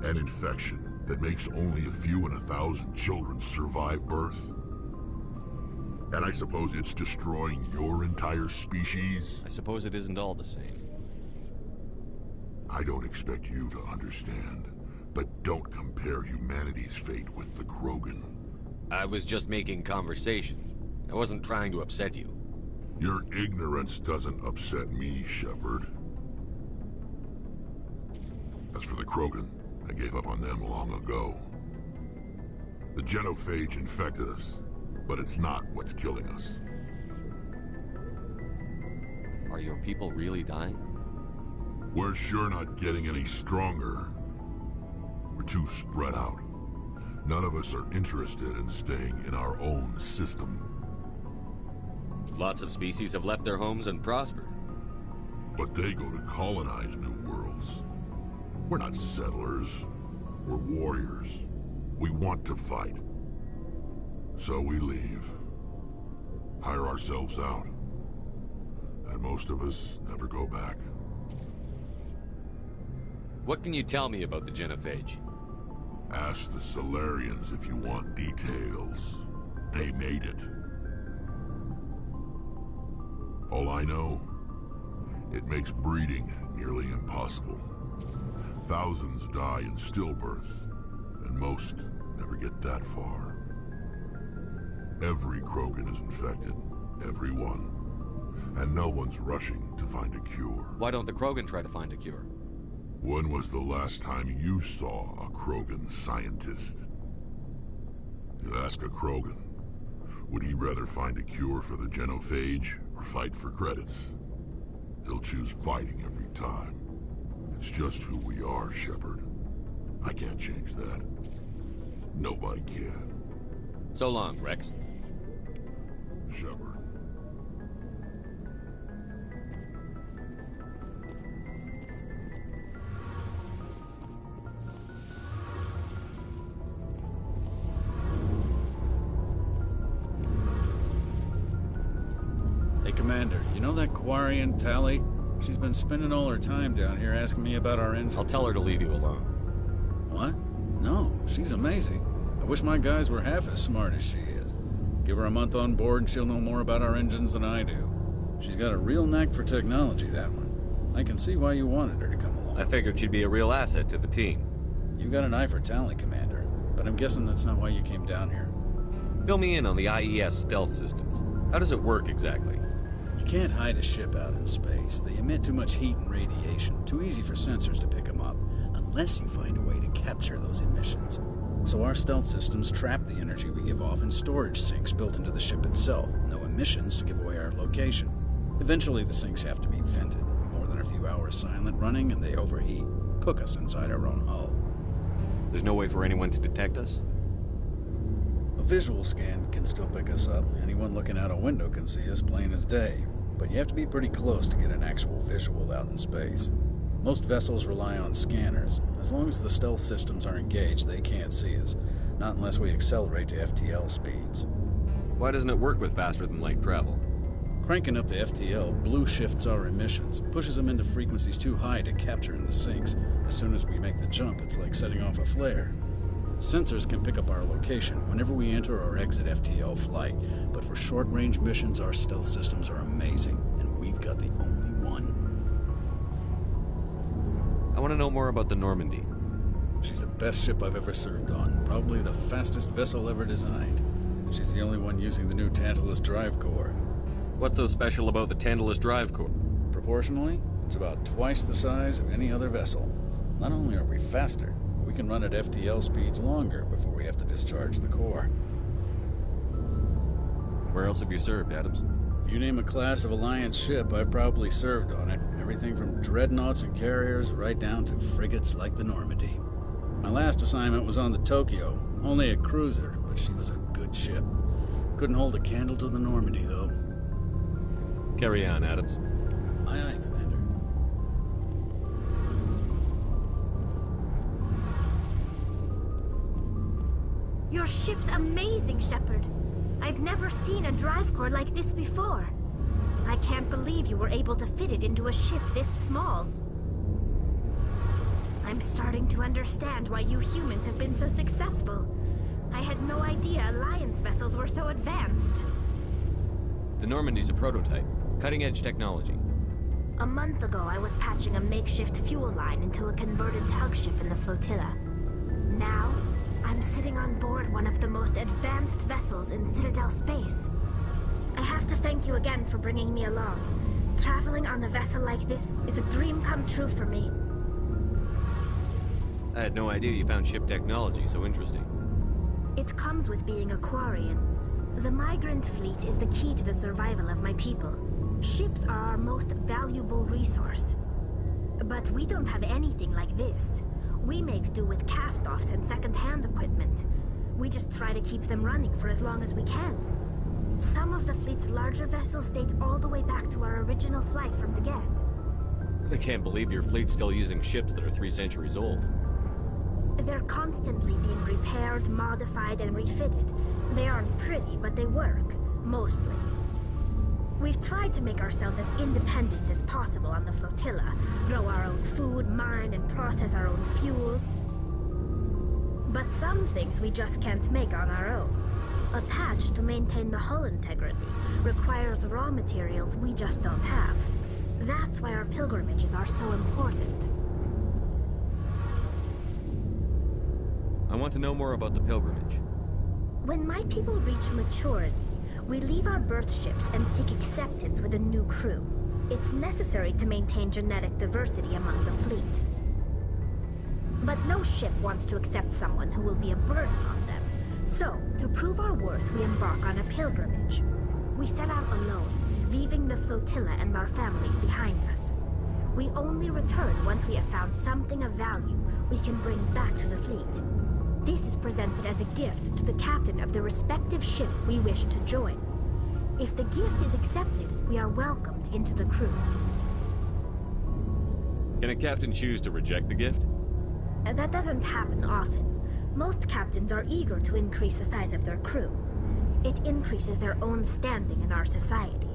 Speaker 17: An infection that makes only a few in 1,000 children survive birth? And I suppose it's destroying your entire species?
Speaker 1: I suppose it isn't all the same.
Speaker 17: I don't expect you to understand, but don't compare humanity's fate with the Krogan.
Speaker 1: I was just making conversation. I wasn't trying to upset you.
Speaker 17: Your ignorance doesn't upset me, Shepard. As for the Krogan, I gave up on them long ago. The genophage infected us, but it's not what's killing us.
Speaker 1: Are your people really dying?
Speaker 17: We're sure not getting any stronger. We're too spread out. None of us are interested in staying in our own system.
Speaker 1: Lots of species have left their homes and prospered.
Speaker 17: But they go to colonize new worlds. We're not settlers. We're warriors. We want to fight. So we leave. Hire ourselves out. And most of us never go back.
Speaker 1: What can you tell me about the genophage?
Speaker 17: Ask the Solarians if you want details. They made it. All I know, it makes breeding nearly impossible. Thousands die in stillbirth, and most never get that far. Every Krogan is infected. Every one. And no one's rushing to find a cure.
Speaker 1: Why don't the Krogan try to find a cure?
Speaker 17: When was the last time you saw a Krogan scientist? You ask a Krogan, would he rather find a cure for the genophage or fight for credits? He'll choose fighting every time. It's just who we are, Shepard. I can't change that. Nobody can.
Speaker 1: So long, Rex.
Speaker 17: Shepard.
Speaker 8: Hey, Commander, you know that Quarian Tally? She's been spending all her time down here asking me about our engines.
Speaker 1: I'll tell her to leave you alone.
Speaker 8: What? No, she's amazing. I wish my guys were half as smart as she is. Give her a month on board and she'll know more about our engines than I do. She's got a real knack for technology, that one. I can see why you wanted her to come along.
Speaker 1: I figured she'd be a real asset to the team.
Speaker 8: You got an eye for Tally, Commander, but I'm guessing that's not why you came down here.
Speaker 1: Fill me in on the IES stealth systems. How does it work exactly?
Speaker 8: You can't hide a ship out in space. They emit too much heat and radiation. Too easy for sensors to pick them up, unless you find a way to capture those emissions. So our stealth systems trap the energy we give off in storage sinks built into the ship itself. No emissions to give away our location. Eventually the sinks have to be vented. More than a few hours silent running and they overheat. Cook us inside our own hull.
Speaker 1: There's no way for anyone to detect us?
Speaker 8: A visual scan can still pick us up. Anyone looking out a window can see us plain as day. But you have to be pretty close to get an actual visual out in space.
Speaker 3: Most vessels rely on scanners. As long as the stealth systems are engaged, they can't see us. Not unless we accelerate to FTL speeds.
Speaker 2: Why doesn't it work with faster-than-light travel?
Speaker 3: Cranking up the FTL blue shifts our emissions, pushes them into frequencies too high to capture in the sinks. As soon as we make the jump, it's like setting off a flare. Sensors can pick up our location whenever we enter or exit FTL flight, but for short-range missions, our stealth systems are amazing, and we've got the only one.
Speaker 2: I want to know more about the Normandy.
Speaker 3: She's the best ship I've ever served on, probably the fastest vessel ever designed. She's the only one using the new Tantalus drive core.
Speaker 2: What's so special about the Tantalus drive core?
Speaker 3: Proportionally, it's about twice the size of any other vessel. Not only are we faster, we can run at FTL speeds longer before we have to discharge the core.
Speaker 2: Where else have you served, Adams?
Speaker 3: If you name a class of Alliance ship, I've probably served on it. Everything from dreadnoughts and carriers right down to frigates like the Normandy. My last assignment was on the Tokyo, only a cruiser, but she was a good ship. Couldn't hold a candle to the Normandy, though.
Speaker 2: Carry on, Adams.
Speaker 3: Aye, aye, Commander.
Speaker 18: Your ship's amazing, Shepard. I've never seen a drive core like this before. I can't believe you were able to fit it into a ship this small. I'm starting to understand why you humans have been so successful. I had no idea Alliance vessels were so advanced.
Speaker 2: The Normandy's a prototype. Cutting-edge technology.
Speaker 18: A month ago, I was patching a makeshift fuel line into a converted tug ship in the flotilla. Now, I'm sitting on board one of the most advanced vessels in Citadel space. I have to thank you again for bringing me along. Traveling on a vessel like this is a dream come true for me.
Speaker 2: I had no idea you found ship technology so interesting.
Speaker 18: It comes with being a Quarian. The migrant fleet is the key to the survival of my people. Ships are our most valuable resource. But we don't have anything like this. We make do with cast-offs and second-hand equipment. We just try to keep them running for as long as we can. Some of the fleet's larger vessels date all the way back to our original flight from the Geth.
Speaker 2: I can't believe your fleet's still using ships that are 3 centuries old.
Speaker 18: They're constantly being repaired, modified, and refitted. They aren't pretty, but they work. Mostly. We've tried to make ourselves as independent as possible on the flotilla. Grow our own food, mine, and process our own fuel. But some things we just can't make on our own. A patch to maintain the hull integrity requires raw materials we just don't have. That's why our pilgrimages are so important.
Speaker 2: I want to know more about the pilgrimage.
Speaker 18: When my people reach maturity, we leave our birth ships and seek acceptance with a new crew. It's necessary to maintain genetic diversity among the fleet. But no ship wants to accept someone who will be a burden on them. So, to prove our worth, we embark on a pilgrimage. We set out alone, leaving the flotilla and our families behind us. We only return once we have found something of value we can bring back to the fleet. This is presented as a gift to the captain of the respective ship we wish to join. If the gift is accepted, we are welcomed into the crew.
Speaker 2: Can a captain choose to reject the gift?
Speaker 18: That doesn't happen often. Most captains are eager to increase the size of their crew. It increases their own standing in our society.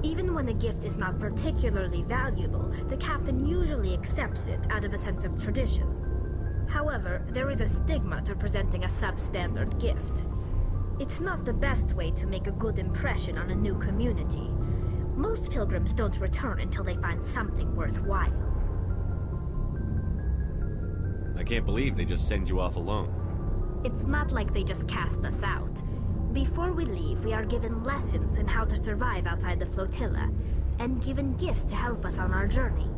Speaker 18: Even when a gift is not particularly valuable, the captain usually accepts it out of a sense of tradition. However, there is a stigma to presenting a substandard gift. It's not the best way to make a good impression on a new community. Most pilgrims don't return until they find something worthwhile.
Speaker 2: I can't believe they just send you off alone.
Speaker 18: It's not like they just cast us out. Before we leave, we are given lessons in how to survive outside the flotilla, and given gifts to help us on our journey.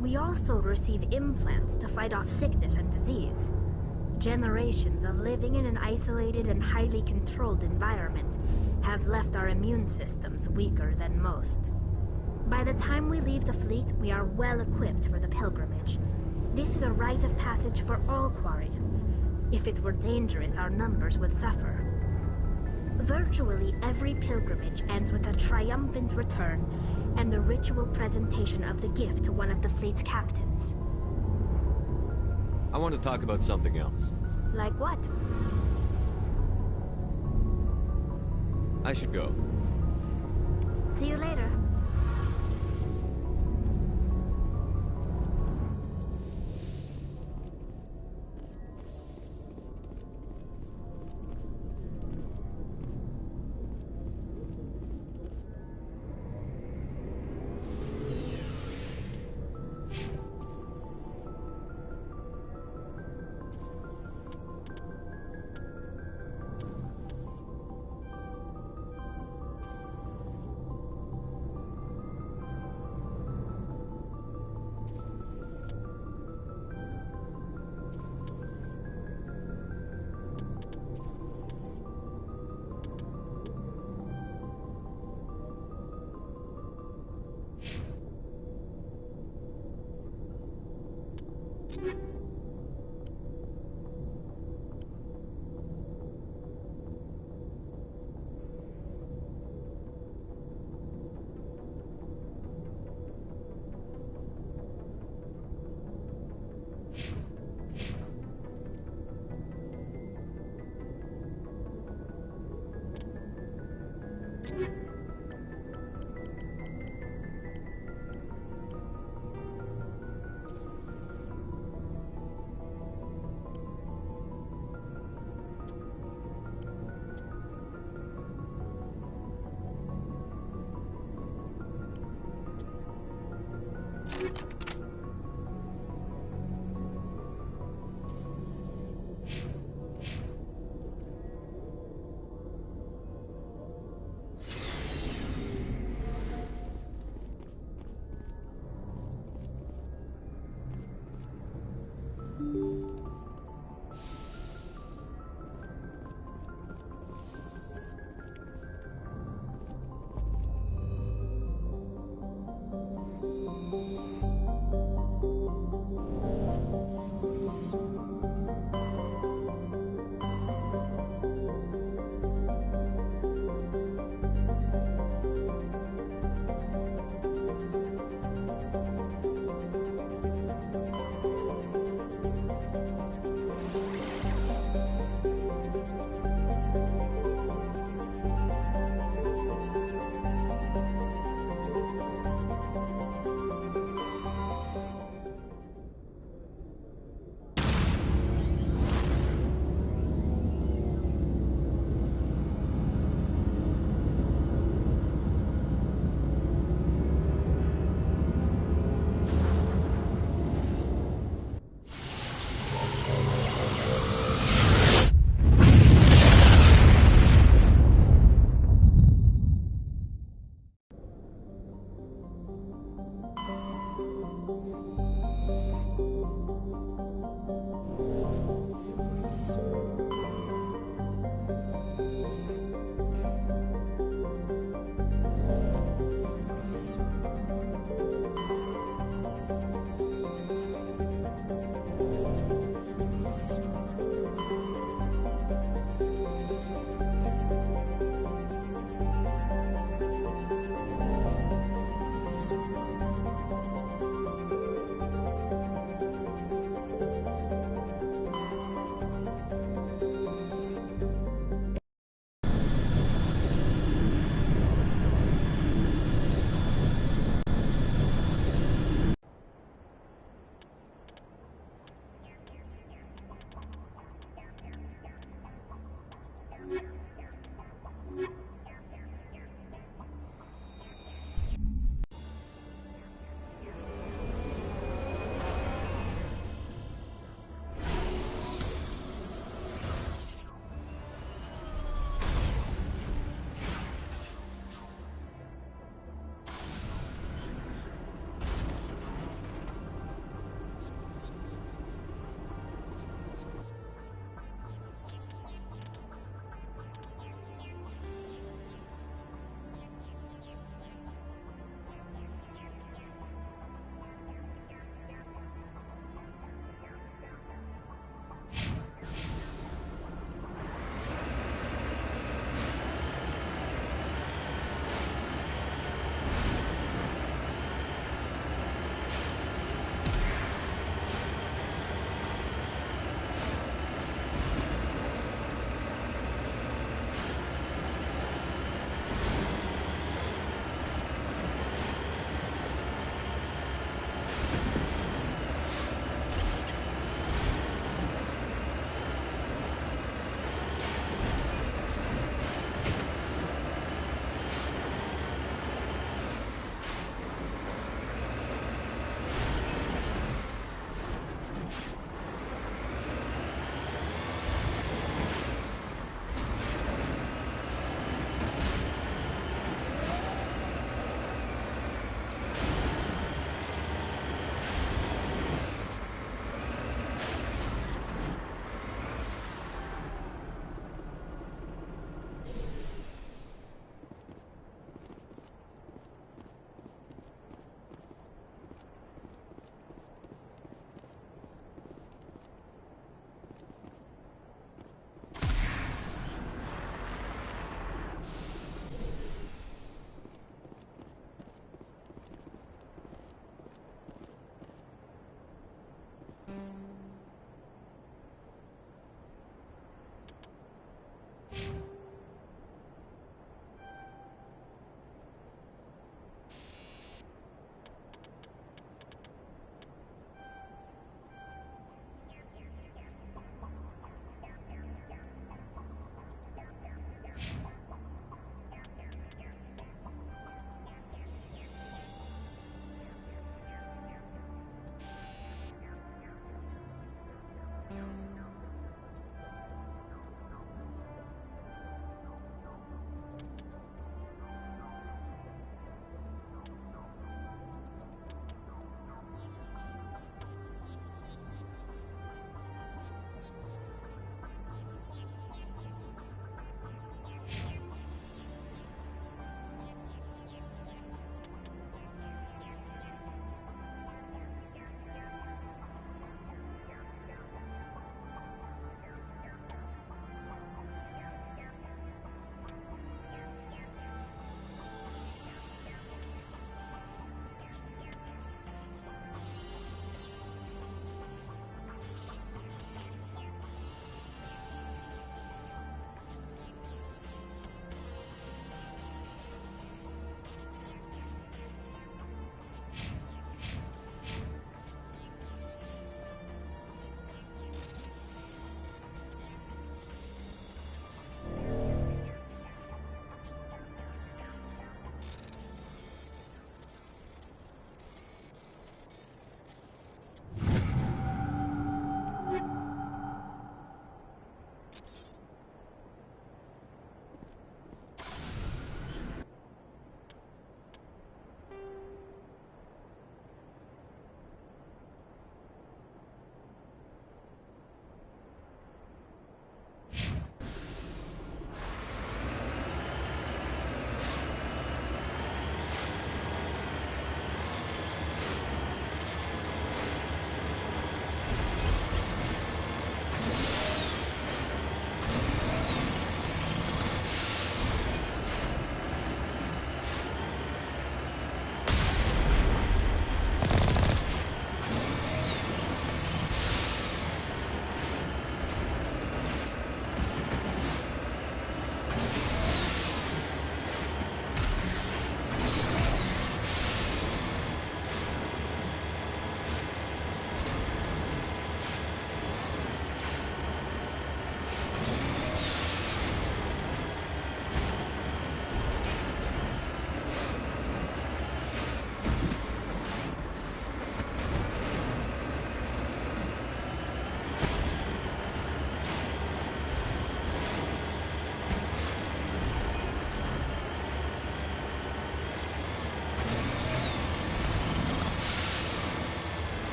Speaker 18: We also receive implants to fight off sickness and disease. Generations of living in an isolated and highly controlled environment have left our immune systems weaker than most. By the time we leave the fleet, we are well equipped for the pilgrimage. This is a rite of passage for all Quarians. If it were dangerous, our numbers would suffer. Virtually every pilgrimage ends with a triumphant return and the ritual presentation of the gift to one of the fleet's captains.
Speaker 2: I want to talk about something else.
Speaker 18: Like what?
Speaker 2: I should go.
Speaker 18: See you later.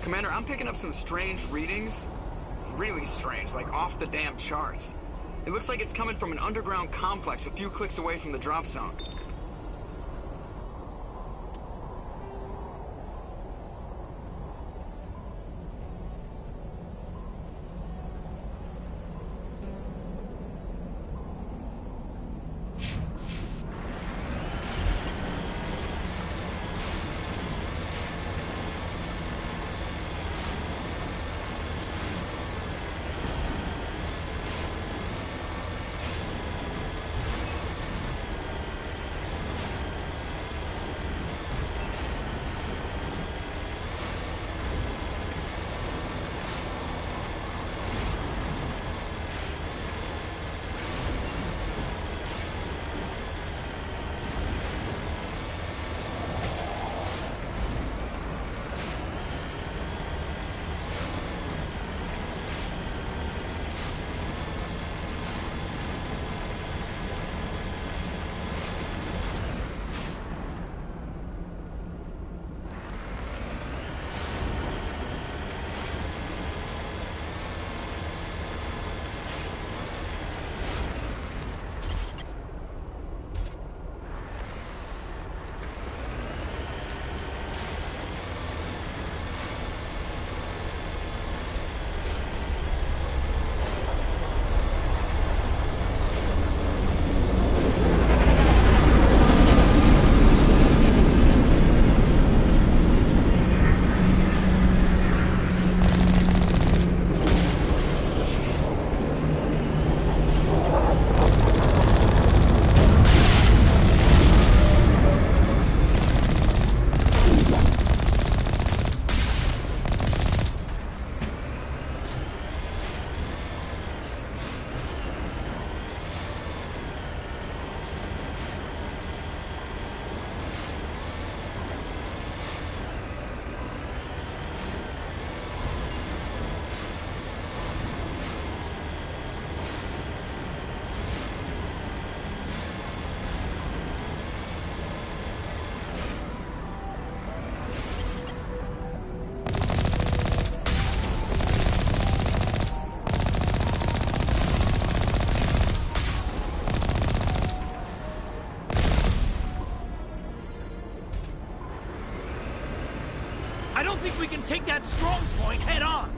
Speaker 19: Commander, I'm picking up some strange readings. Really strange, like off the damn charts. It looks like it's coming from an underground complex a few clicks away from the drop zone.
Speaker 9: I don't think we can take that strong point head on.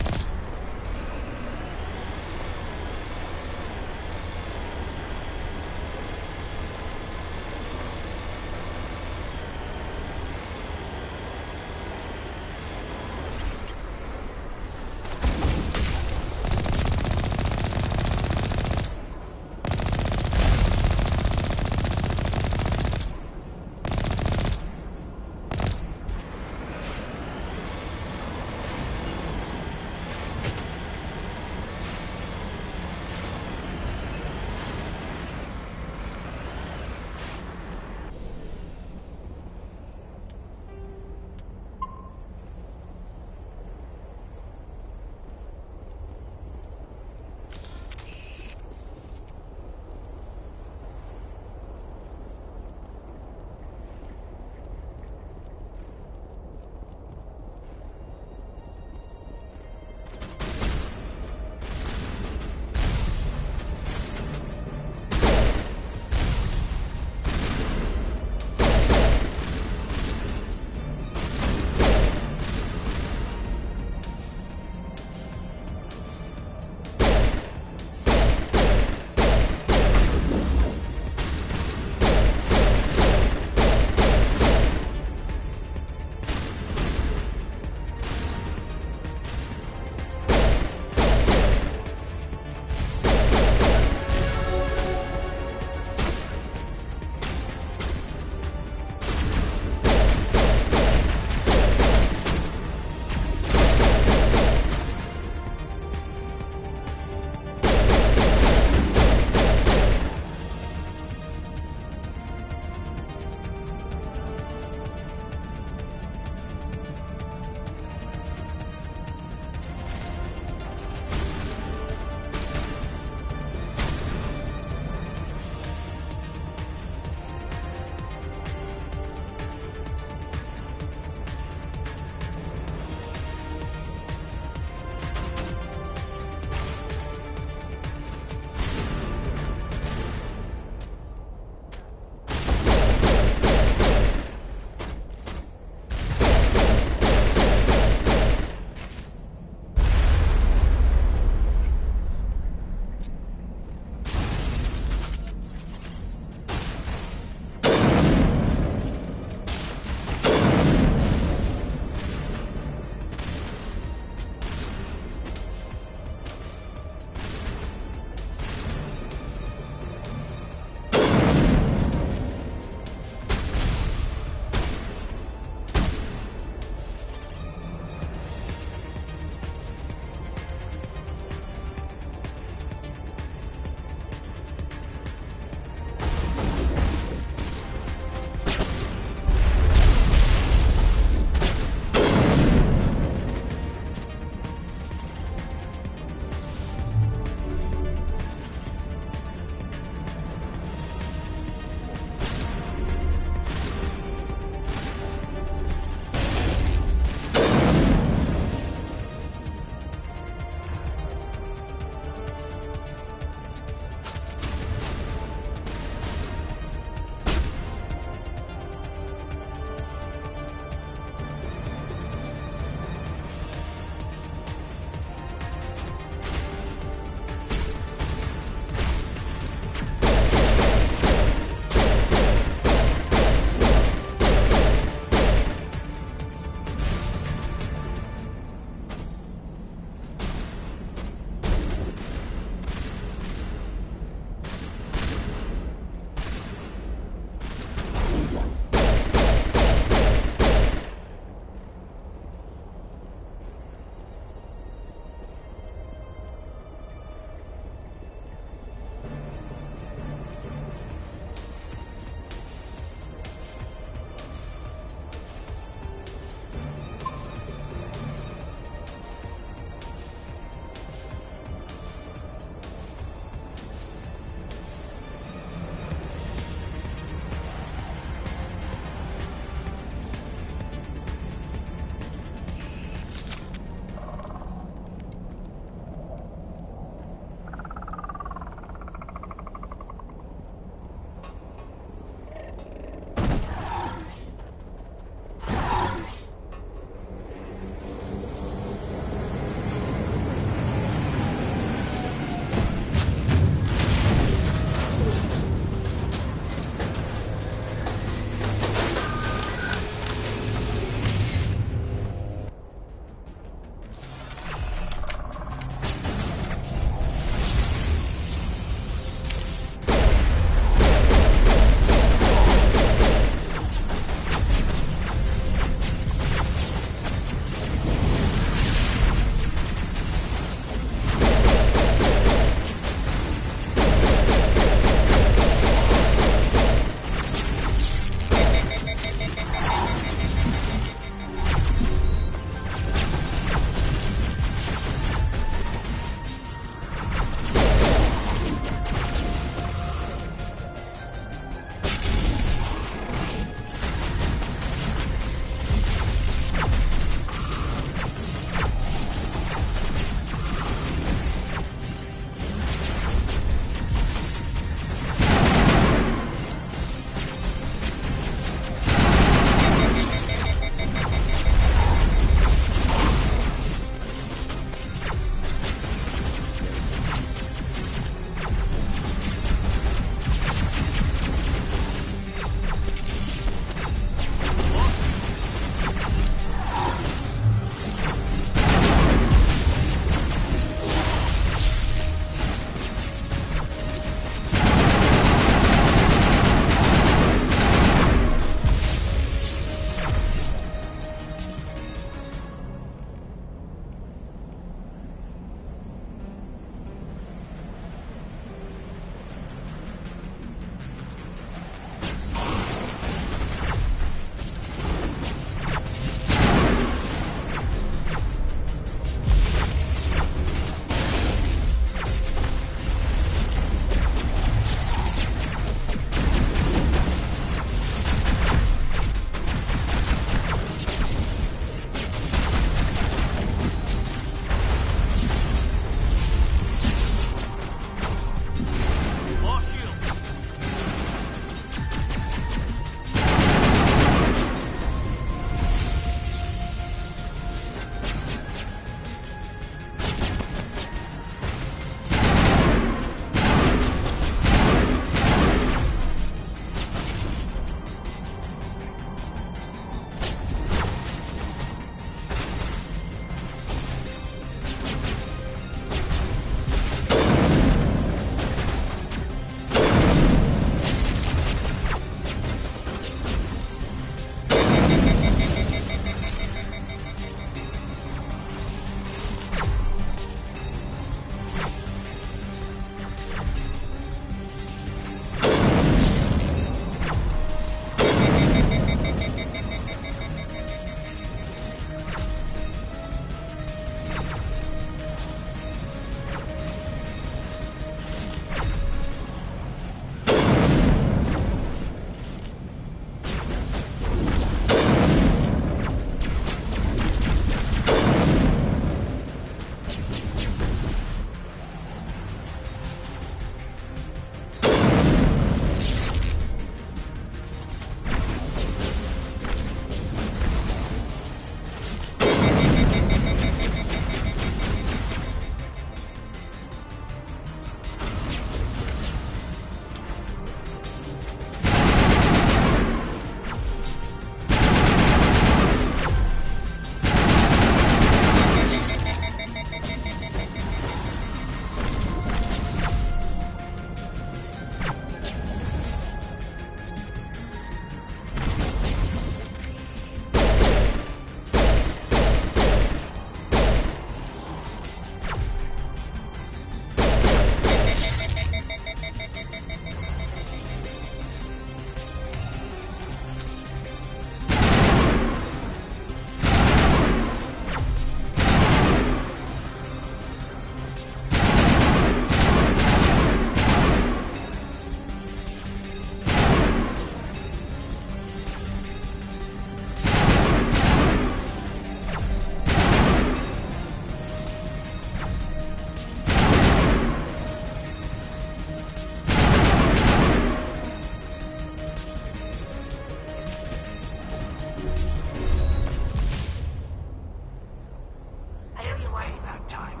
Speaker 9: about time.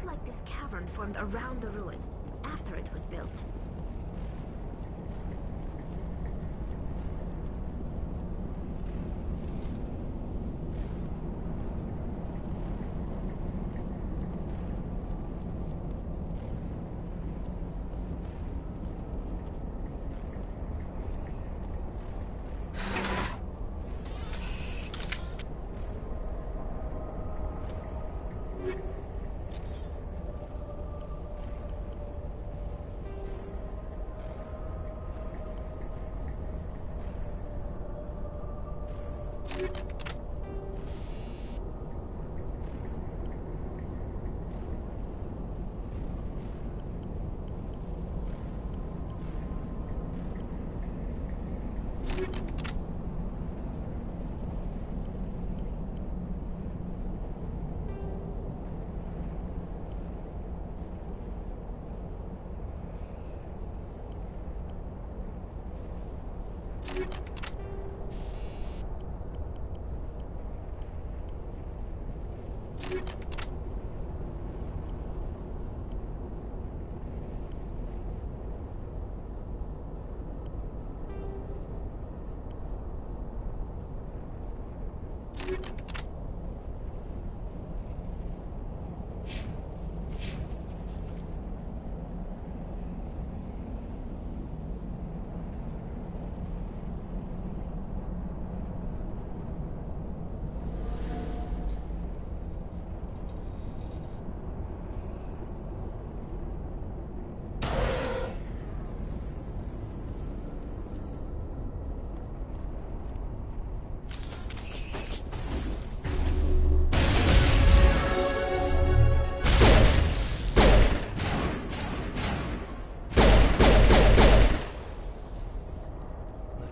Speaker 18: Like this cavern formed around the ruin, after it was built.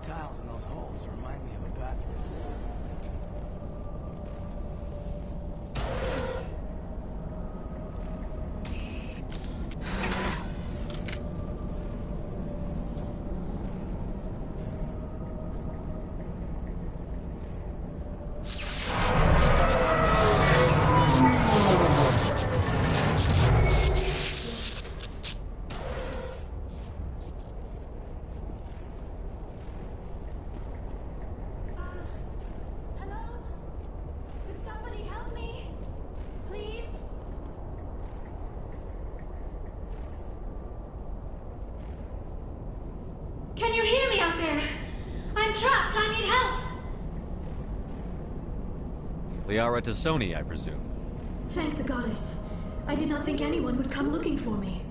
Speaker 9: Tiles in those holes remind me of a bathroom floor.
Speaker 18: Can you hear me out there? I'm trapped. I need help.
Speaker 1: Liara Tassoni, I presume.
Speaker 18: Thank the goddess. I did not think anyone would come looking for me.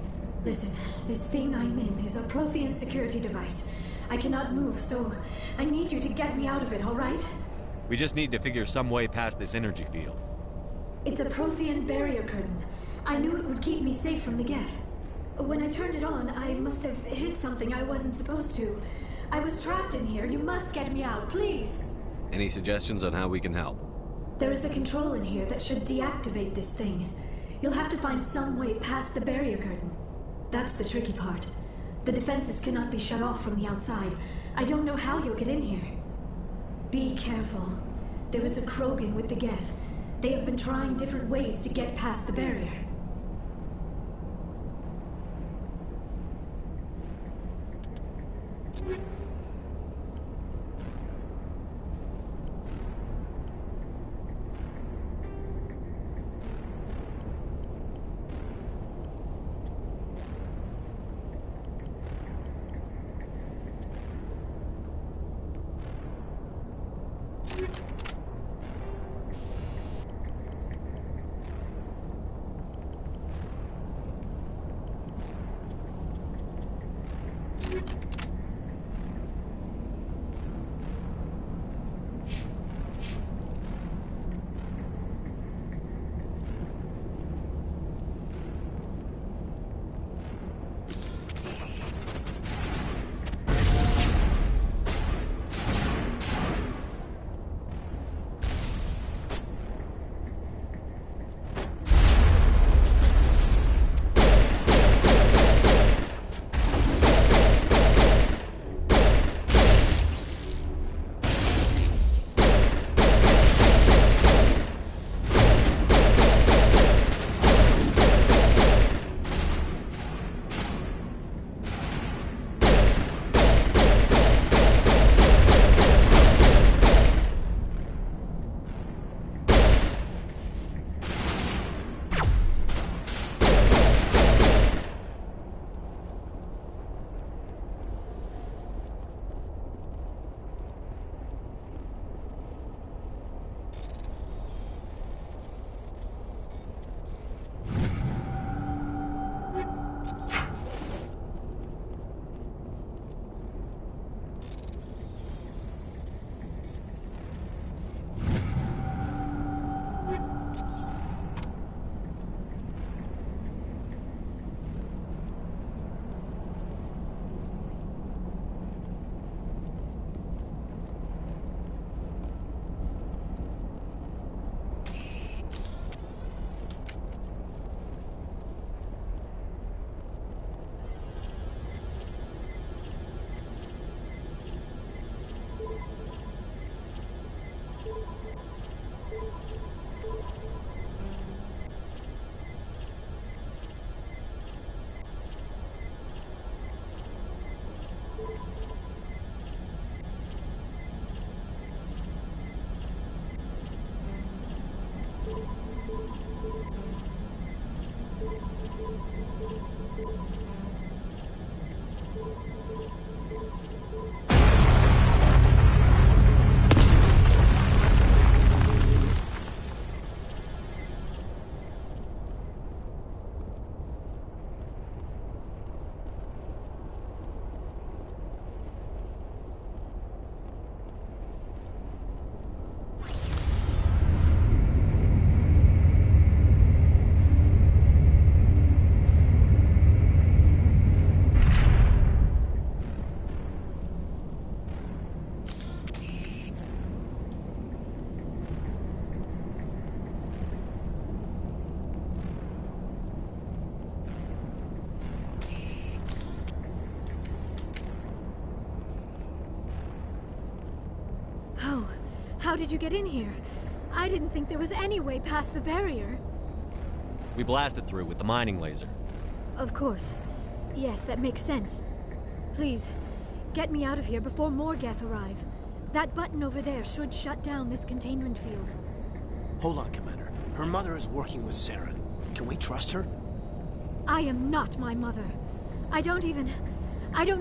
Speaker 18: Listen, this thing I'm in is a Prothean security device. I cannot move, so I need you to get me out of it, all right?
Speaker 1: We just need to figure some way past this energy field.
Speaker 18: It's a Prothean barrier curtain. I knew it would keep me safe from the Geth. When I turned it on, I must have hit something I wasn't supposed to. I was trapped in here. You must get me out, please.
Speaker 1: Any suggestions on how we can help?
Speaker 18: There is a control in here that should deactivate this thing. You'll have to find some way past the barrier curtain. That's the tricky part. The defenses cannot be shut off from the outside. I don't know how you'll get in here. Be careful. There is a Krogan with the Geth. They have been trying different ways to get past the barrier.
Speaker 5: How did you get in here? I didn't think there was any way past the barrier.
Speaker 1: We blasted through with the mining laser.
Speaker 5: Of course. Yes, that makes sense. Please, get me out of here before more Geth arrive. That button over there should shut down this containment field.
Speaker 9: Hold on, Commander. Her mother is working with Saren. Can we trust her?
Speaker 5: I am not my mother. I don't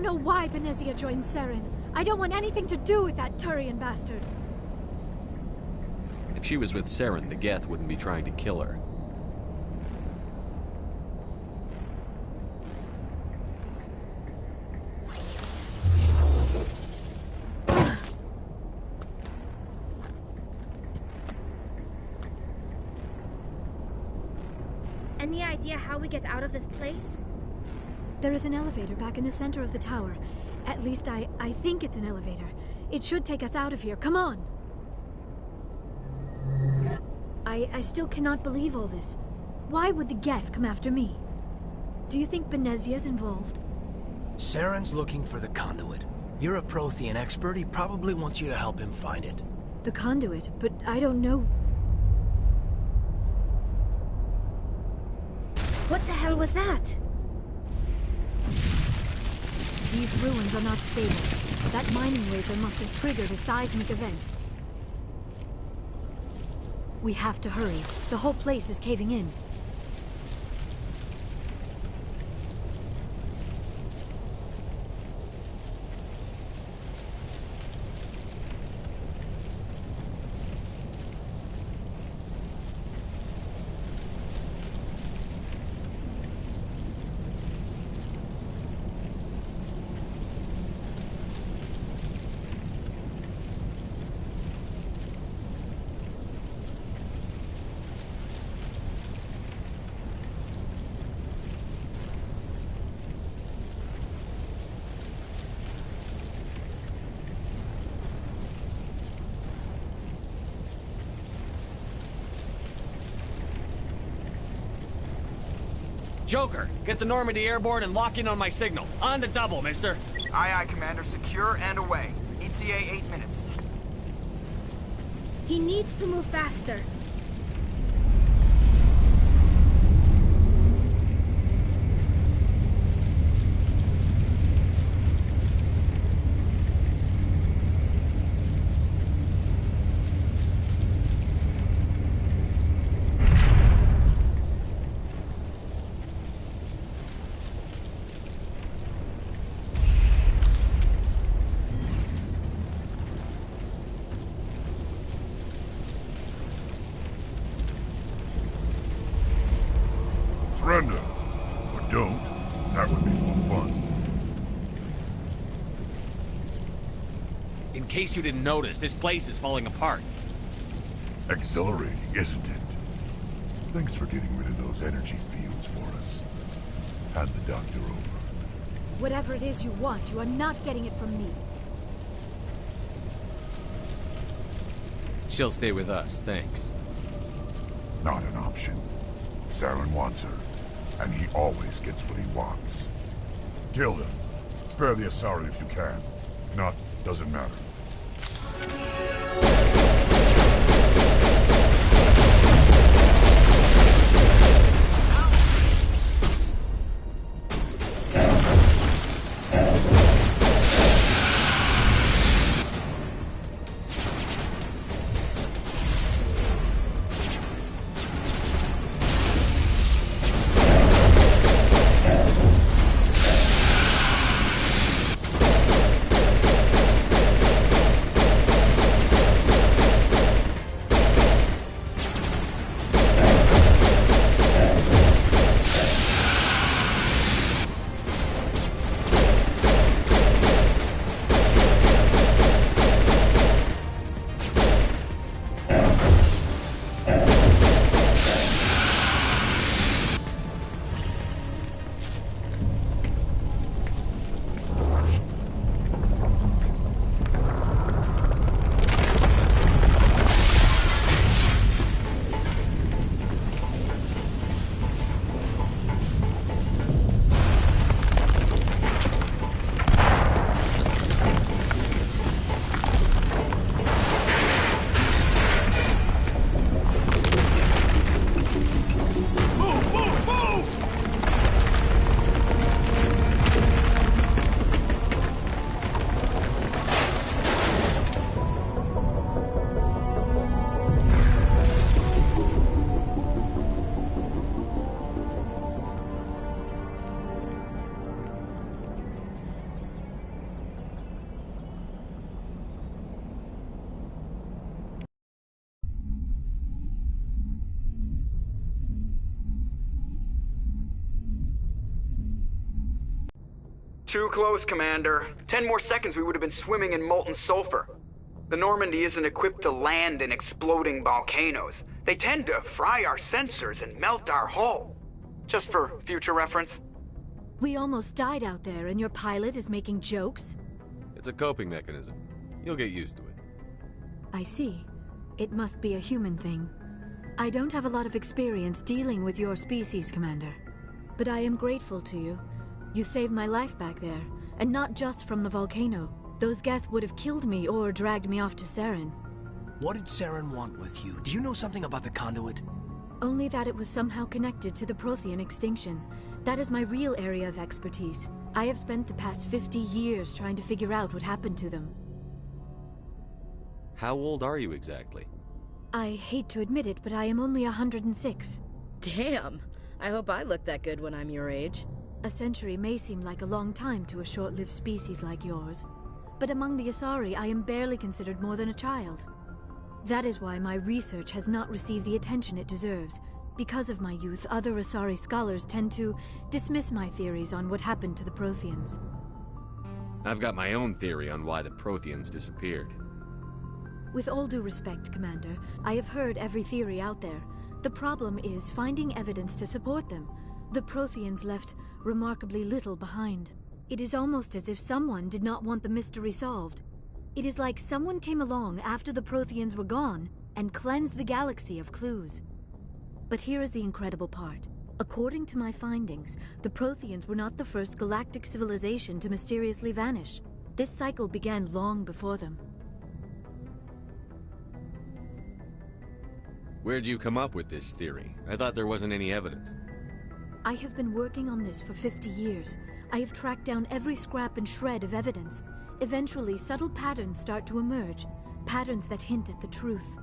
Speaker 5: know why Benezia joined Saren. I don't want anything to do with that Turian bastard.
Speaker 1: If she was with Saren, the Geth wouldn't be trying to kill her.
Speaker 18: Any idea how we get out of this place?
Speaker 5: There is an elevator back in the center of the tower. At least I think it's an elevator. It should take us out of here. Come on! I still cannot believe all this. Why would the Geth come after me? Do you think Benezia's involved?
Speaker 9: Saren's looking for the conduit. You're a Prothean expert. He probably wants you to help him find it.
Speaker 5: The conduit, but I don't know.
Speaker 18: What the hell was that?
Speaker 5: These ruins are not stable. That mining laser must have triggered a seismic event. We have to hurry. The whole place is caving in.
Speaker 1: Joker, get the Normandy airborne and lock in on my signal. On the double, mister.
Speaker 19: Aye, aye, Commander. Secure and away. ETA 8 minutes.
Speaker 18: He needs to move faster.
Speaker 17: Surrender. Or don't. That would be more fun.
Speaker 1: In case you didn't notice, this place is falling apart.
Speaker 17: Exhilarating, isn't it? Thanks for getting rid of those energy fields for us. Hand the doctor over.
Speaker 5: Whatever it is you want, you are not getting it from me.
Speaker 1: She'll stay with us, thanks.
Speaker 17: Not an option. Saren wants her, and he always gets what he wants. Kill them. Spare the Asari if you can. If not, doesn't matter.
Speaker 19: Too close, Commander. 10 more seconds we would have been swimming in molten sulfur. The Normandy isn't equipped to land in exploding volcanoes. They tend to fry our sensors and melt our hull. Just for future reference.
Speaker 5: We almost died out there, and your pilot is making jokes?
Speaker 2: It's a coping mechanism. You'll get used to it.
Speaker 5: I see. It must be a human thing. I don't have a lot of experience dealing with your species, Commander. But I am grateful to you. You saved my life back there, and not just from the volcano. Those Geth would have killed me or dragged me off to Saren.
Speaker 9: What did Saren want with you? Do you know something about the conduit?
Speaker 5: Only that it was somehow connected to the Prothean extinction. That is my real area of expertise. I have spent the past 50 years trying to figure out what happened to them.
Speaker 2: How old are you exactly?
Speaker 5: I hate to admit it, but I am only 106.
Speaker 10: Damn! I hope I look that good when I'm your age.
Speaker 5: A century may seem like a long time to a short-lived species like yours. But among the Asari, I am barely considered more than a child. That is why my research has not received the attention it deserves. Because of my youth, other Asari scholars tend to dismiss my theories on what happened to the Protheans.
Speaker 2: I've got my own theory on why the Protheans disappeared.
Speaker 5: With all due respect, Commander, I have heard every theory out there. The problem is finding evidence to support them. The Protheans left remarkably little behind. It is almost as if someone did not want the mystery solved. It is like someone came along after the Protheans were gone and cleansed the galaxy of clues. But here is the incredible part. According to my findings, the Protheans were not the first galactic civilization to mysteriously vanish. This cycle began long before them.
Speaker 2: Where'd you come up with this theory? I thought there wasn't any evidence.
Speaker 5: I have been working on this for 50 years. I have tracked down every scrap and shred of evidence. Eventually, subtle patterns start to emerge, patterns that hint at the truth.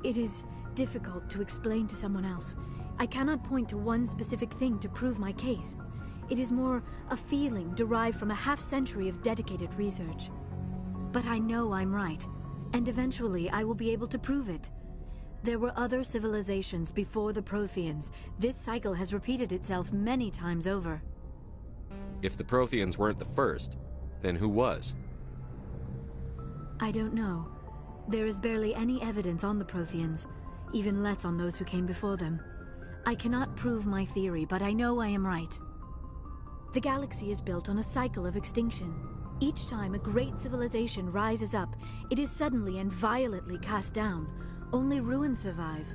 Speaker 5: It is difficult to explain to someone else. I cannot point to one specific thing to prove my case. It is more a feeling derived from a half-century of dedicated research. But I know I'm right, and eventually I will be able to prove it. There were other civilizations before the Protheans. This cycle has repeated itself many times over.
Speaker 2: If the Protheans weren't the first, then who was?
Speaker 5: I don't know. There is barely any evidence on the Protheans, even less on those who came before them. I cannot prove my theory, but I know I am right. The galaxy is built on a cycle of extinction. Each time a great civilization rises up, it is suddenly and violently cast down. Only ruins survive.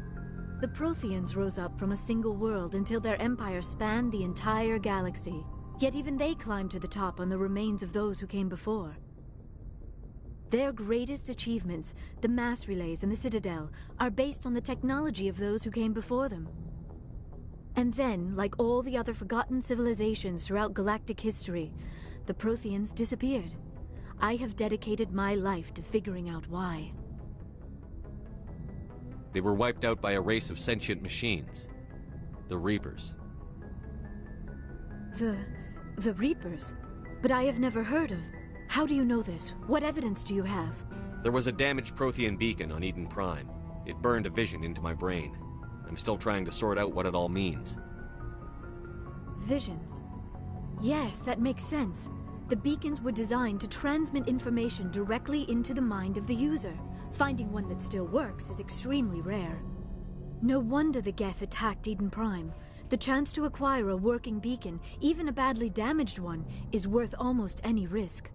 Speaker 5: The Protheans rose up from a single world until their empire spanned the entire galaxy. Yet even they climbed to the top on the remains of those who came before. Their greatest achievements, the mass relays and the Citadel, are based on the technology of those who came before them. And then, like all the other forgotten civilizations throughout galactic history, the Protheans disappeared. I have dedicated my life to figuring out why.
Speaker 2: They were wiped out by a race of sentient machines. The Reapers.
Speaker 5: The Reapers? But I have never heard of. How do you know this? What evidence do you have?
Speaker 2: There was a damaged Prothean beacon on Eden Prime. It burned a vision into my brain. I'm still trying to sort out what it all means.
Speaker 5: Visions. Yes, that makes sense. The beacons were designed to transmit information directly into the mind of the user. Finding one that still works is extremely rare. No wonder the Geth attacked Eden Prime. The chance to acquire a working beacon, even a badly damaged one, is worth almost any risk.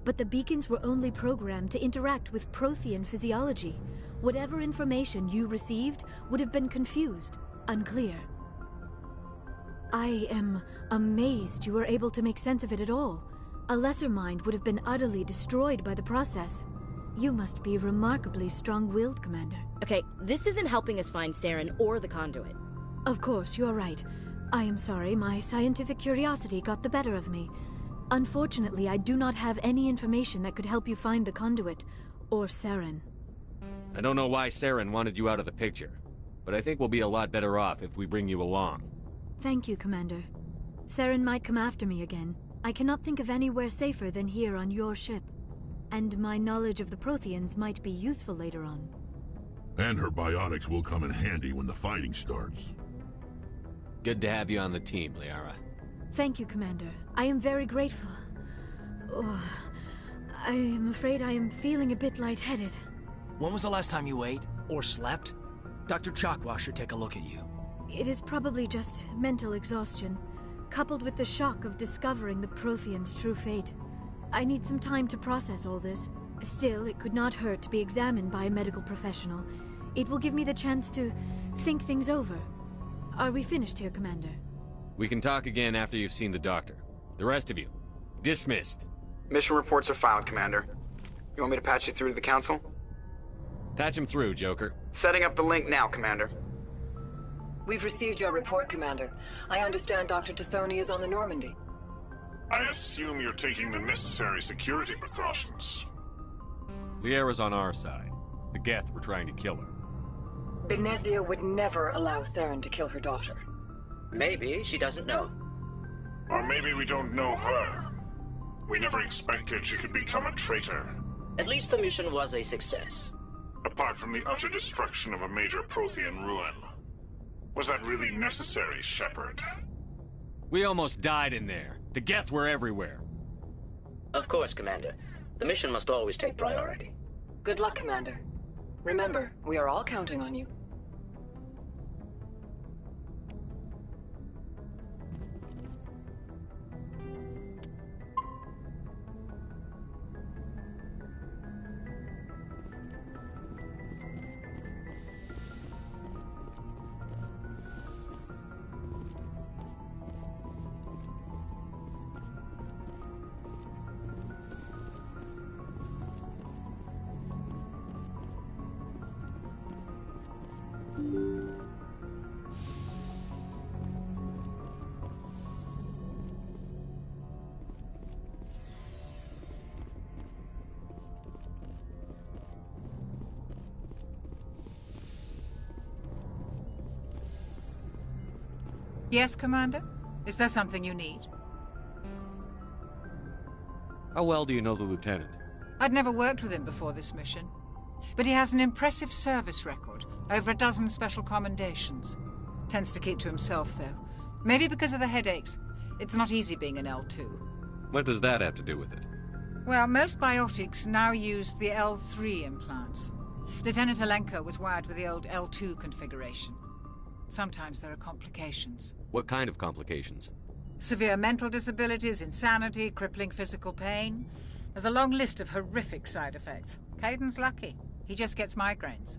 Speaker 5: But the beacons were only programmed to interact with Prothean physiology. Whatever information you received would have been confused, unclear. I am amazed you were able to make sense of it at all. A lesser mind would have been utterly destroyed by the process. You must be remarkably strong-willed, Commander.
Speaker 10: Okay, this isn't helping us find Saren or the conduit.
Speaker 5: Of course, you are right. I am sorry, my scientific curiosity got the better of me. Unfortunately, I do not have any information that could help you find the conduit, or Saren.
Speaker 2: I don't know why Saren wanted you out of the picture, but I think we'll be a lot better off if we bring you along.
Speaker 5: Thank you, Commander. Saren might come after me again. I cannot think of anywhere safer than here on your ship. And my knowledge of the Protheans might be useful later on.
Speaker 17: And her biotics will come in handy when the fighting starts.
Speaker 2: Good to have you on the team, Liara.
Speaker 5: Thank you, Commander. I am very grateful. Oh, I am afraid I am feeling a bit lightheaded.
Speaker 9: When was the last time you ate or slept? Dr. Chakwa should take a look at you.
Speaker 5: It is probably just mental exhaustion, coupled with the shock of discovering the Protheans' true fate. I need some time to process all this. Still, it could not hurt to be examined by a medical professional. It will give me the chance to think things over. Are we finished here, Commander?
Speaker 2: We can talk again after you've seen the doctor. The rest of you, dismissed.
Speaker 19: Mission reports are filed, Commander. You want me to patch you through to the Council?
Speaker 2: Patch him through, Joker.
Speaker 19: Setting up the link now, Commander.
Speaker 14: We've received your report, Commander. I understand Dr. Tassoni is on the Normandy.
Speaker 4: I assume you're taking the necessary security precautions.
Speaker 2: Liara's on our side. The Geth were trying to kill her.
Speaker 14: Benezia would never allow Saren to kill her daughter.
Speaker 16: Maybe she doesn't know.
Speaker 4: Or maybe we don't know her. We never expected she could become a traitor.
Speaker 16: At least the mission was a success.
Speaker 4: Apart from the utter destruction of a major Prothean ruin. Was that really necessary, Shepard?
Speaker 2: We almost died in there. The Geth were everywhere.
Speaker 16: Of course, Commander. The mission must always take priority.
Speaker 14: Good luck, Commander. Remember, we are all counting on you.
Speaker 22: Yes, Commander? Is there something you need?
Speaker 2: How well do you know the Lieutenant?
Speaker 22: I'd never worked with him before this mission. But he has an impressive service record, over a dozen special commendations. Tends to keep to himself, though. Maybe because of the headaches. It's not easy being an L2.
Speaker 2: What does that have to do with it?
Speaker 22: Well, most biotics now use the L3 implants. Lieutenant Alenko was wired with the old L2 configuration. Sometimes there are complications.
Speaker 2: What kind of complications?
Speaker 22: Severe mental disabilities, insanity, crippling physical pain. There's a long list of horrific side effects. Caden's lucky. He just gets migraines.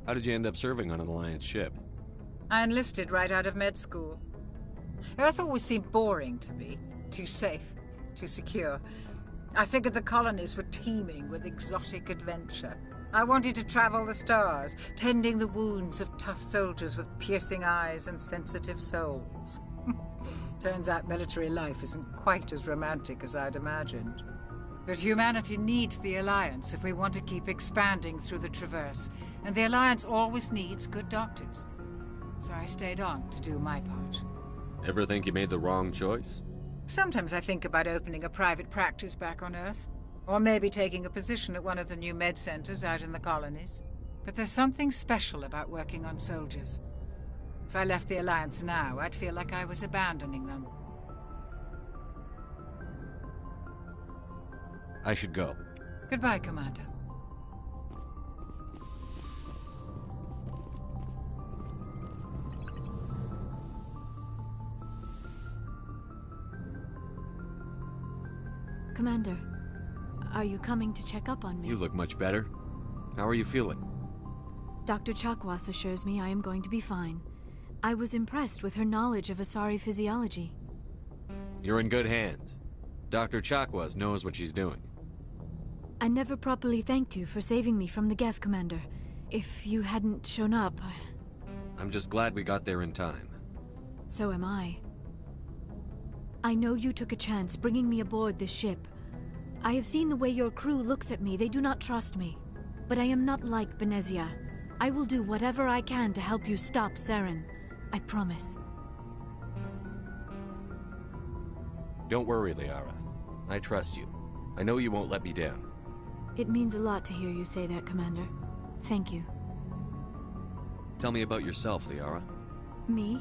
Speaker 2: How did you end up serving on an Alliance ship?
Speaker 22: I enlisted right out of med school. Earth always seemed boring to me. Too safe, too secure. I figured the colonies were teeming with exotic adventure. I wanted to travel the stars, tending the wounds of tough soldiers with piercing eyes and sensitive souls. Turns out military life isn't quite as romantic as I'd imagined. But humanity needs the Alliance if we want to keep expanding through the Traverse, and the Alliance always needs good doctors. So I stayed on to do my part.
Speaker 2: Ever think you made the wrong choice?
Speaker 22: Sometimes I think about opening a private practice back on Earth. Or maybe taking a position at one of the new med centers out in the colonies. But there's something special about working on soldiers. If I left the Alliance now, I'd feel like I was abandoning them.
Speaker 2: I should go.
Speaker 22: Goodbye, Commander.
Speaker 5: Commander, are you coming to check up on me?
Speaker 2: You look much better. How are you feeling?
Speaker 5: Dr. Chakwas assures me I am going to be fine. I was impressed with her knowledge of Asari physiology.
Speaker 2: You're in good hands. Dr. Chakwas knows what she's doing.
Speaker 5: I never properly thanked you for saving me from the Geth, Commander. If you hadn't shown up,
Speaker 2: I'm just glad we got there in time.
Speaker 5: So am I. I know you took a chance bringing me aboard this ship. I have seen the way your crew looks at me. They do not trust me. But I am not like Benezia. I will do whatever I can to help you stop Saren. I promise.
Speaker 2: Don't worry, Liara. I trust you. I know you won't let me down.
Speaker 5: It means a lot to hear you say that, Commander. Thank you.
Speaker 2: Tell me about yourself, Liara.
Speaker 5: Me?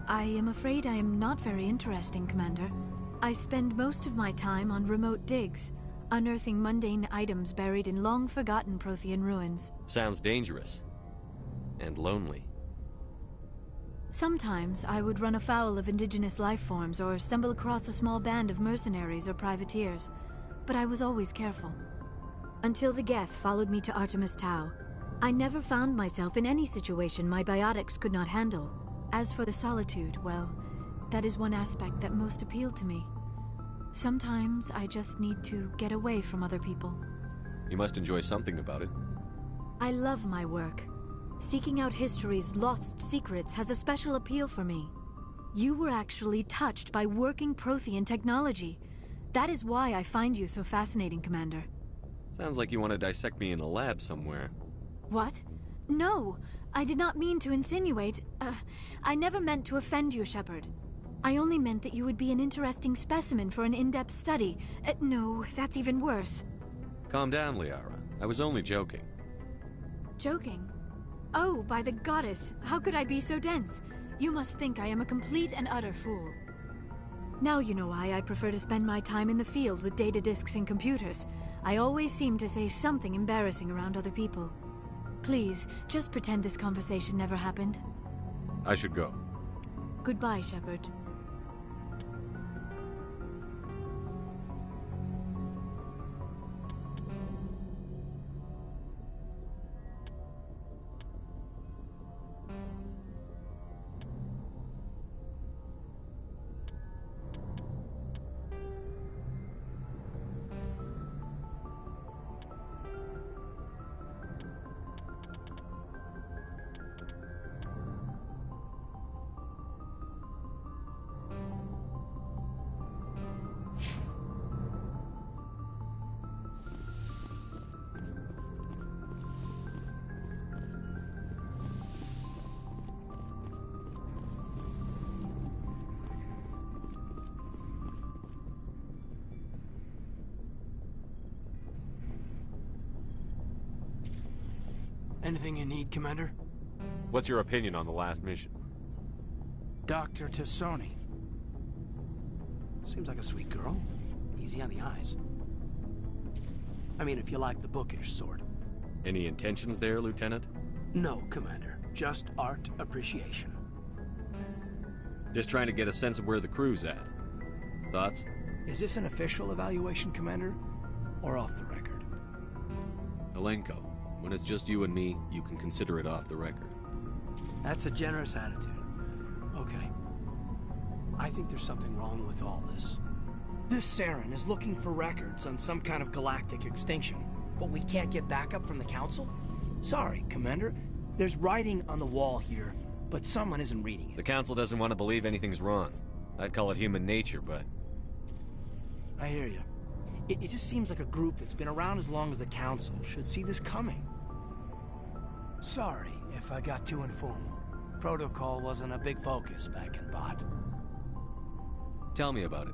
Speaker 5: I am afraid I am not very interesting, Commander. I spend most of my time on remote digs, unearthing mundane items buried in long-forgotten Prothean ruins.
Speaker 1: Sounds dangerous. And lonely.
Speaker 5: Sometimes I would run afoul of indigenous life forms or stumble across a small band of mercenaries or privateers, but I was always careful. Until the Geth followed me to Artemis Tau, I never found myself in any situation my biotics could not handle. As for the solitude, well, that is one aspect that most appealed to me. Sometimes I just need to get away from other people.
Speaker 1: You must enjoy something about it.
Speaker 5: I love my work. Seeking out history's lost secrets has a special appeal for me. You were actually touched by working Prothean technology. That is why I find you so fascinating, Commander.
Speaker 1: Sounds like you want to dissect me in a lab somewhere.
Speaker 5: What? No, I did not mean to insinuate. I never meant to offend you, Shepard. I only meant that you would be an interesting specimen for an in-depth study. No, that's even worse.
Speaker 1: Calm down, Liara. I was only joking.
Speaker 5: Joking? Oh, by the goddess, how could I be so dense? You must think I am a complete and utter fool. Now you know why I prefer to spend my time in the field with data disks and computers. I always seem to say something embarrassing around other people. Please, just pretend this conversation never happened.
Speaker 1: I should go.
Speaker 5: Goodbye, Shepard.
Speaker 9: Anything you need, Commander?
Speaker 1: What's your opinion on the last mission?
Speaker 9: Dr. Tassoni. Seems like a sweet girl. Easy on the eyes. I mean, if you like the bookish sort.
Speaker 1: Any intentions there, Lieutenant?
Speaker 9: No, Commander. Just art appreciation.
Speaker 1: Just trying to get a sense of where the crew's at. Thoughts?
Speaker 9: Is this an official evaluation, Commander? Or off the record?
Speaker 1: Alenko, when it's just you and me, you can consider it off the record.
Speaker 9: That's a generous attitude. Okay. I think there's something wrong with all this. This Saren is looking for records on some kind of galactic extinction, but we can't get backup from the Council? Sorry, Commander. There's writing on the wall here, but someone isn't reading it.
Speaker 1: The Council doesn't want to believe anything's wrong. I'd call it human nature, but...
Speaker 9: I hear you. It just seems like a group that's been around as long as the Council should see this coming. Sorry if I got too informal. Protocol wasn't a big focus back in Bot.
Speaker 1: Tell me about it.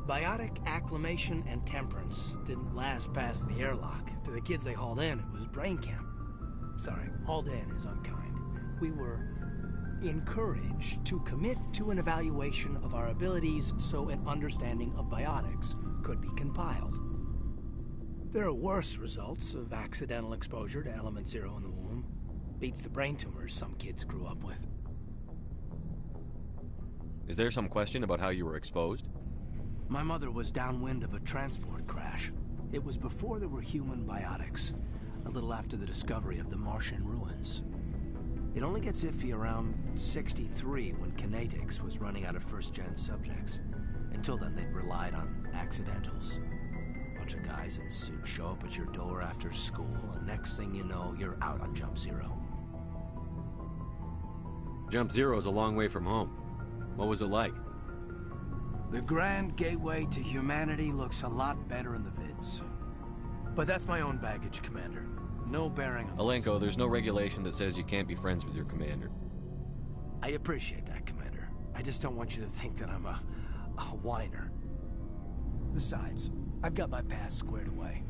Speaker 9: Biotic acclimation and temperance didn't last past the airlock. To the kids they hauled in, it was brain camp. Sorry, hauled in is unkind. We were encouraged to commit to an evaluation of our abilities so an understanding of biotics could be compiled. There are worse results of accidental exposure to Element Zero in the womb. Beats the brain tumors some kids grew up with.
Speaker 1: Is there some question about how you were exposed?
Speaker 9: My mother was downwind of a transport crash. It was before there were human biotics, a little after the discovery of the Martian ruins. It only gets iffy around 63 when Kinetics was running out of first-gen subjects. Until then, they'd relied on accidentals. Bunch of guys in suits show up at your door after school, and next thing you know, you're out on Jump Zero.
Speaker 1: Jump Zero's a long way from home. What was it like?
Speaker 9: The grand gateway to humanity looks a lot better in the vids. But that's my own baggage, Commander. No bearing on
Speaker 1: Alenko, there's no regulation that says you can't be friends with your commander.
Speaker 9: I appreciate that, Commander. I just don't want you to think that I'm a whiner. Besides, I've got my past squared away.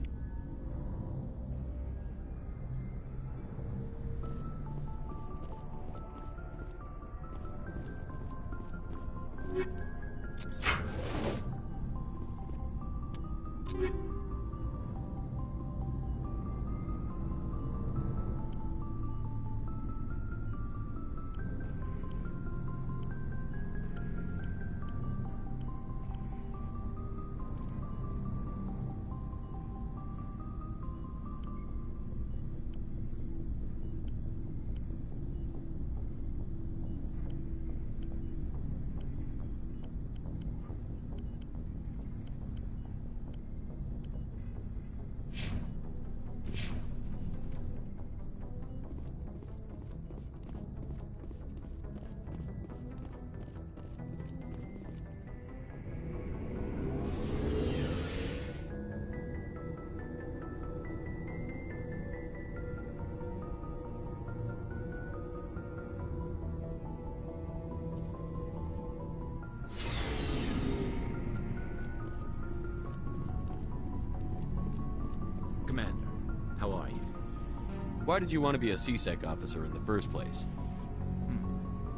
Speaker 2: Why did you want to be a CSEC officer in the first place?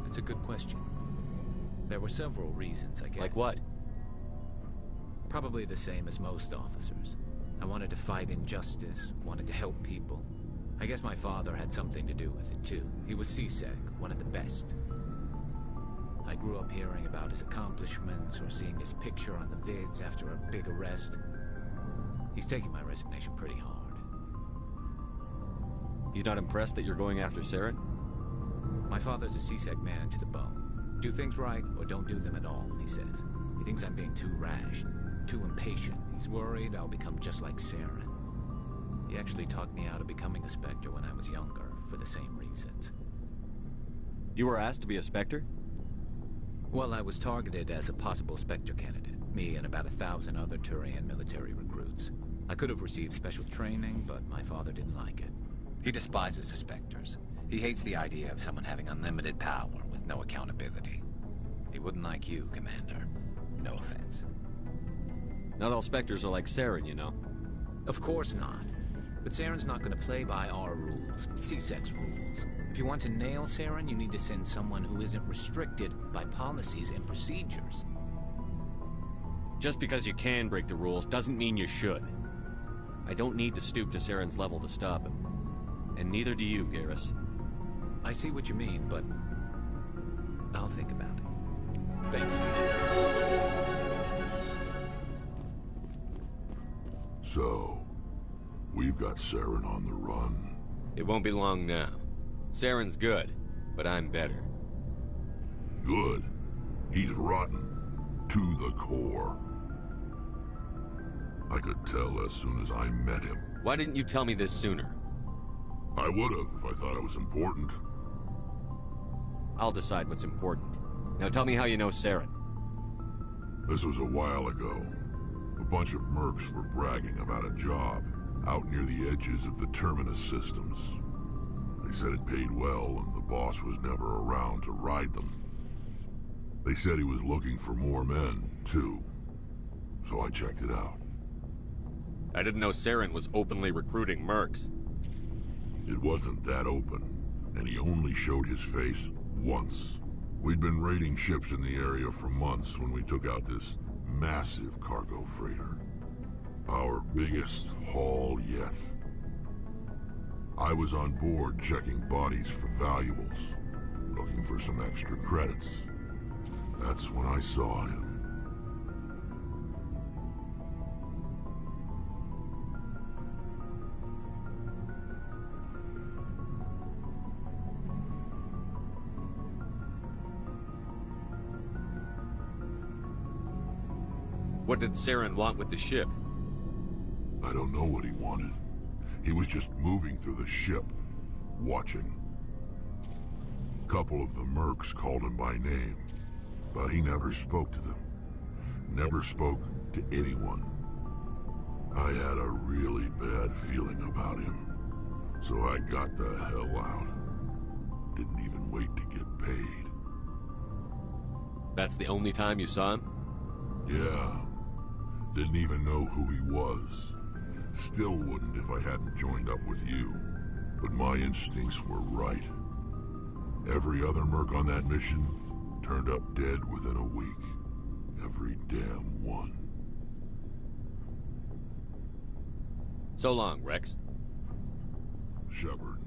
Speaker 15: That's a good question. There were several reasons, I guess.
Speaker 2: Like what?
Speaker 15: Probably the same as most officers. I wanted to fight injustice, wanted to help people. I guess my father had something to do with it too. He was CSEC, one of the best. I grew up hearing about his accomplishments or seeing his picture on the vids after a big arrest. He's taking my resignation pretty hard.
Speaker 2: He's not impressed that you're going after Saren?
Speaker 15: My father's a CSEC man to the bone. Do things right or don't do them at all, he says. He thinks I'm being too rash, too impatient. He's worried I'll become just like Saren. He actually talked me out of becoming a Spectre when I was younger, for the same reasons.
Speaker 2: You were asked to be a Spectre?
Speaker 15: Well, I was targeted as a possible Spectre candidate. Me and about 1,000 other Turian military recruits. I could have received special training, but my father didn't like it.
Speaker 12: He despises the Spectres. He hates the idea of someone having unlimited power with no accountability. He wouldn't like you, Commander. No offense.
Speaker 2: Not all Spectres are like Saren, you know.
Speaker 15: Of course not. But Saren's not going to play by our rules, CSEC's rules. If you want to nail Saren, you need to send someone who isn't restricted by policies and procedures.
Speaker 2: Just because you can break the rules doesn't mean you should. I don't need to stoop to Saren's level to stop him. And neither do you, Garrus.
Speaker 15: I see what you mean, but I'll think about it. Thanks.
Speaker 17: So, we've got Saren on the run.
Speaker 2: It won't be long now. Saren's good, but I'm better.
Speaker 17: Good? He's rotten. To the core. I could tell as soon as I met him.
Speaker 2: Why didn't you tell me this sooner?
Speaker 17: I would have if I thought it was important.
Speaker 2: I'll decide what's important. Now tell me how you know Saren.
Speaker 17: This was a while ago. A bunch of mercs were bragging about a job out near the edges of the Terminus systems. They said it paid well and the boss was never around to ride them. They said he was looking for more men, too. So I checked it out.
Speaker 2: I didn't know Saren was openly recruiting mercs.
Speaker 17: It wasn't that open, and he only showed his face once. We'd been raiding ships in the area for months when we took out this massive cargo freighter. Our biggest haul yet. I was on board checking bodies for valuables, looking for some extra credits. That's when I saw him.
Speaker 2: What did Saren want with the ship?
Speaker 17: I don't know what he wanted. He was just moving through the ship, watching. A couple of the mercs called him by name, but he never spoke to them. Never spoke to anyone. I had a really bad feeling about him, so I got the hell out. Didn't even wait to get paid.
Speaker 2: That's the only time you saw him?
Speaker 17: Yeah. Didn't even know who he was. Still wouldn't if I hadn't joined up with you. But my instincts were right. Every other merc on that mission turned up dead within a week. Every damn one.
Speaker 2: So long, Rex.
Speaker 17: Shepard.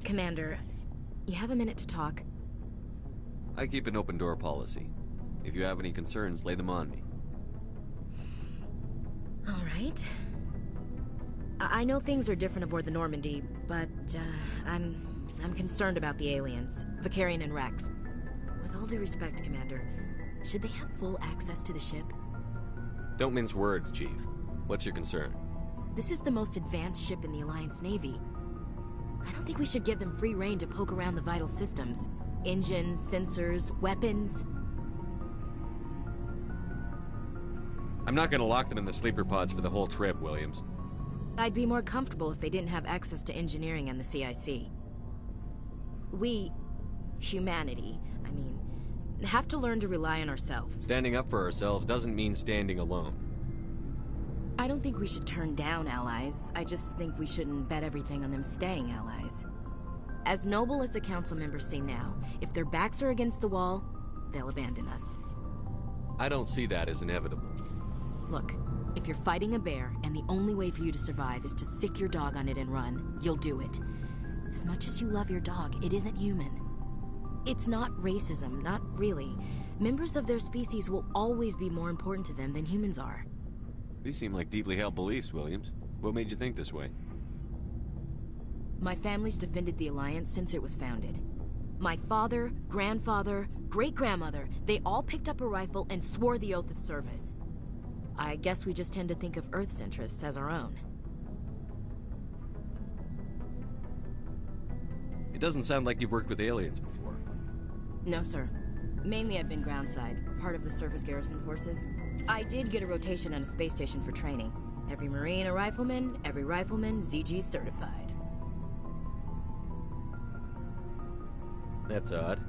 Speaker 10: Commander, you have a minute to talk?
Speaker 2: I keep an open door policy. If you have any concerns, lay them on me.
Speaker 10: All right. I know things are different aboard the Normandy, but I'm concerned about the aliens, Vicarian and Rex. With all due respect, Commander, should they have full access to the ship?
Speaker 2: Don't mince words, Chief. What's your concern?
Speaker 10: This is the most advanced ship in the Alliance Navy. I don't think we should give them free rein to poke around the vital systems. Engines, sensors, weapons.
Speaker 2: I'm not gonna lock them in the sleeper pods for the whole trip, Williams.
Speaker 10: I'd be more comfortable if they didn't have access to engineering and the CIC. We, humanity, I mean, have to learn to rely on ourselves.
Speaker 2: Standing up for ourselves doesn't mean standing alone.
Speaker 10: I don't think we should turn down allies. I just think we shouldn't bet everything on them staying allies. As noble as the council members seem now, if their backs are against the wall, they'll abandon us.
Speaker 2: I don't see that as inevitable.
Speaker 10: Look, if you're fighting a bear and the only way for you to survive is to sick your dog on it and run, you'll do it. As much as you love your dog, it isn't human. It's not racism, not really. Members of their species will always be more important to them than humans are.
Speaker 2: These seem like deeply held beliefs, Williams. What made you think this way?
Speaker 10: My family's defended the Alliance since it was founded. My father, grandfather, great-grandmother, they all picked up a rifle and swore the oath of service. I guess we just tend to think of Earth's interests as our own.
Speaker 2: It doesn't sound like you've worked with aliens before.
Speaker 10: No, sir. Mainly I've been groundside, part of the surface garrison forces. I did get a rotation on a space station for training. Every Marine a rifleman, every rifleman ZG certified.
Speaker 2: That's odd.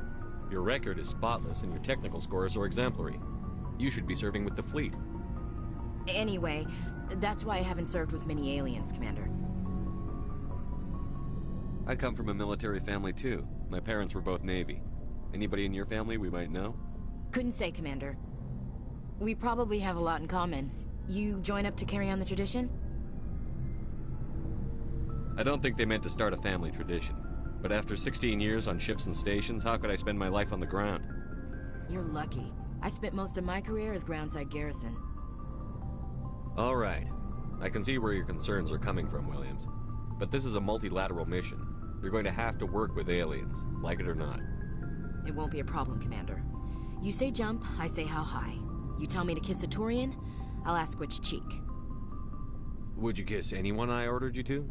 Speaker 2: Your record is spotless and your technical scores are exemplary. You should be serving with the fleet.
Speaker 10: Anyway, that's why I haven't served with many aliens, Commander.
Speaker 2: I come from a military family too. My parents were both Navy. Anybody in your family we might know?
Speaker 10: Couldn't say, Commander. We probably have a lot in common. You join up to carry on the tradition?
Speaker 2: I don't think they meant to start a family tradition. But after 16 years on ships and stations, how could I spend my life on the ground?
Speaker 10: You're lucky. I spent most of my career as groundside garrison.
Speaker 2: All right. I can see where your concerns are coming from, Williams. But this is a multilateral mission. You're going to have to work with aliens, like it or not.
Speaker 10: It won't be a problem, Commander. You say jump, I say how high. You tell me to kiss a Turian, I'll ask which cheek.
Speaker 2: Would you kiss anyone I ordered you to?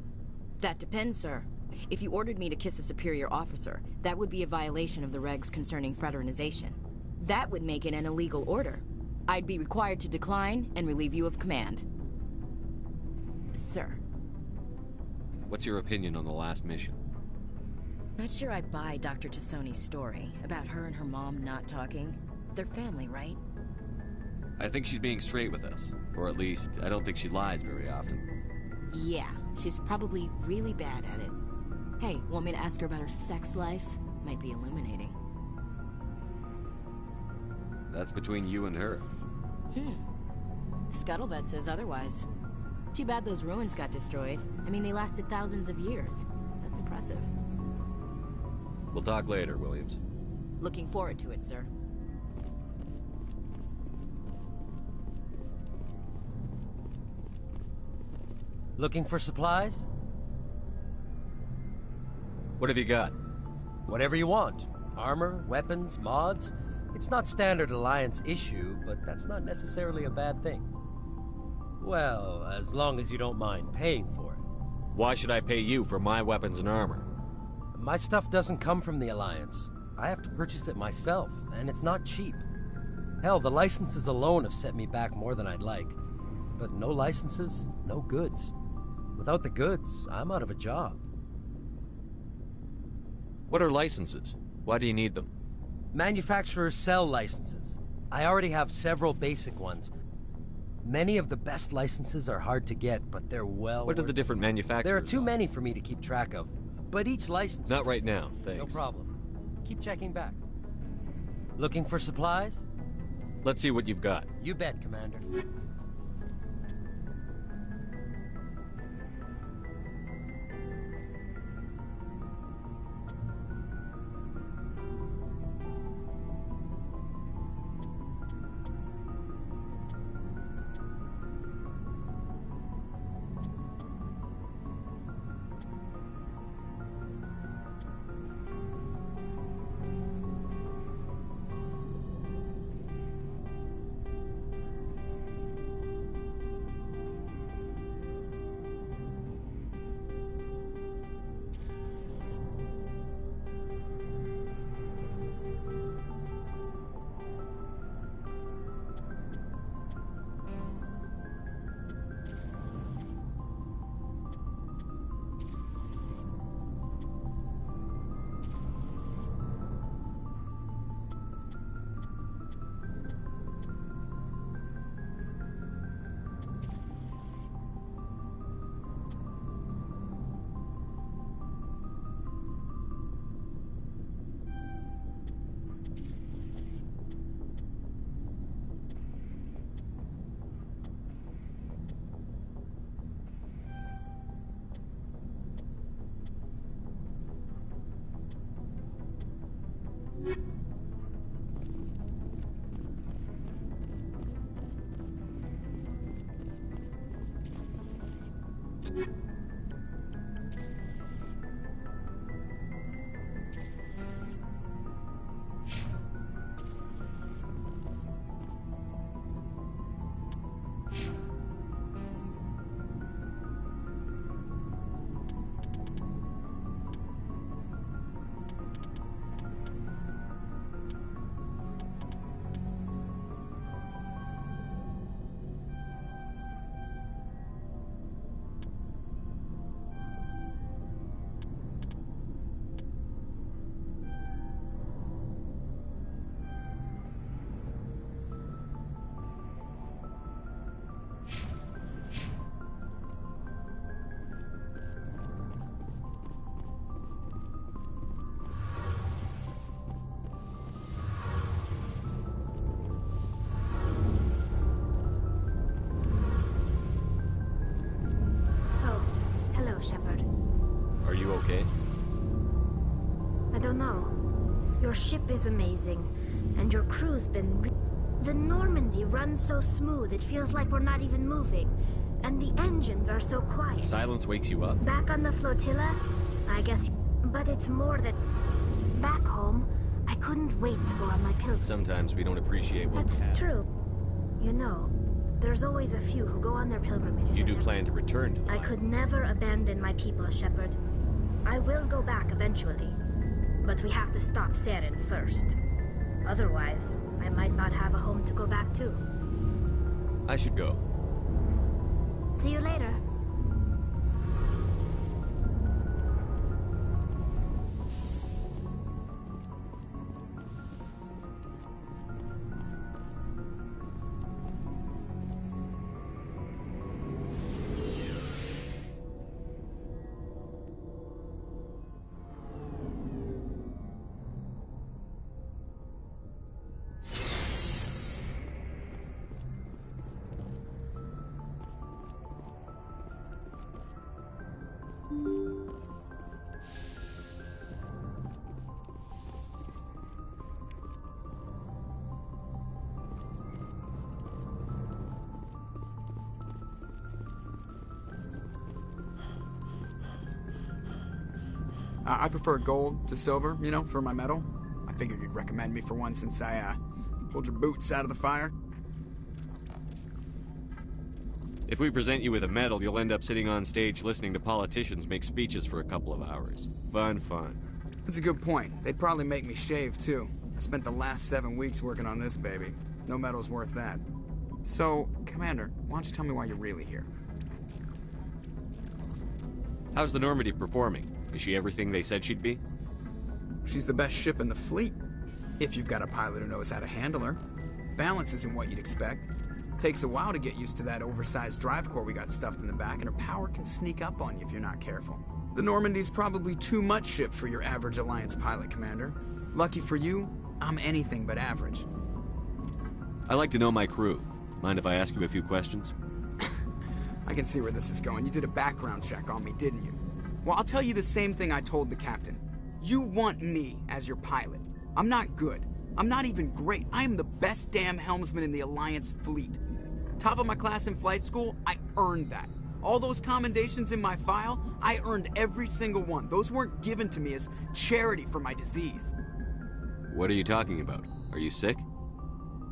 Speaker 10: That depends, sir. If you ordered me to kiss a superior officer, that would be a violation of the regs concerning fraternization. That would make it an illegal order. I'd be required to decline and relieve you of command. Sir.
Speaker 2: What's your opinion on the last mission?
Speaker 10: Not sure I buy Dr. Tassoni's story about her and her mom not talking. They're family, right?
Speaker 2: I think she's being straight with us. Or at least, I don't think she lies very often.
Speaker 10: Yeah, she's probably really bad at it. Hey, want me to ask her about her sex life? Might be illuminating.
Speaker 2: That's between you and her.
Speaker 10: Scuttlebutt says otherwise. Too bad those ruins got destroyed. I mean, they lasted thousands of years. That's impressive.
Speaker 2: We'll talk later, Williams.
Speaker 10: Looking forward to it, sir.
Speaker 7: Looking for supplies?
Speaker 2: What have you got?
Speaker 7: Whatever you want. Armor, weapons, mods. It's not standard Alliance issue, but that's not necessarily a bad thing. Well, as long as you don't mind paying for it.
Speaker 2: Why should I pay you for my weapons and armor?
Speaker 7: My stuff doesn't come from the Alliance. I have to purchase it myself, and it's not cheap. Hell, the licenses alone have set me back more than I'd like. But no licenses, no goods. Without the goods, I'm out of a job.
Speaker 2: What are licenses? Why do you need them?
Speaker 7: Manufacturers sell licenses. I already have several basic ones. Many of the best licenses are hard to get, but they're well...
Speaker 2: What are the different manufacturers?
Speaker 7: There are too many for me to keep track of. But each license...
Speaker 2: Not right now, thanks.
Speaker 7: No problem. Keep checking back. Looking for supplies?
Speaker 2: Let's see what you've got.
Speaker 7: You bet, Commander.
Speaker 18: Your ship is amazing, and your crew's been The Normandy runs so smooth, it feels like we're not even moving. And the engines are so quiet.
Speaker 2: Silence wakes you up.
Speaker 18: Back on the flotilla? I guess... But it's more that... Back home, I couldn't wait to go on my pilgrimage.
Speaker 2: Sometimes we don't appreciate what we have.
Speaker 18: That's true. You know, there's always a few who go on their pilgrimages.
Speaker 2: You do plan to return to the
Speaker 18: I could never abandon my people, Shepard. I will go back eventually, but we have to stop Saren first. Otherwise, I might not have a home to go back to.
Speaker 2: I should go.
Speaker 18: See you later.
Speaker 19: I prefer gold to silver, you know, for my medal. I figured you'd recommend me for one since I, pulled your boots out of the fire.
Speaker 2: If we present you with a medal, you'll end up sitting on stage listening to politicians make speeches for a couple of hours. Fun.
Speaker 19: That's a good point. They'd probably make me shave, too. I spent the last 7 weeks working on this baby. No medal's worth that. So, Commander, why don't you tell me why you're really here?
Speaker 2: How's the Normandy performing? Is she everything they said she'd be?
Speaker 19: She's the best ship in the fleet. If you've got a pilot who knows how to handle her. Balance isn't what you'd expect. Takes a while to get used to that oversized drive core we got stuffed in the back, and her power can sneak up on you if you're not careful. The Normandy's probably too much ship for your average Alliance pilot, Commander. Lucky for you, I'm anything but average.
Speaker 2: I like to know my crew. Mind if I ask you a few questions?
Speaker 19: I can see where this is going. You did a background check on me, didn't you? Well, I'll tell you the same thing I told the captain. You want me as your pilot. I'm not good. I'm not even great. I am the best damn helmsman in the Alliance fleet. Top of my class in flight school, I earned that. All those commendations in my file, I earned every single one. Those weren't given to me as charity for my disease.
Speaker 2: What are you talking about? Are you sick?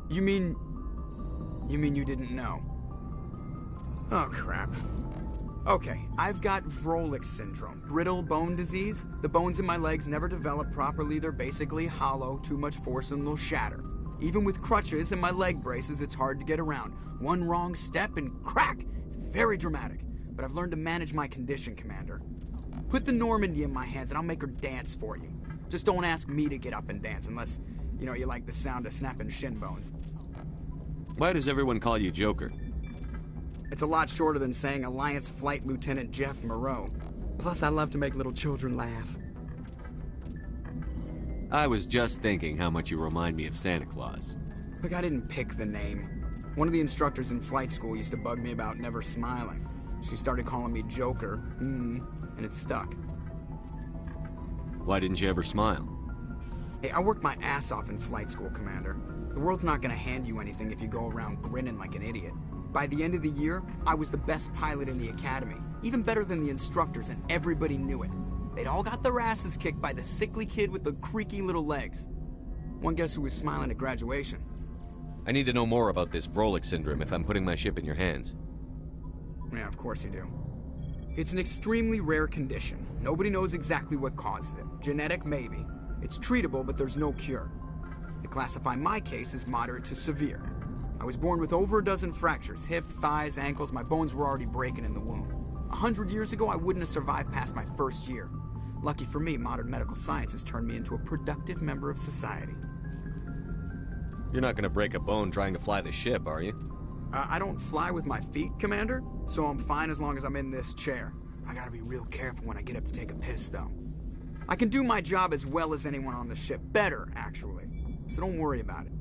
Speaker 19: You mean you didn't know? Oh, crap. Okay, I've got Vrolik syndrome, brittle bone disease. The bones in my legs never develop properly. They're basically hollow, too much force and they'll shatter. Even with crutches and my leg braces, it's hard to get around. One wrong step and crack! It's very dramatic, but I've learned to manage my condition, Commander. Put the Normandy in my hands and I'll make her dance for you. Just don't ask me to get up and dance unless, you know, you like the sound of snapping shin bone.
Speaker 2: Why does everyone call you Joker?
Speaker 19: It's a lot shorter than saying Alliance Flight Lieutenant Jeff Moreau. Plus, I love to make little children laugh.
Speaker 2: I was just thinking how much you remind me of Santa Claus.
Speaker 19: Look, I didn't pick the name. One of the instructors in flight school used to bug me about never smiling. She started calling me Joker, and it stuck.
Speaker 2: Why didn't you ever smile?
Speaker 19: Hey, I worked my ass off in flight school, Commander. The world's not gonna hand you anything if you go around grinning like an idiot. By the end of the year, I was the best pilot in the academy, even better than the instructors, and everybody knew it. They'd all got their asses kicked by the sickly kid with the creaky little legs. One guess who was smiling at graduation?
Speaker 2: I need to know more about this Vrolik syndrome if I'm putting my ship in your hands.
Speaker 19: Yeah, of course you do. It's an extremely rare condition. Nobody knows exactly what causes it. Genetic, maybe. It's treatable, but there's no cure. They classify my case as moderate to severe. I was born with over a dozen fractures, hip, thighs, ankles. My bones were already breaking in the womb. 100 years ago, I wouldn't have survived past my first year. Lucky for me, modern medical science has turned me into a productive member of society.
Speaker 2: You're not gonna break a bone trying to fly the ship, are you?
Speaker 19: I don't fly with my feet, Commander, so I'm fine as long as I'm in this chair. I gotta be real careful when I get up to take a piss, though. I can do my job as well as anyone on the ship. Better, actually. So don't worry about it.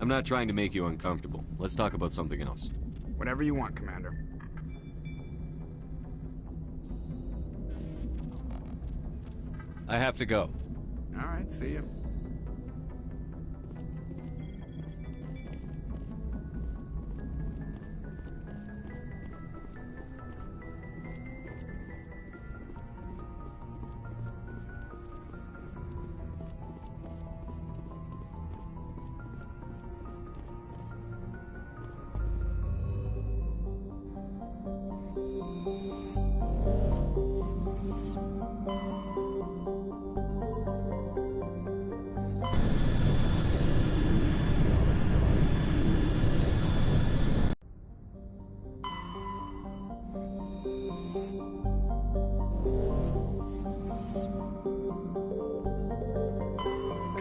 Speaker 2: I'm not trying to make you uncomfortable. Let's talk about something else.
Speaker 19: Whatever you want, Commander.
Speaker 2: I have to go.
Speaker 19: All right, see you.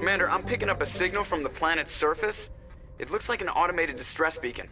Speaker 19: Commander, I'm picking up a signal from the planet's surface. It looks like an automated distress beacon.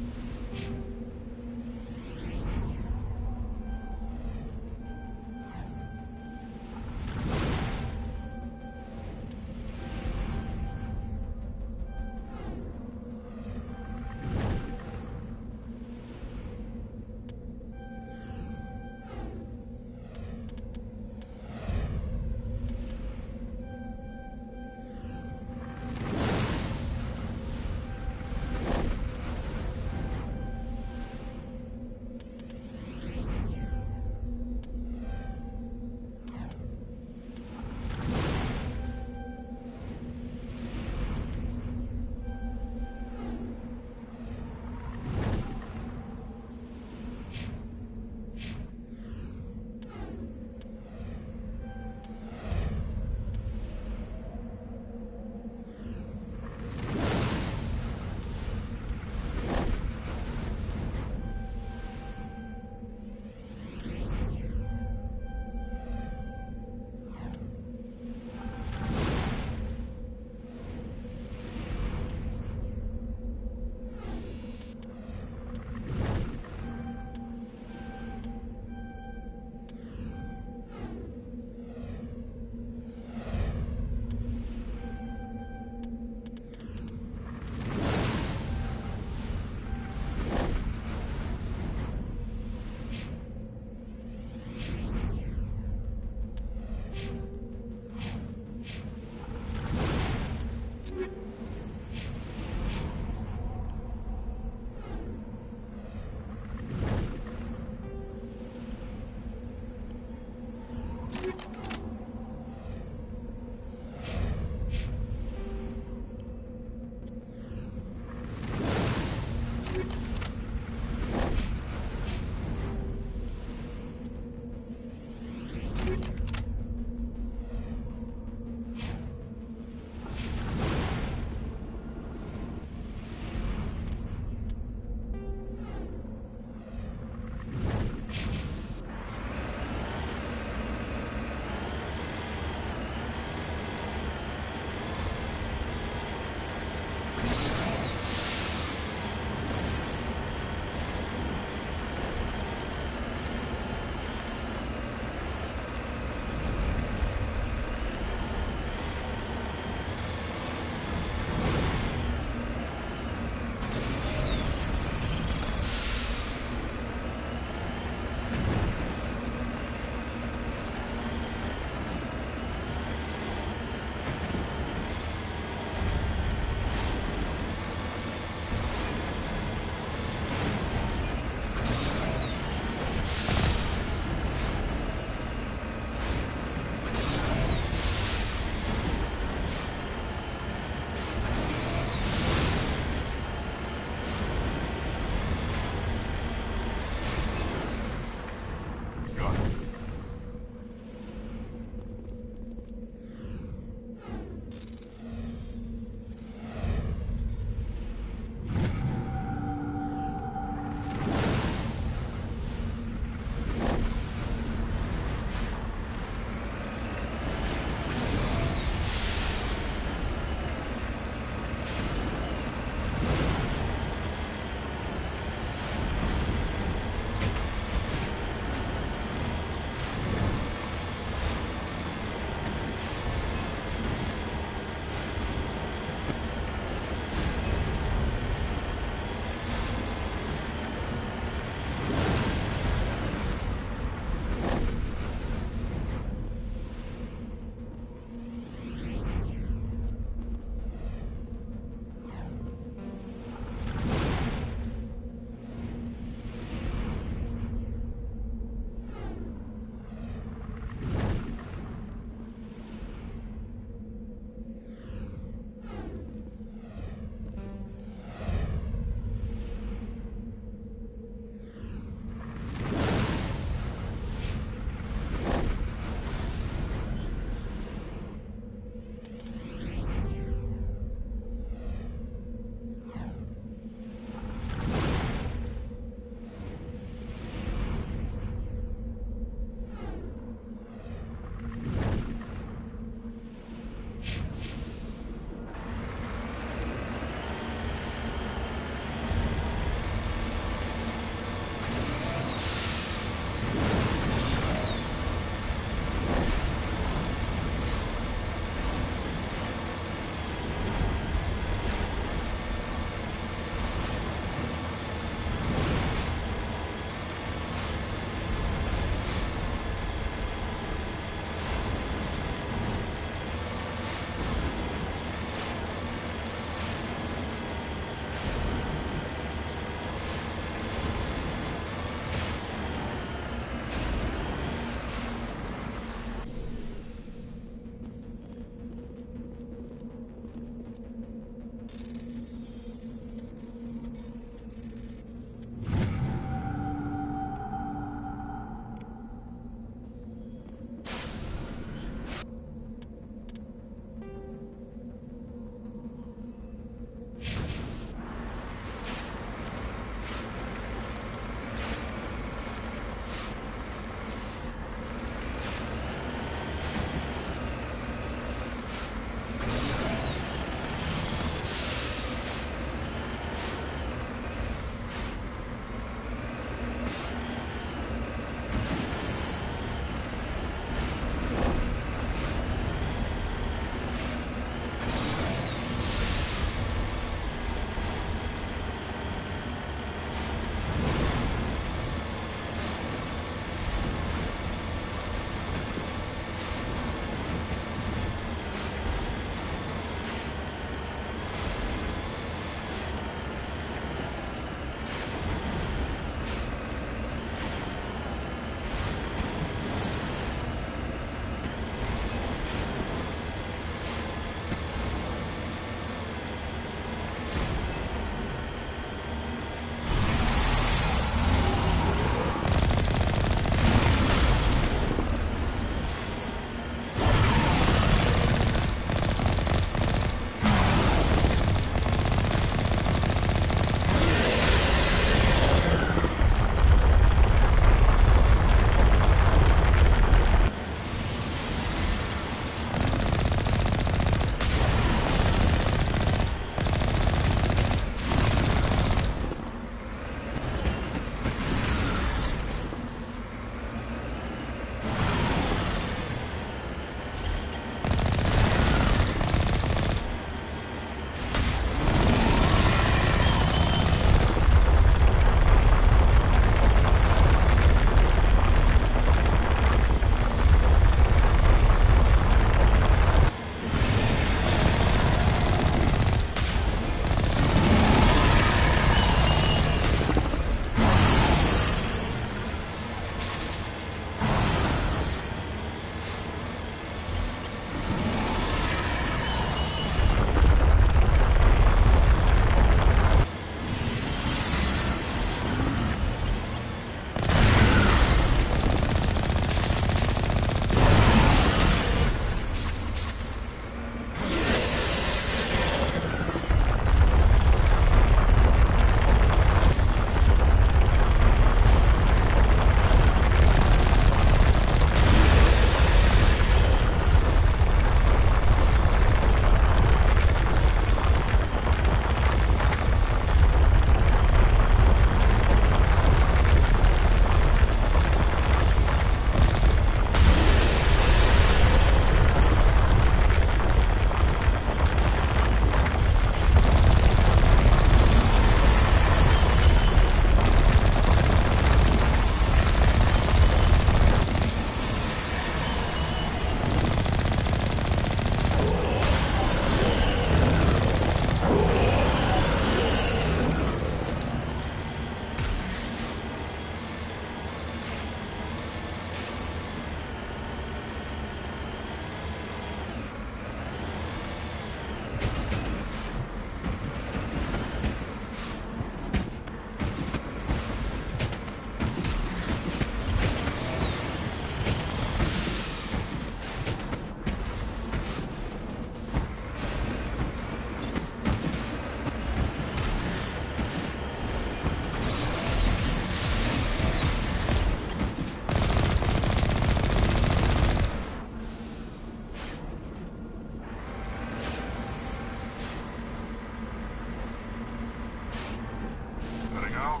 Speaker 4: know?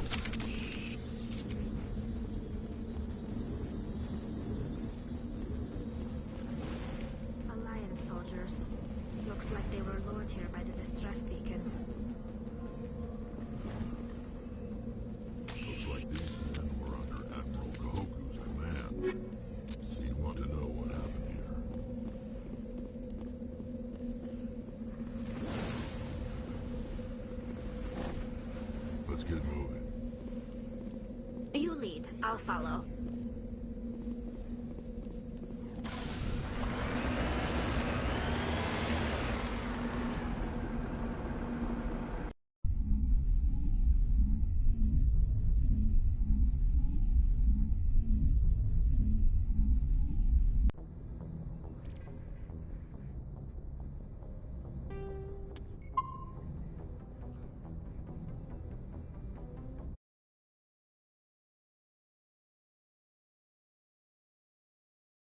Speaker 18: Alliance soldiers. Looks like they were lured here by the distress beacon.
Speaker 17: Looks like these men were under Admiral Kahoku's command. You want to know what happened here? Let's get moving.
Speaker 18: You lead. I'll follow.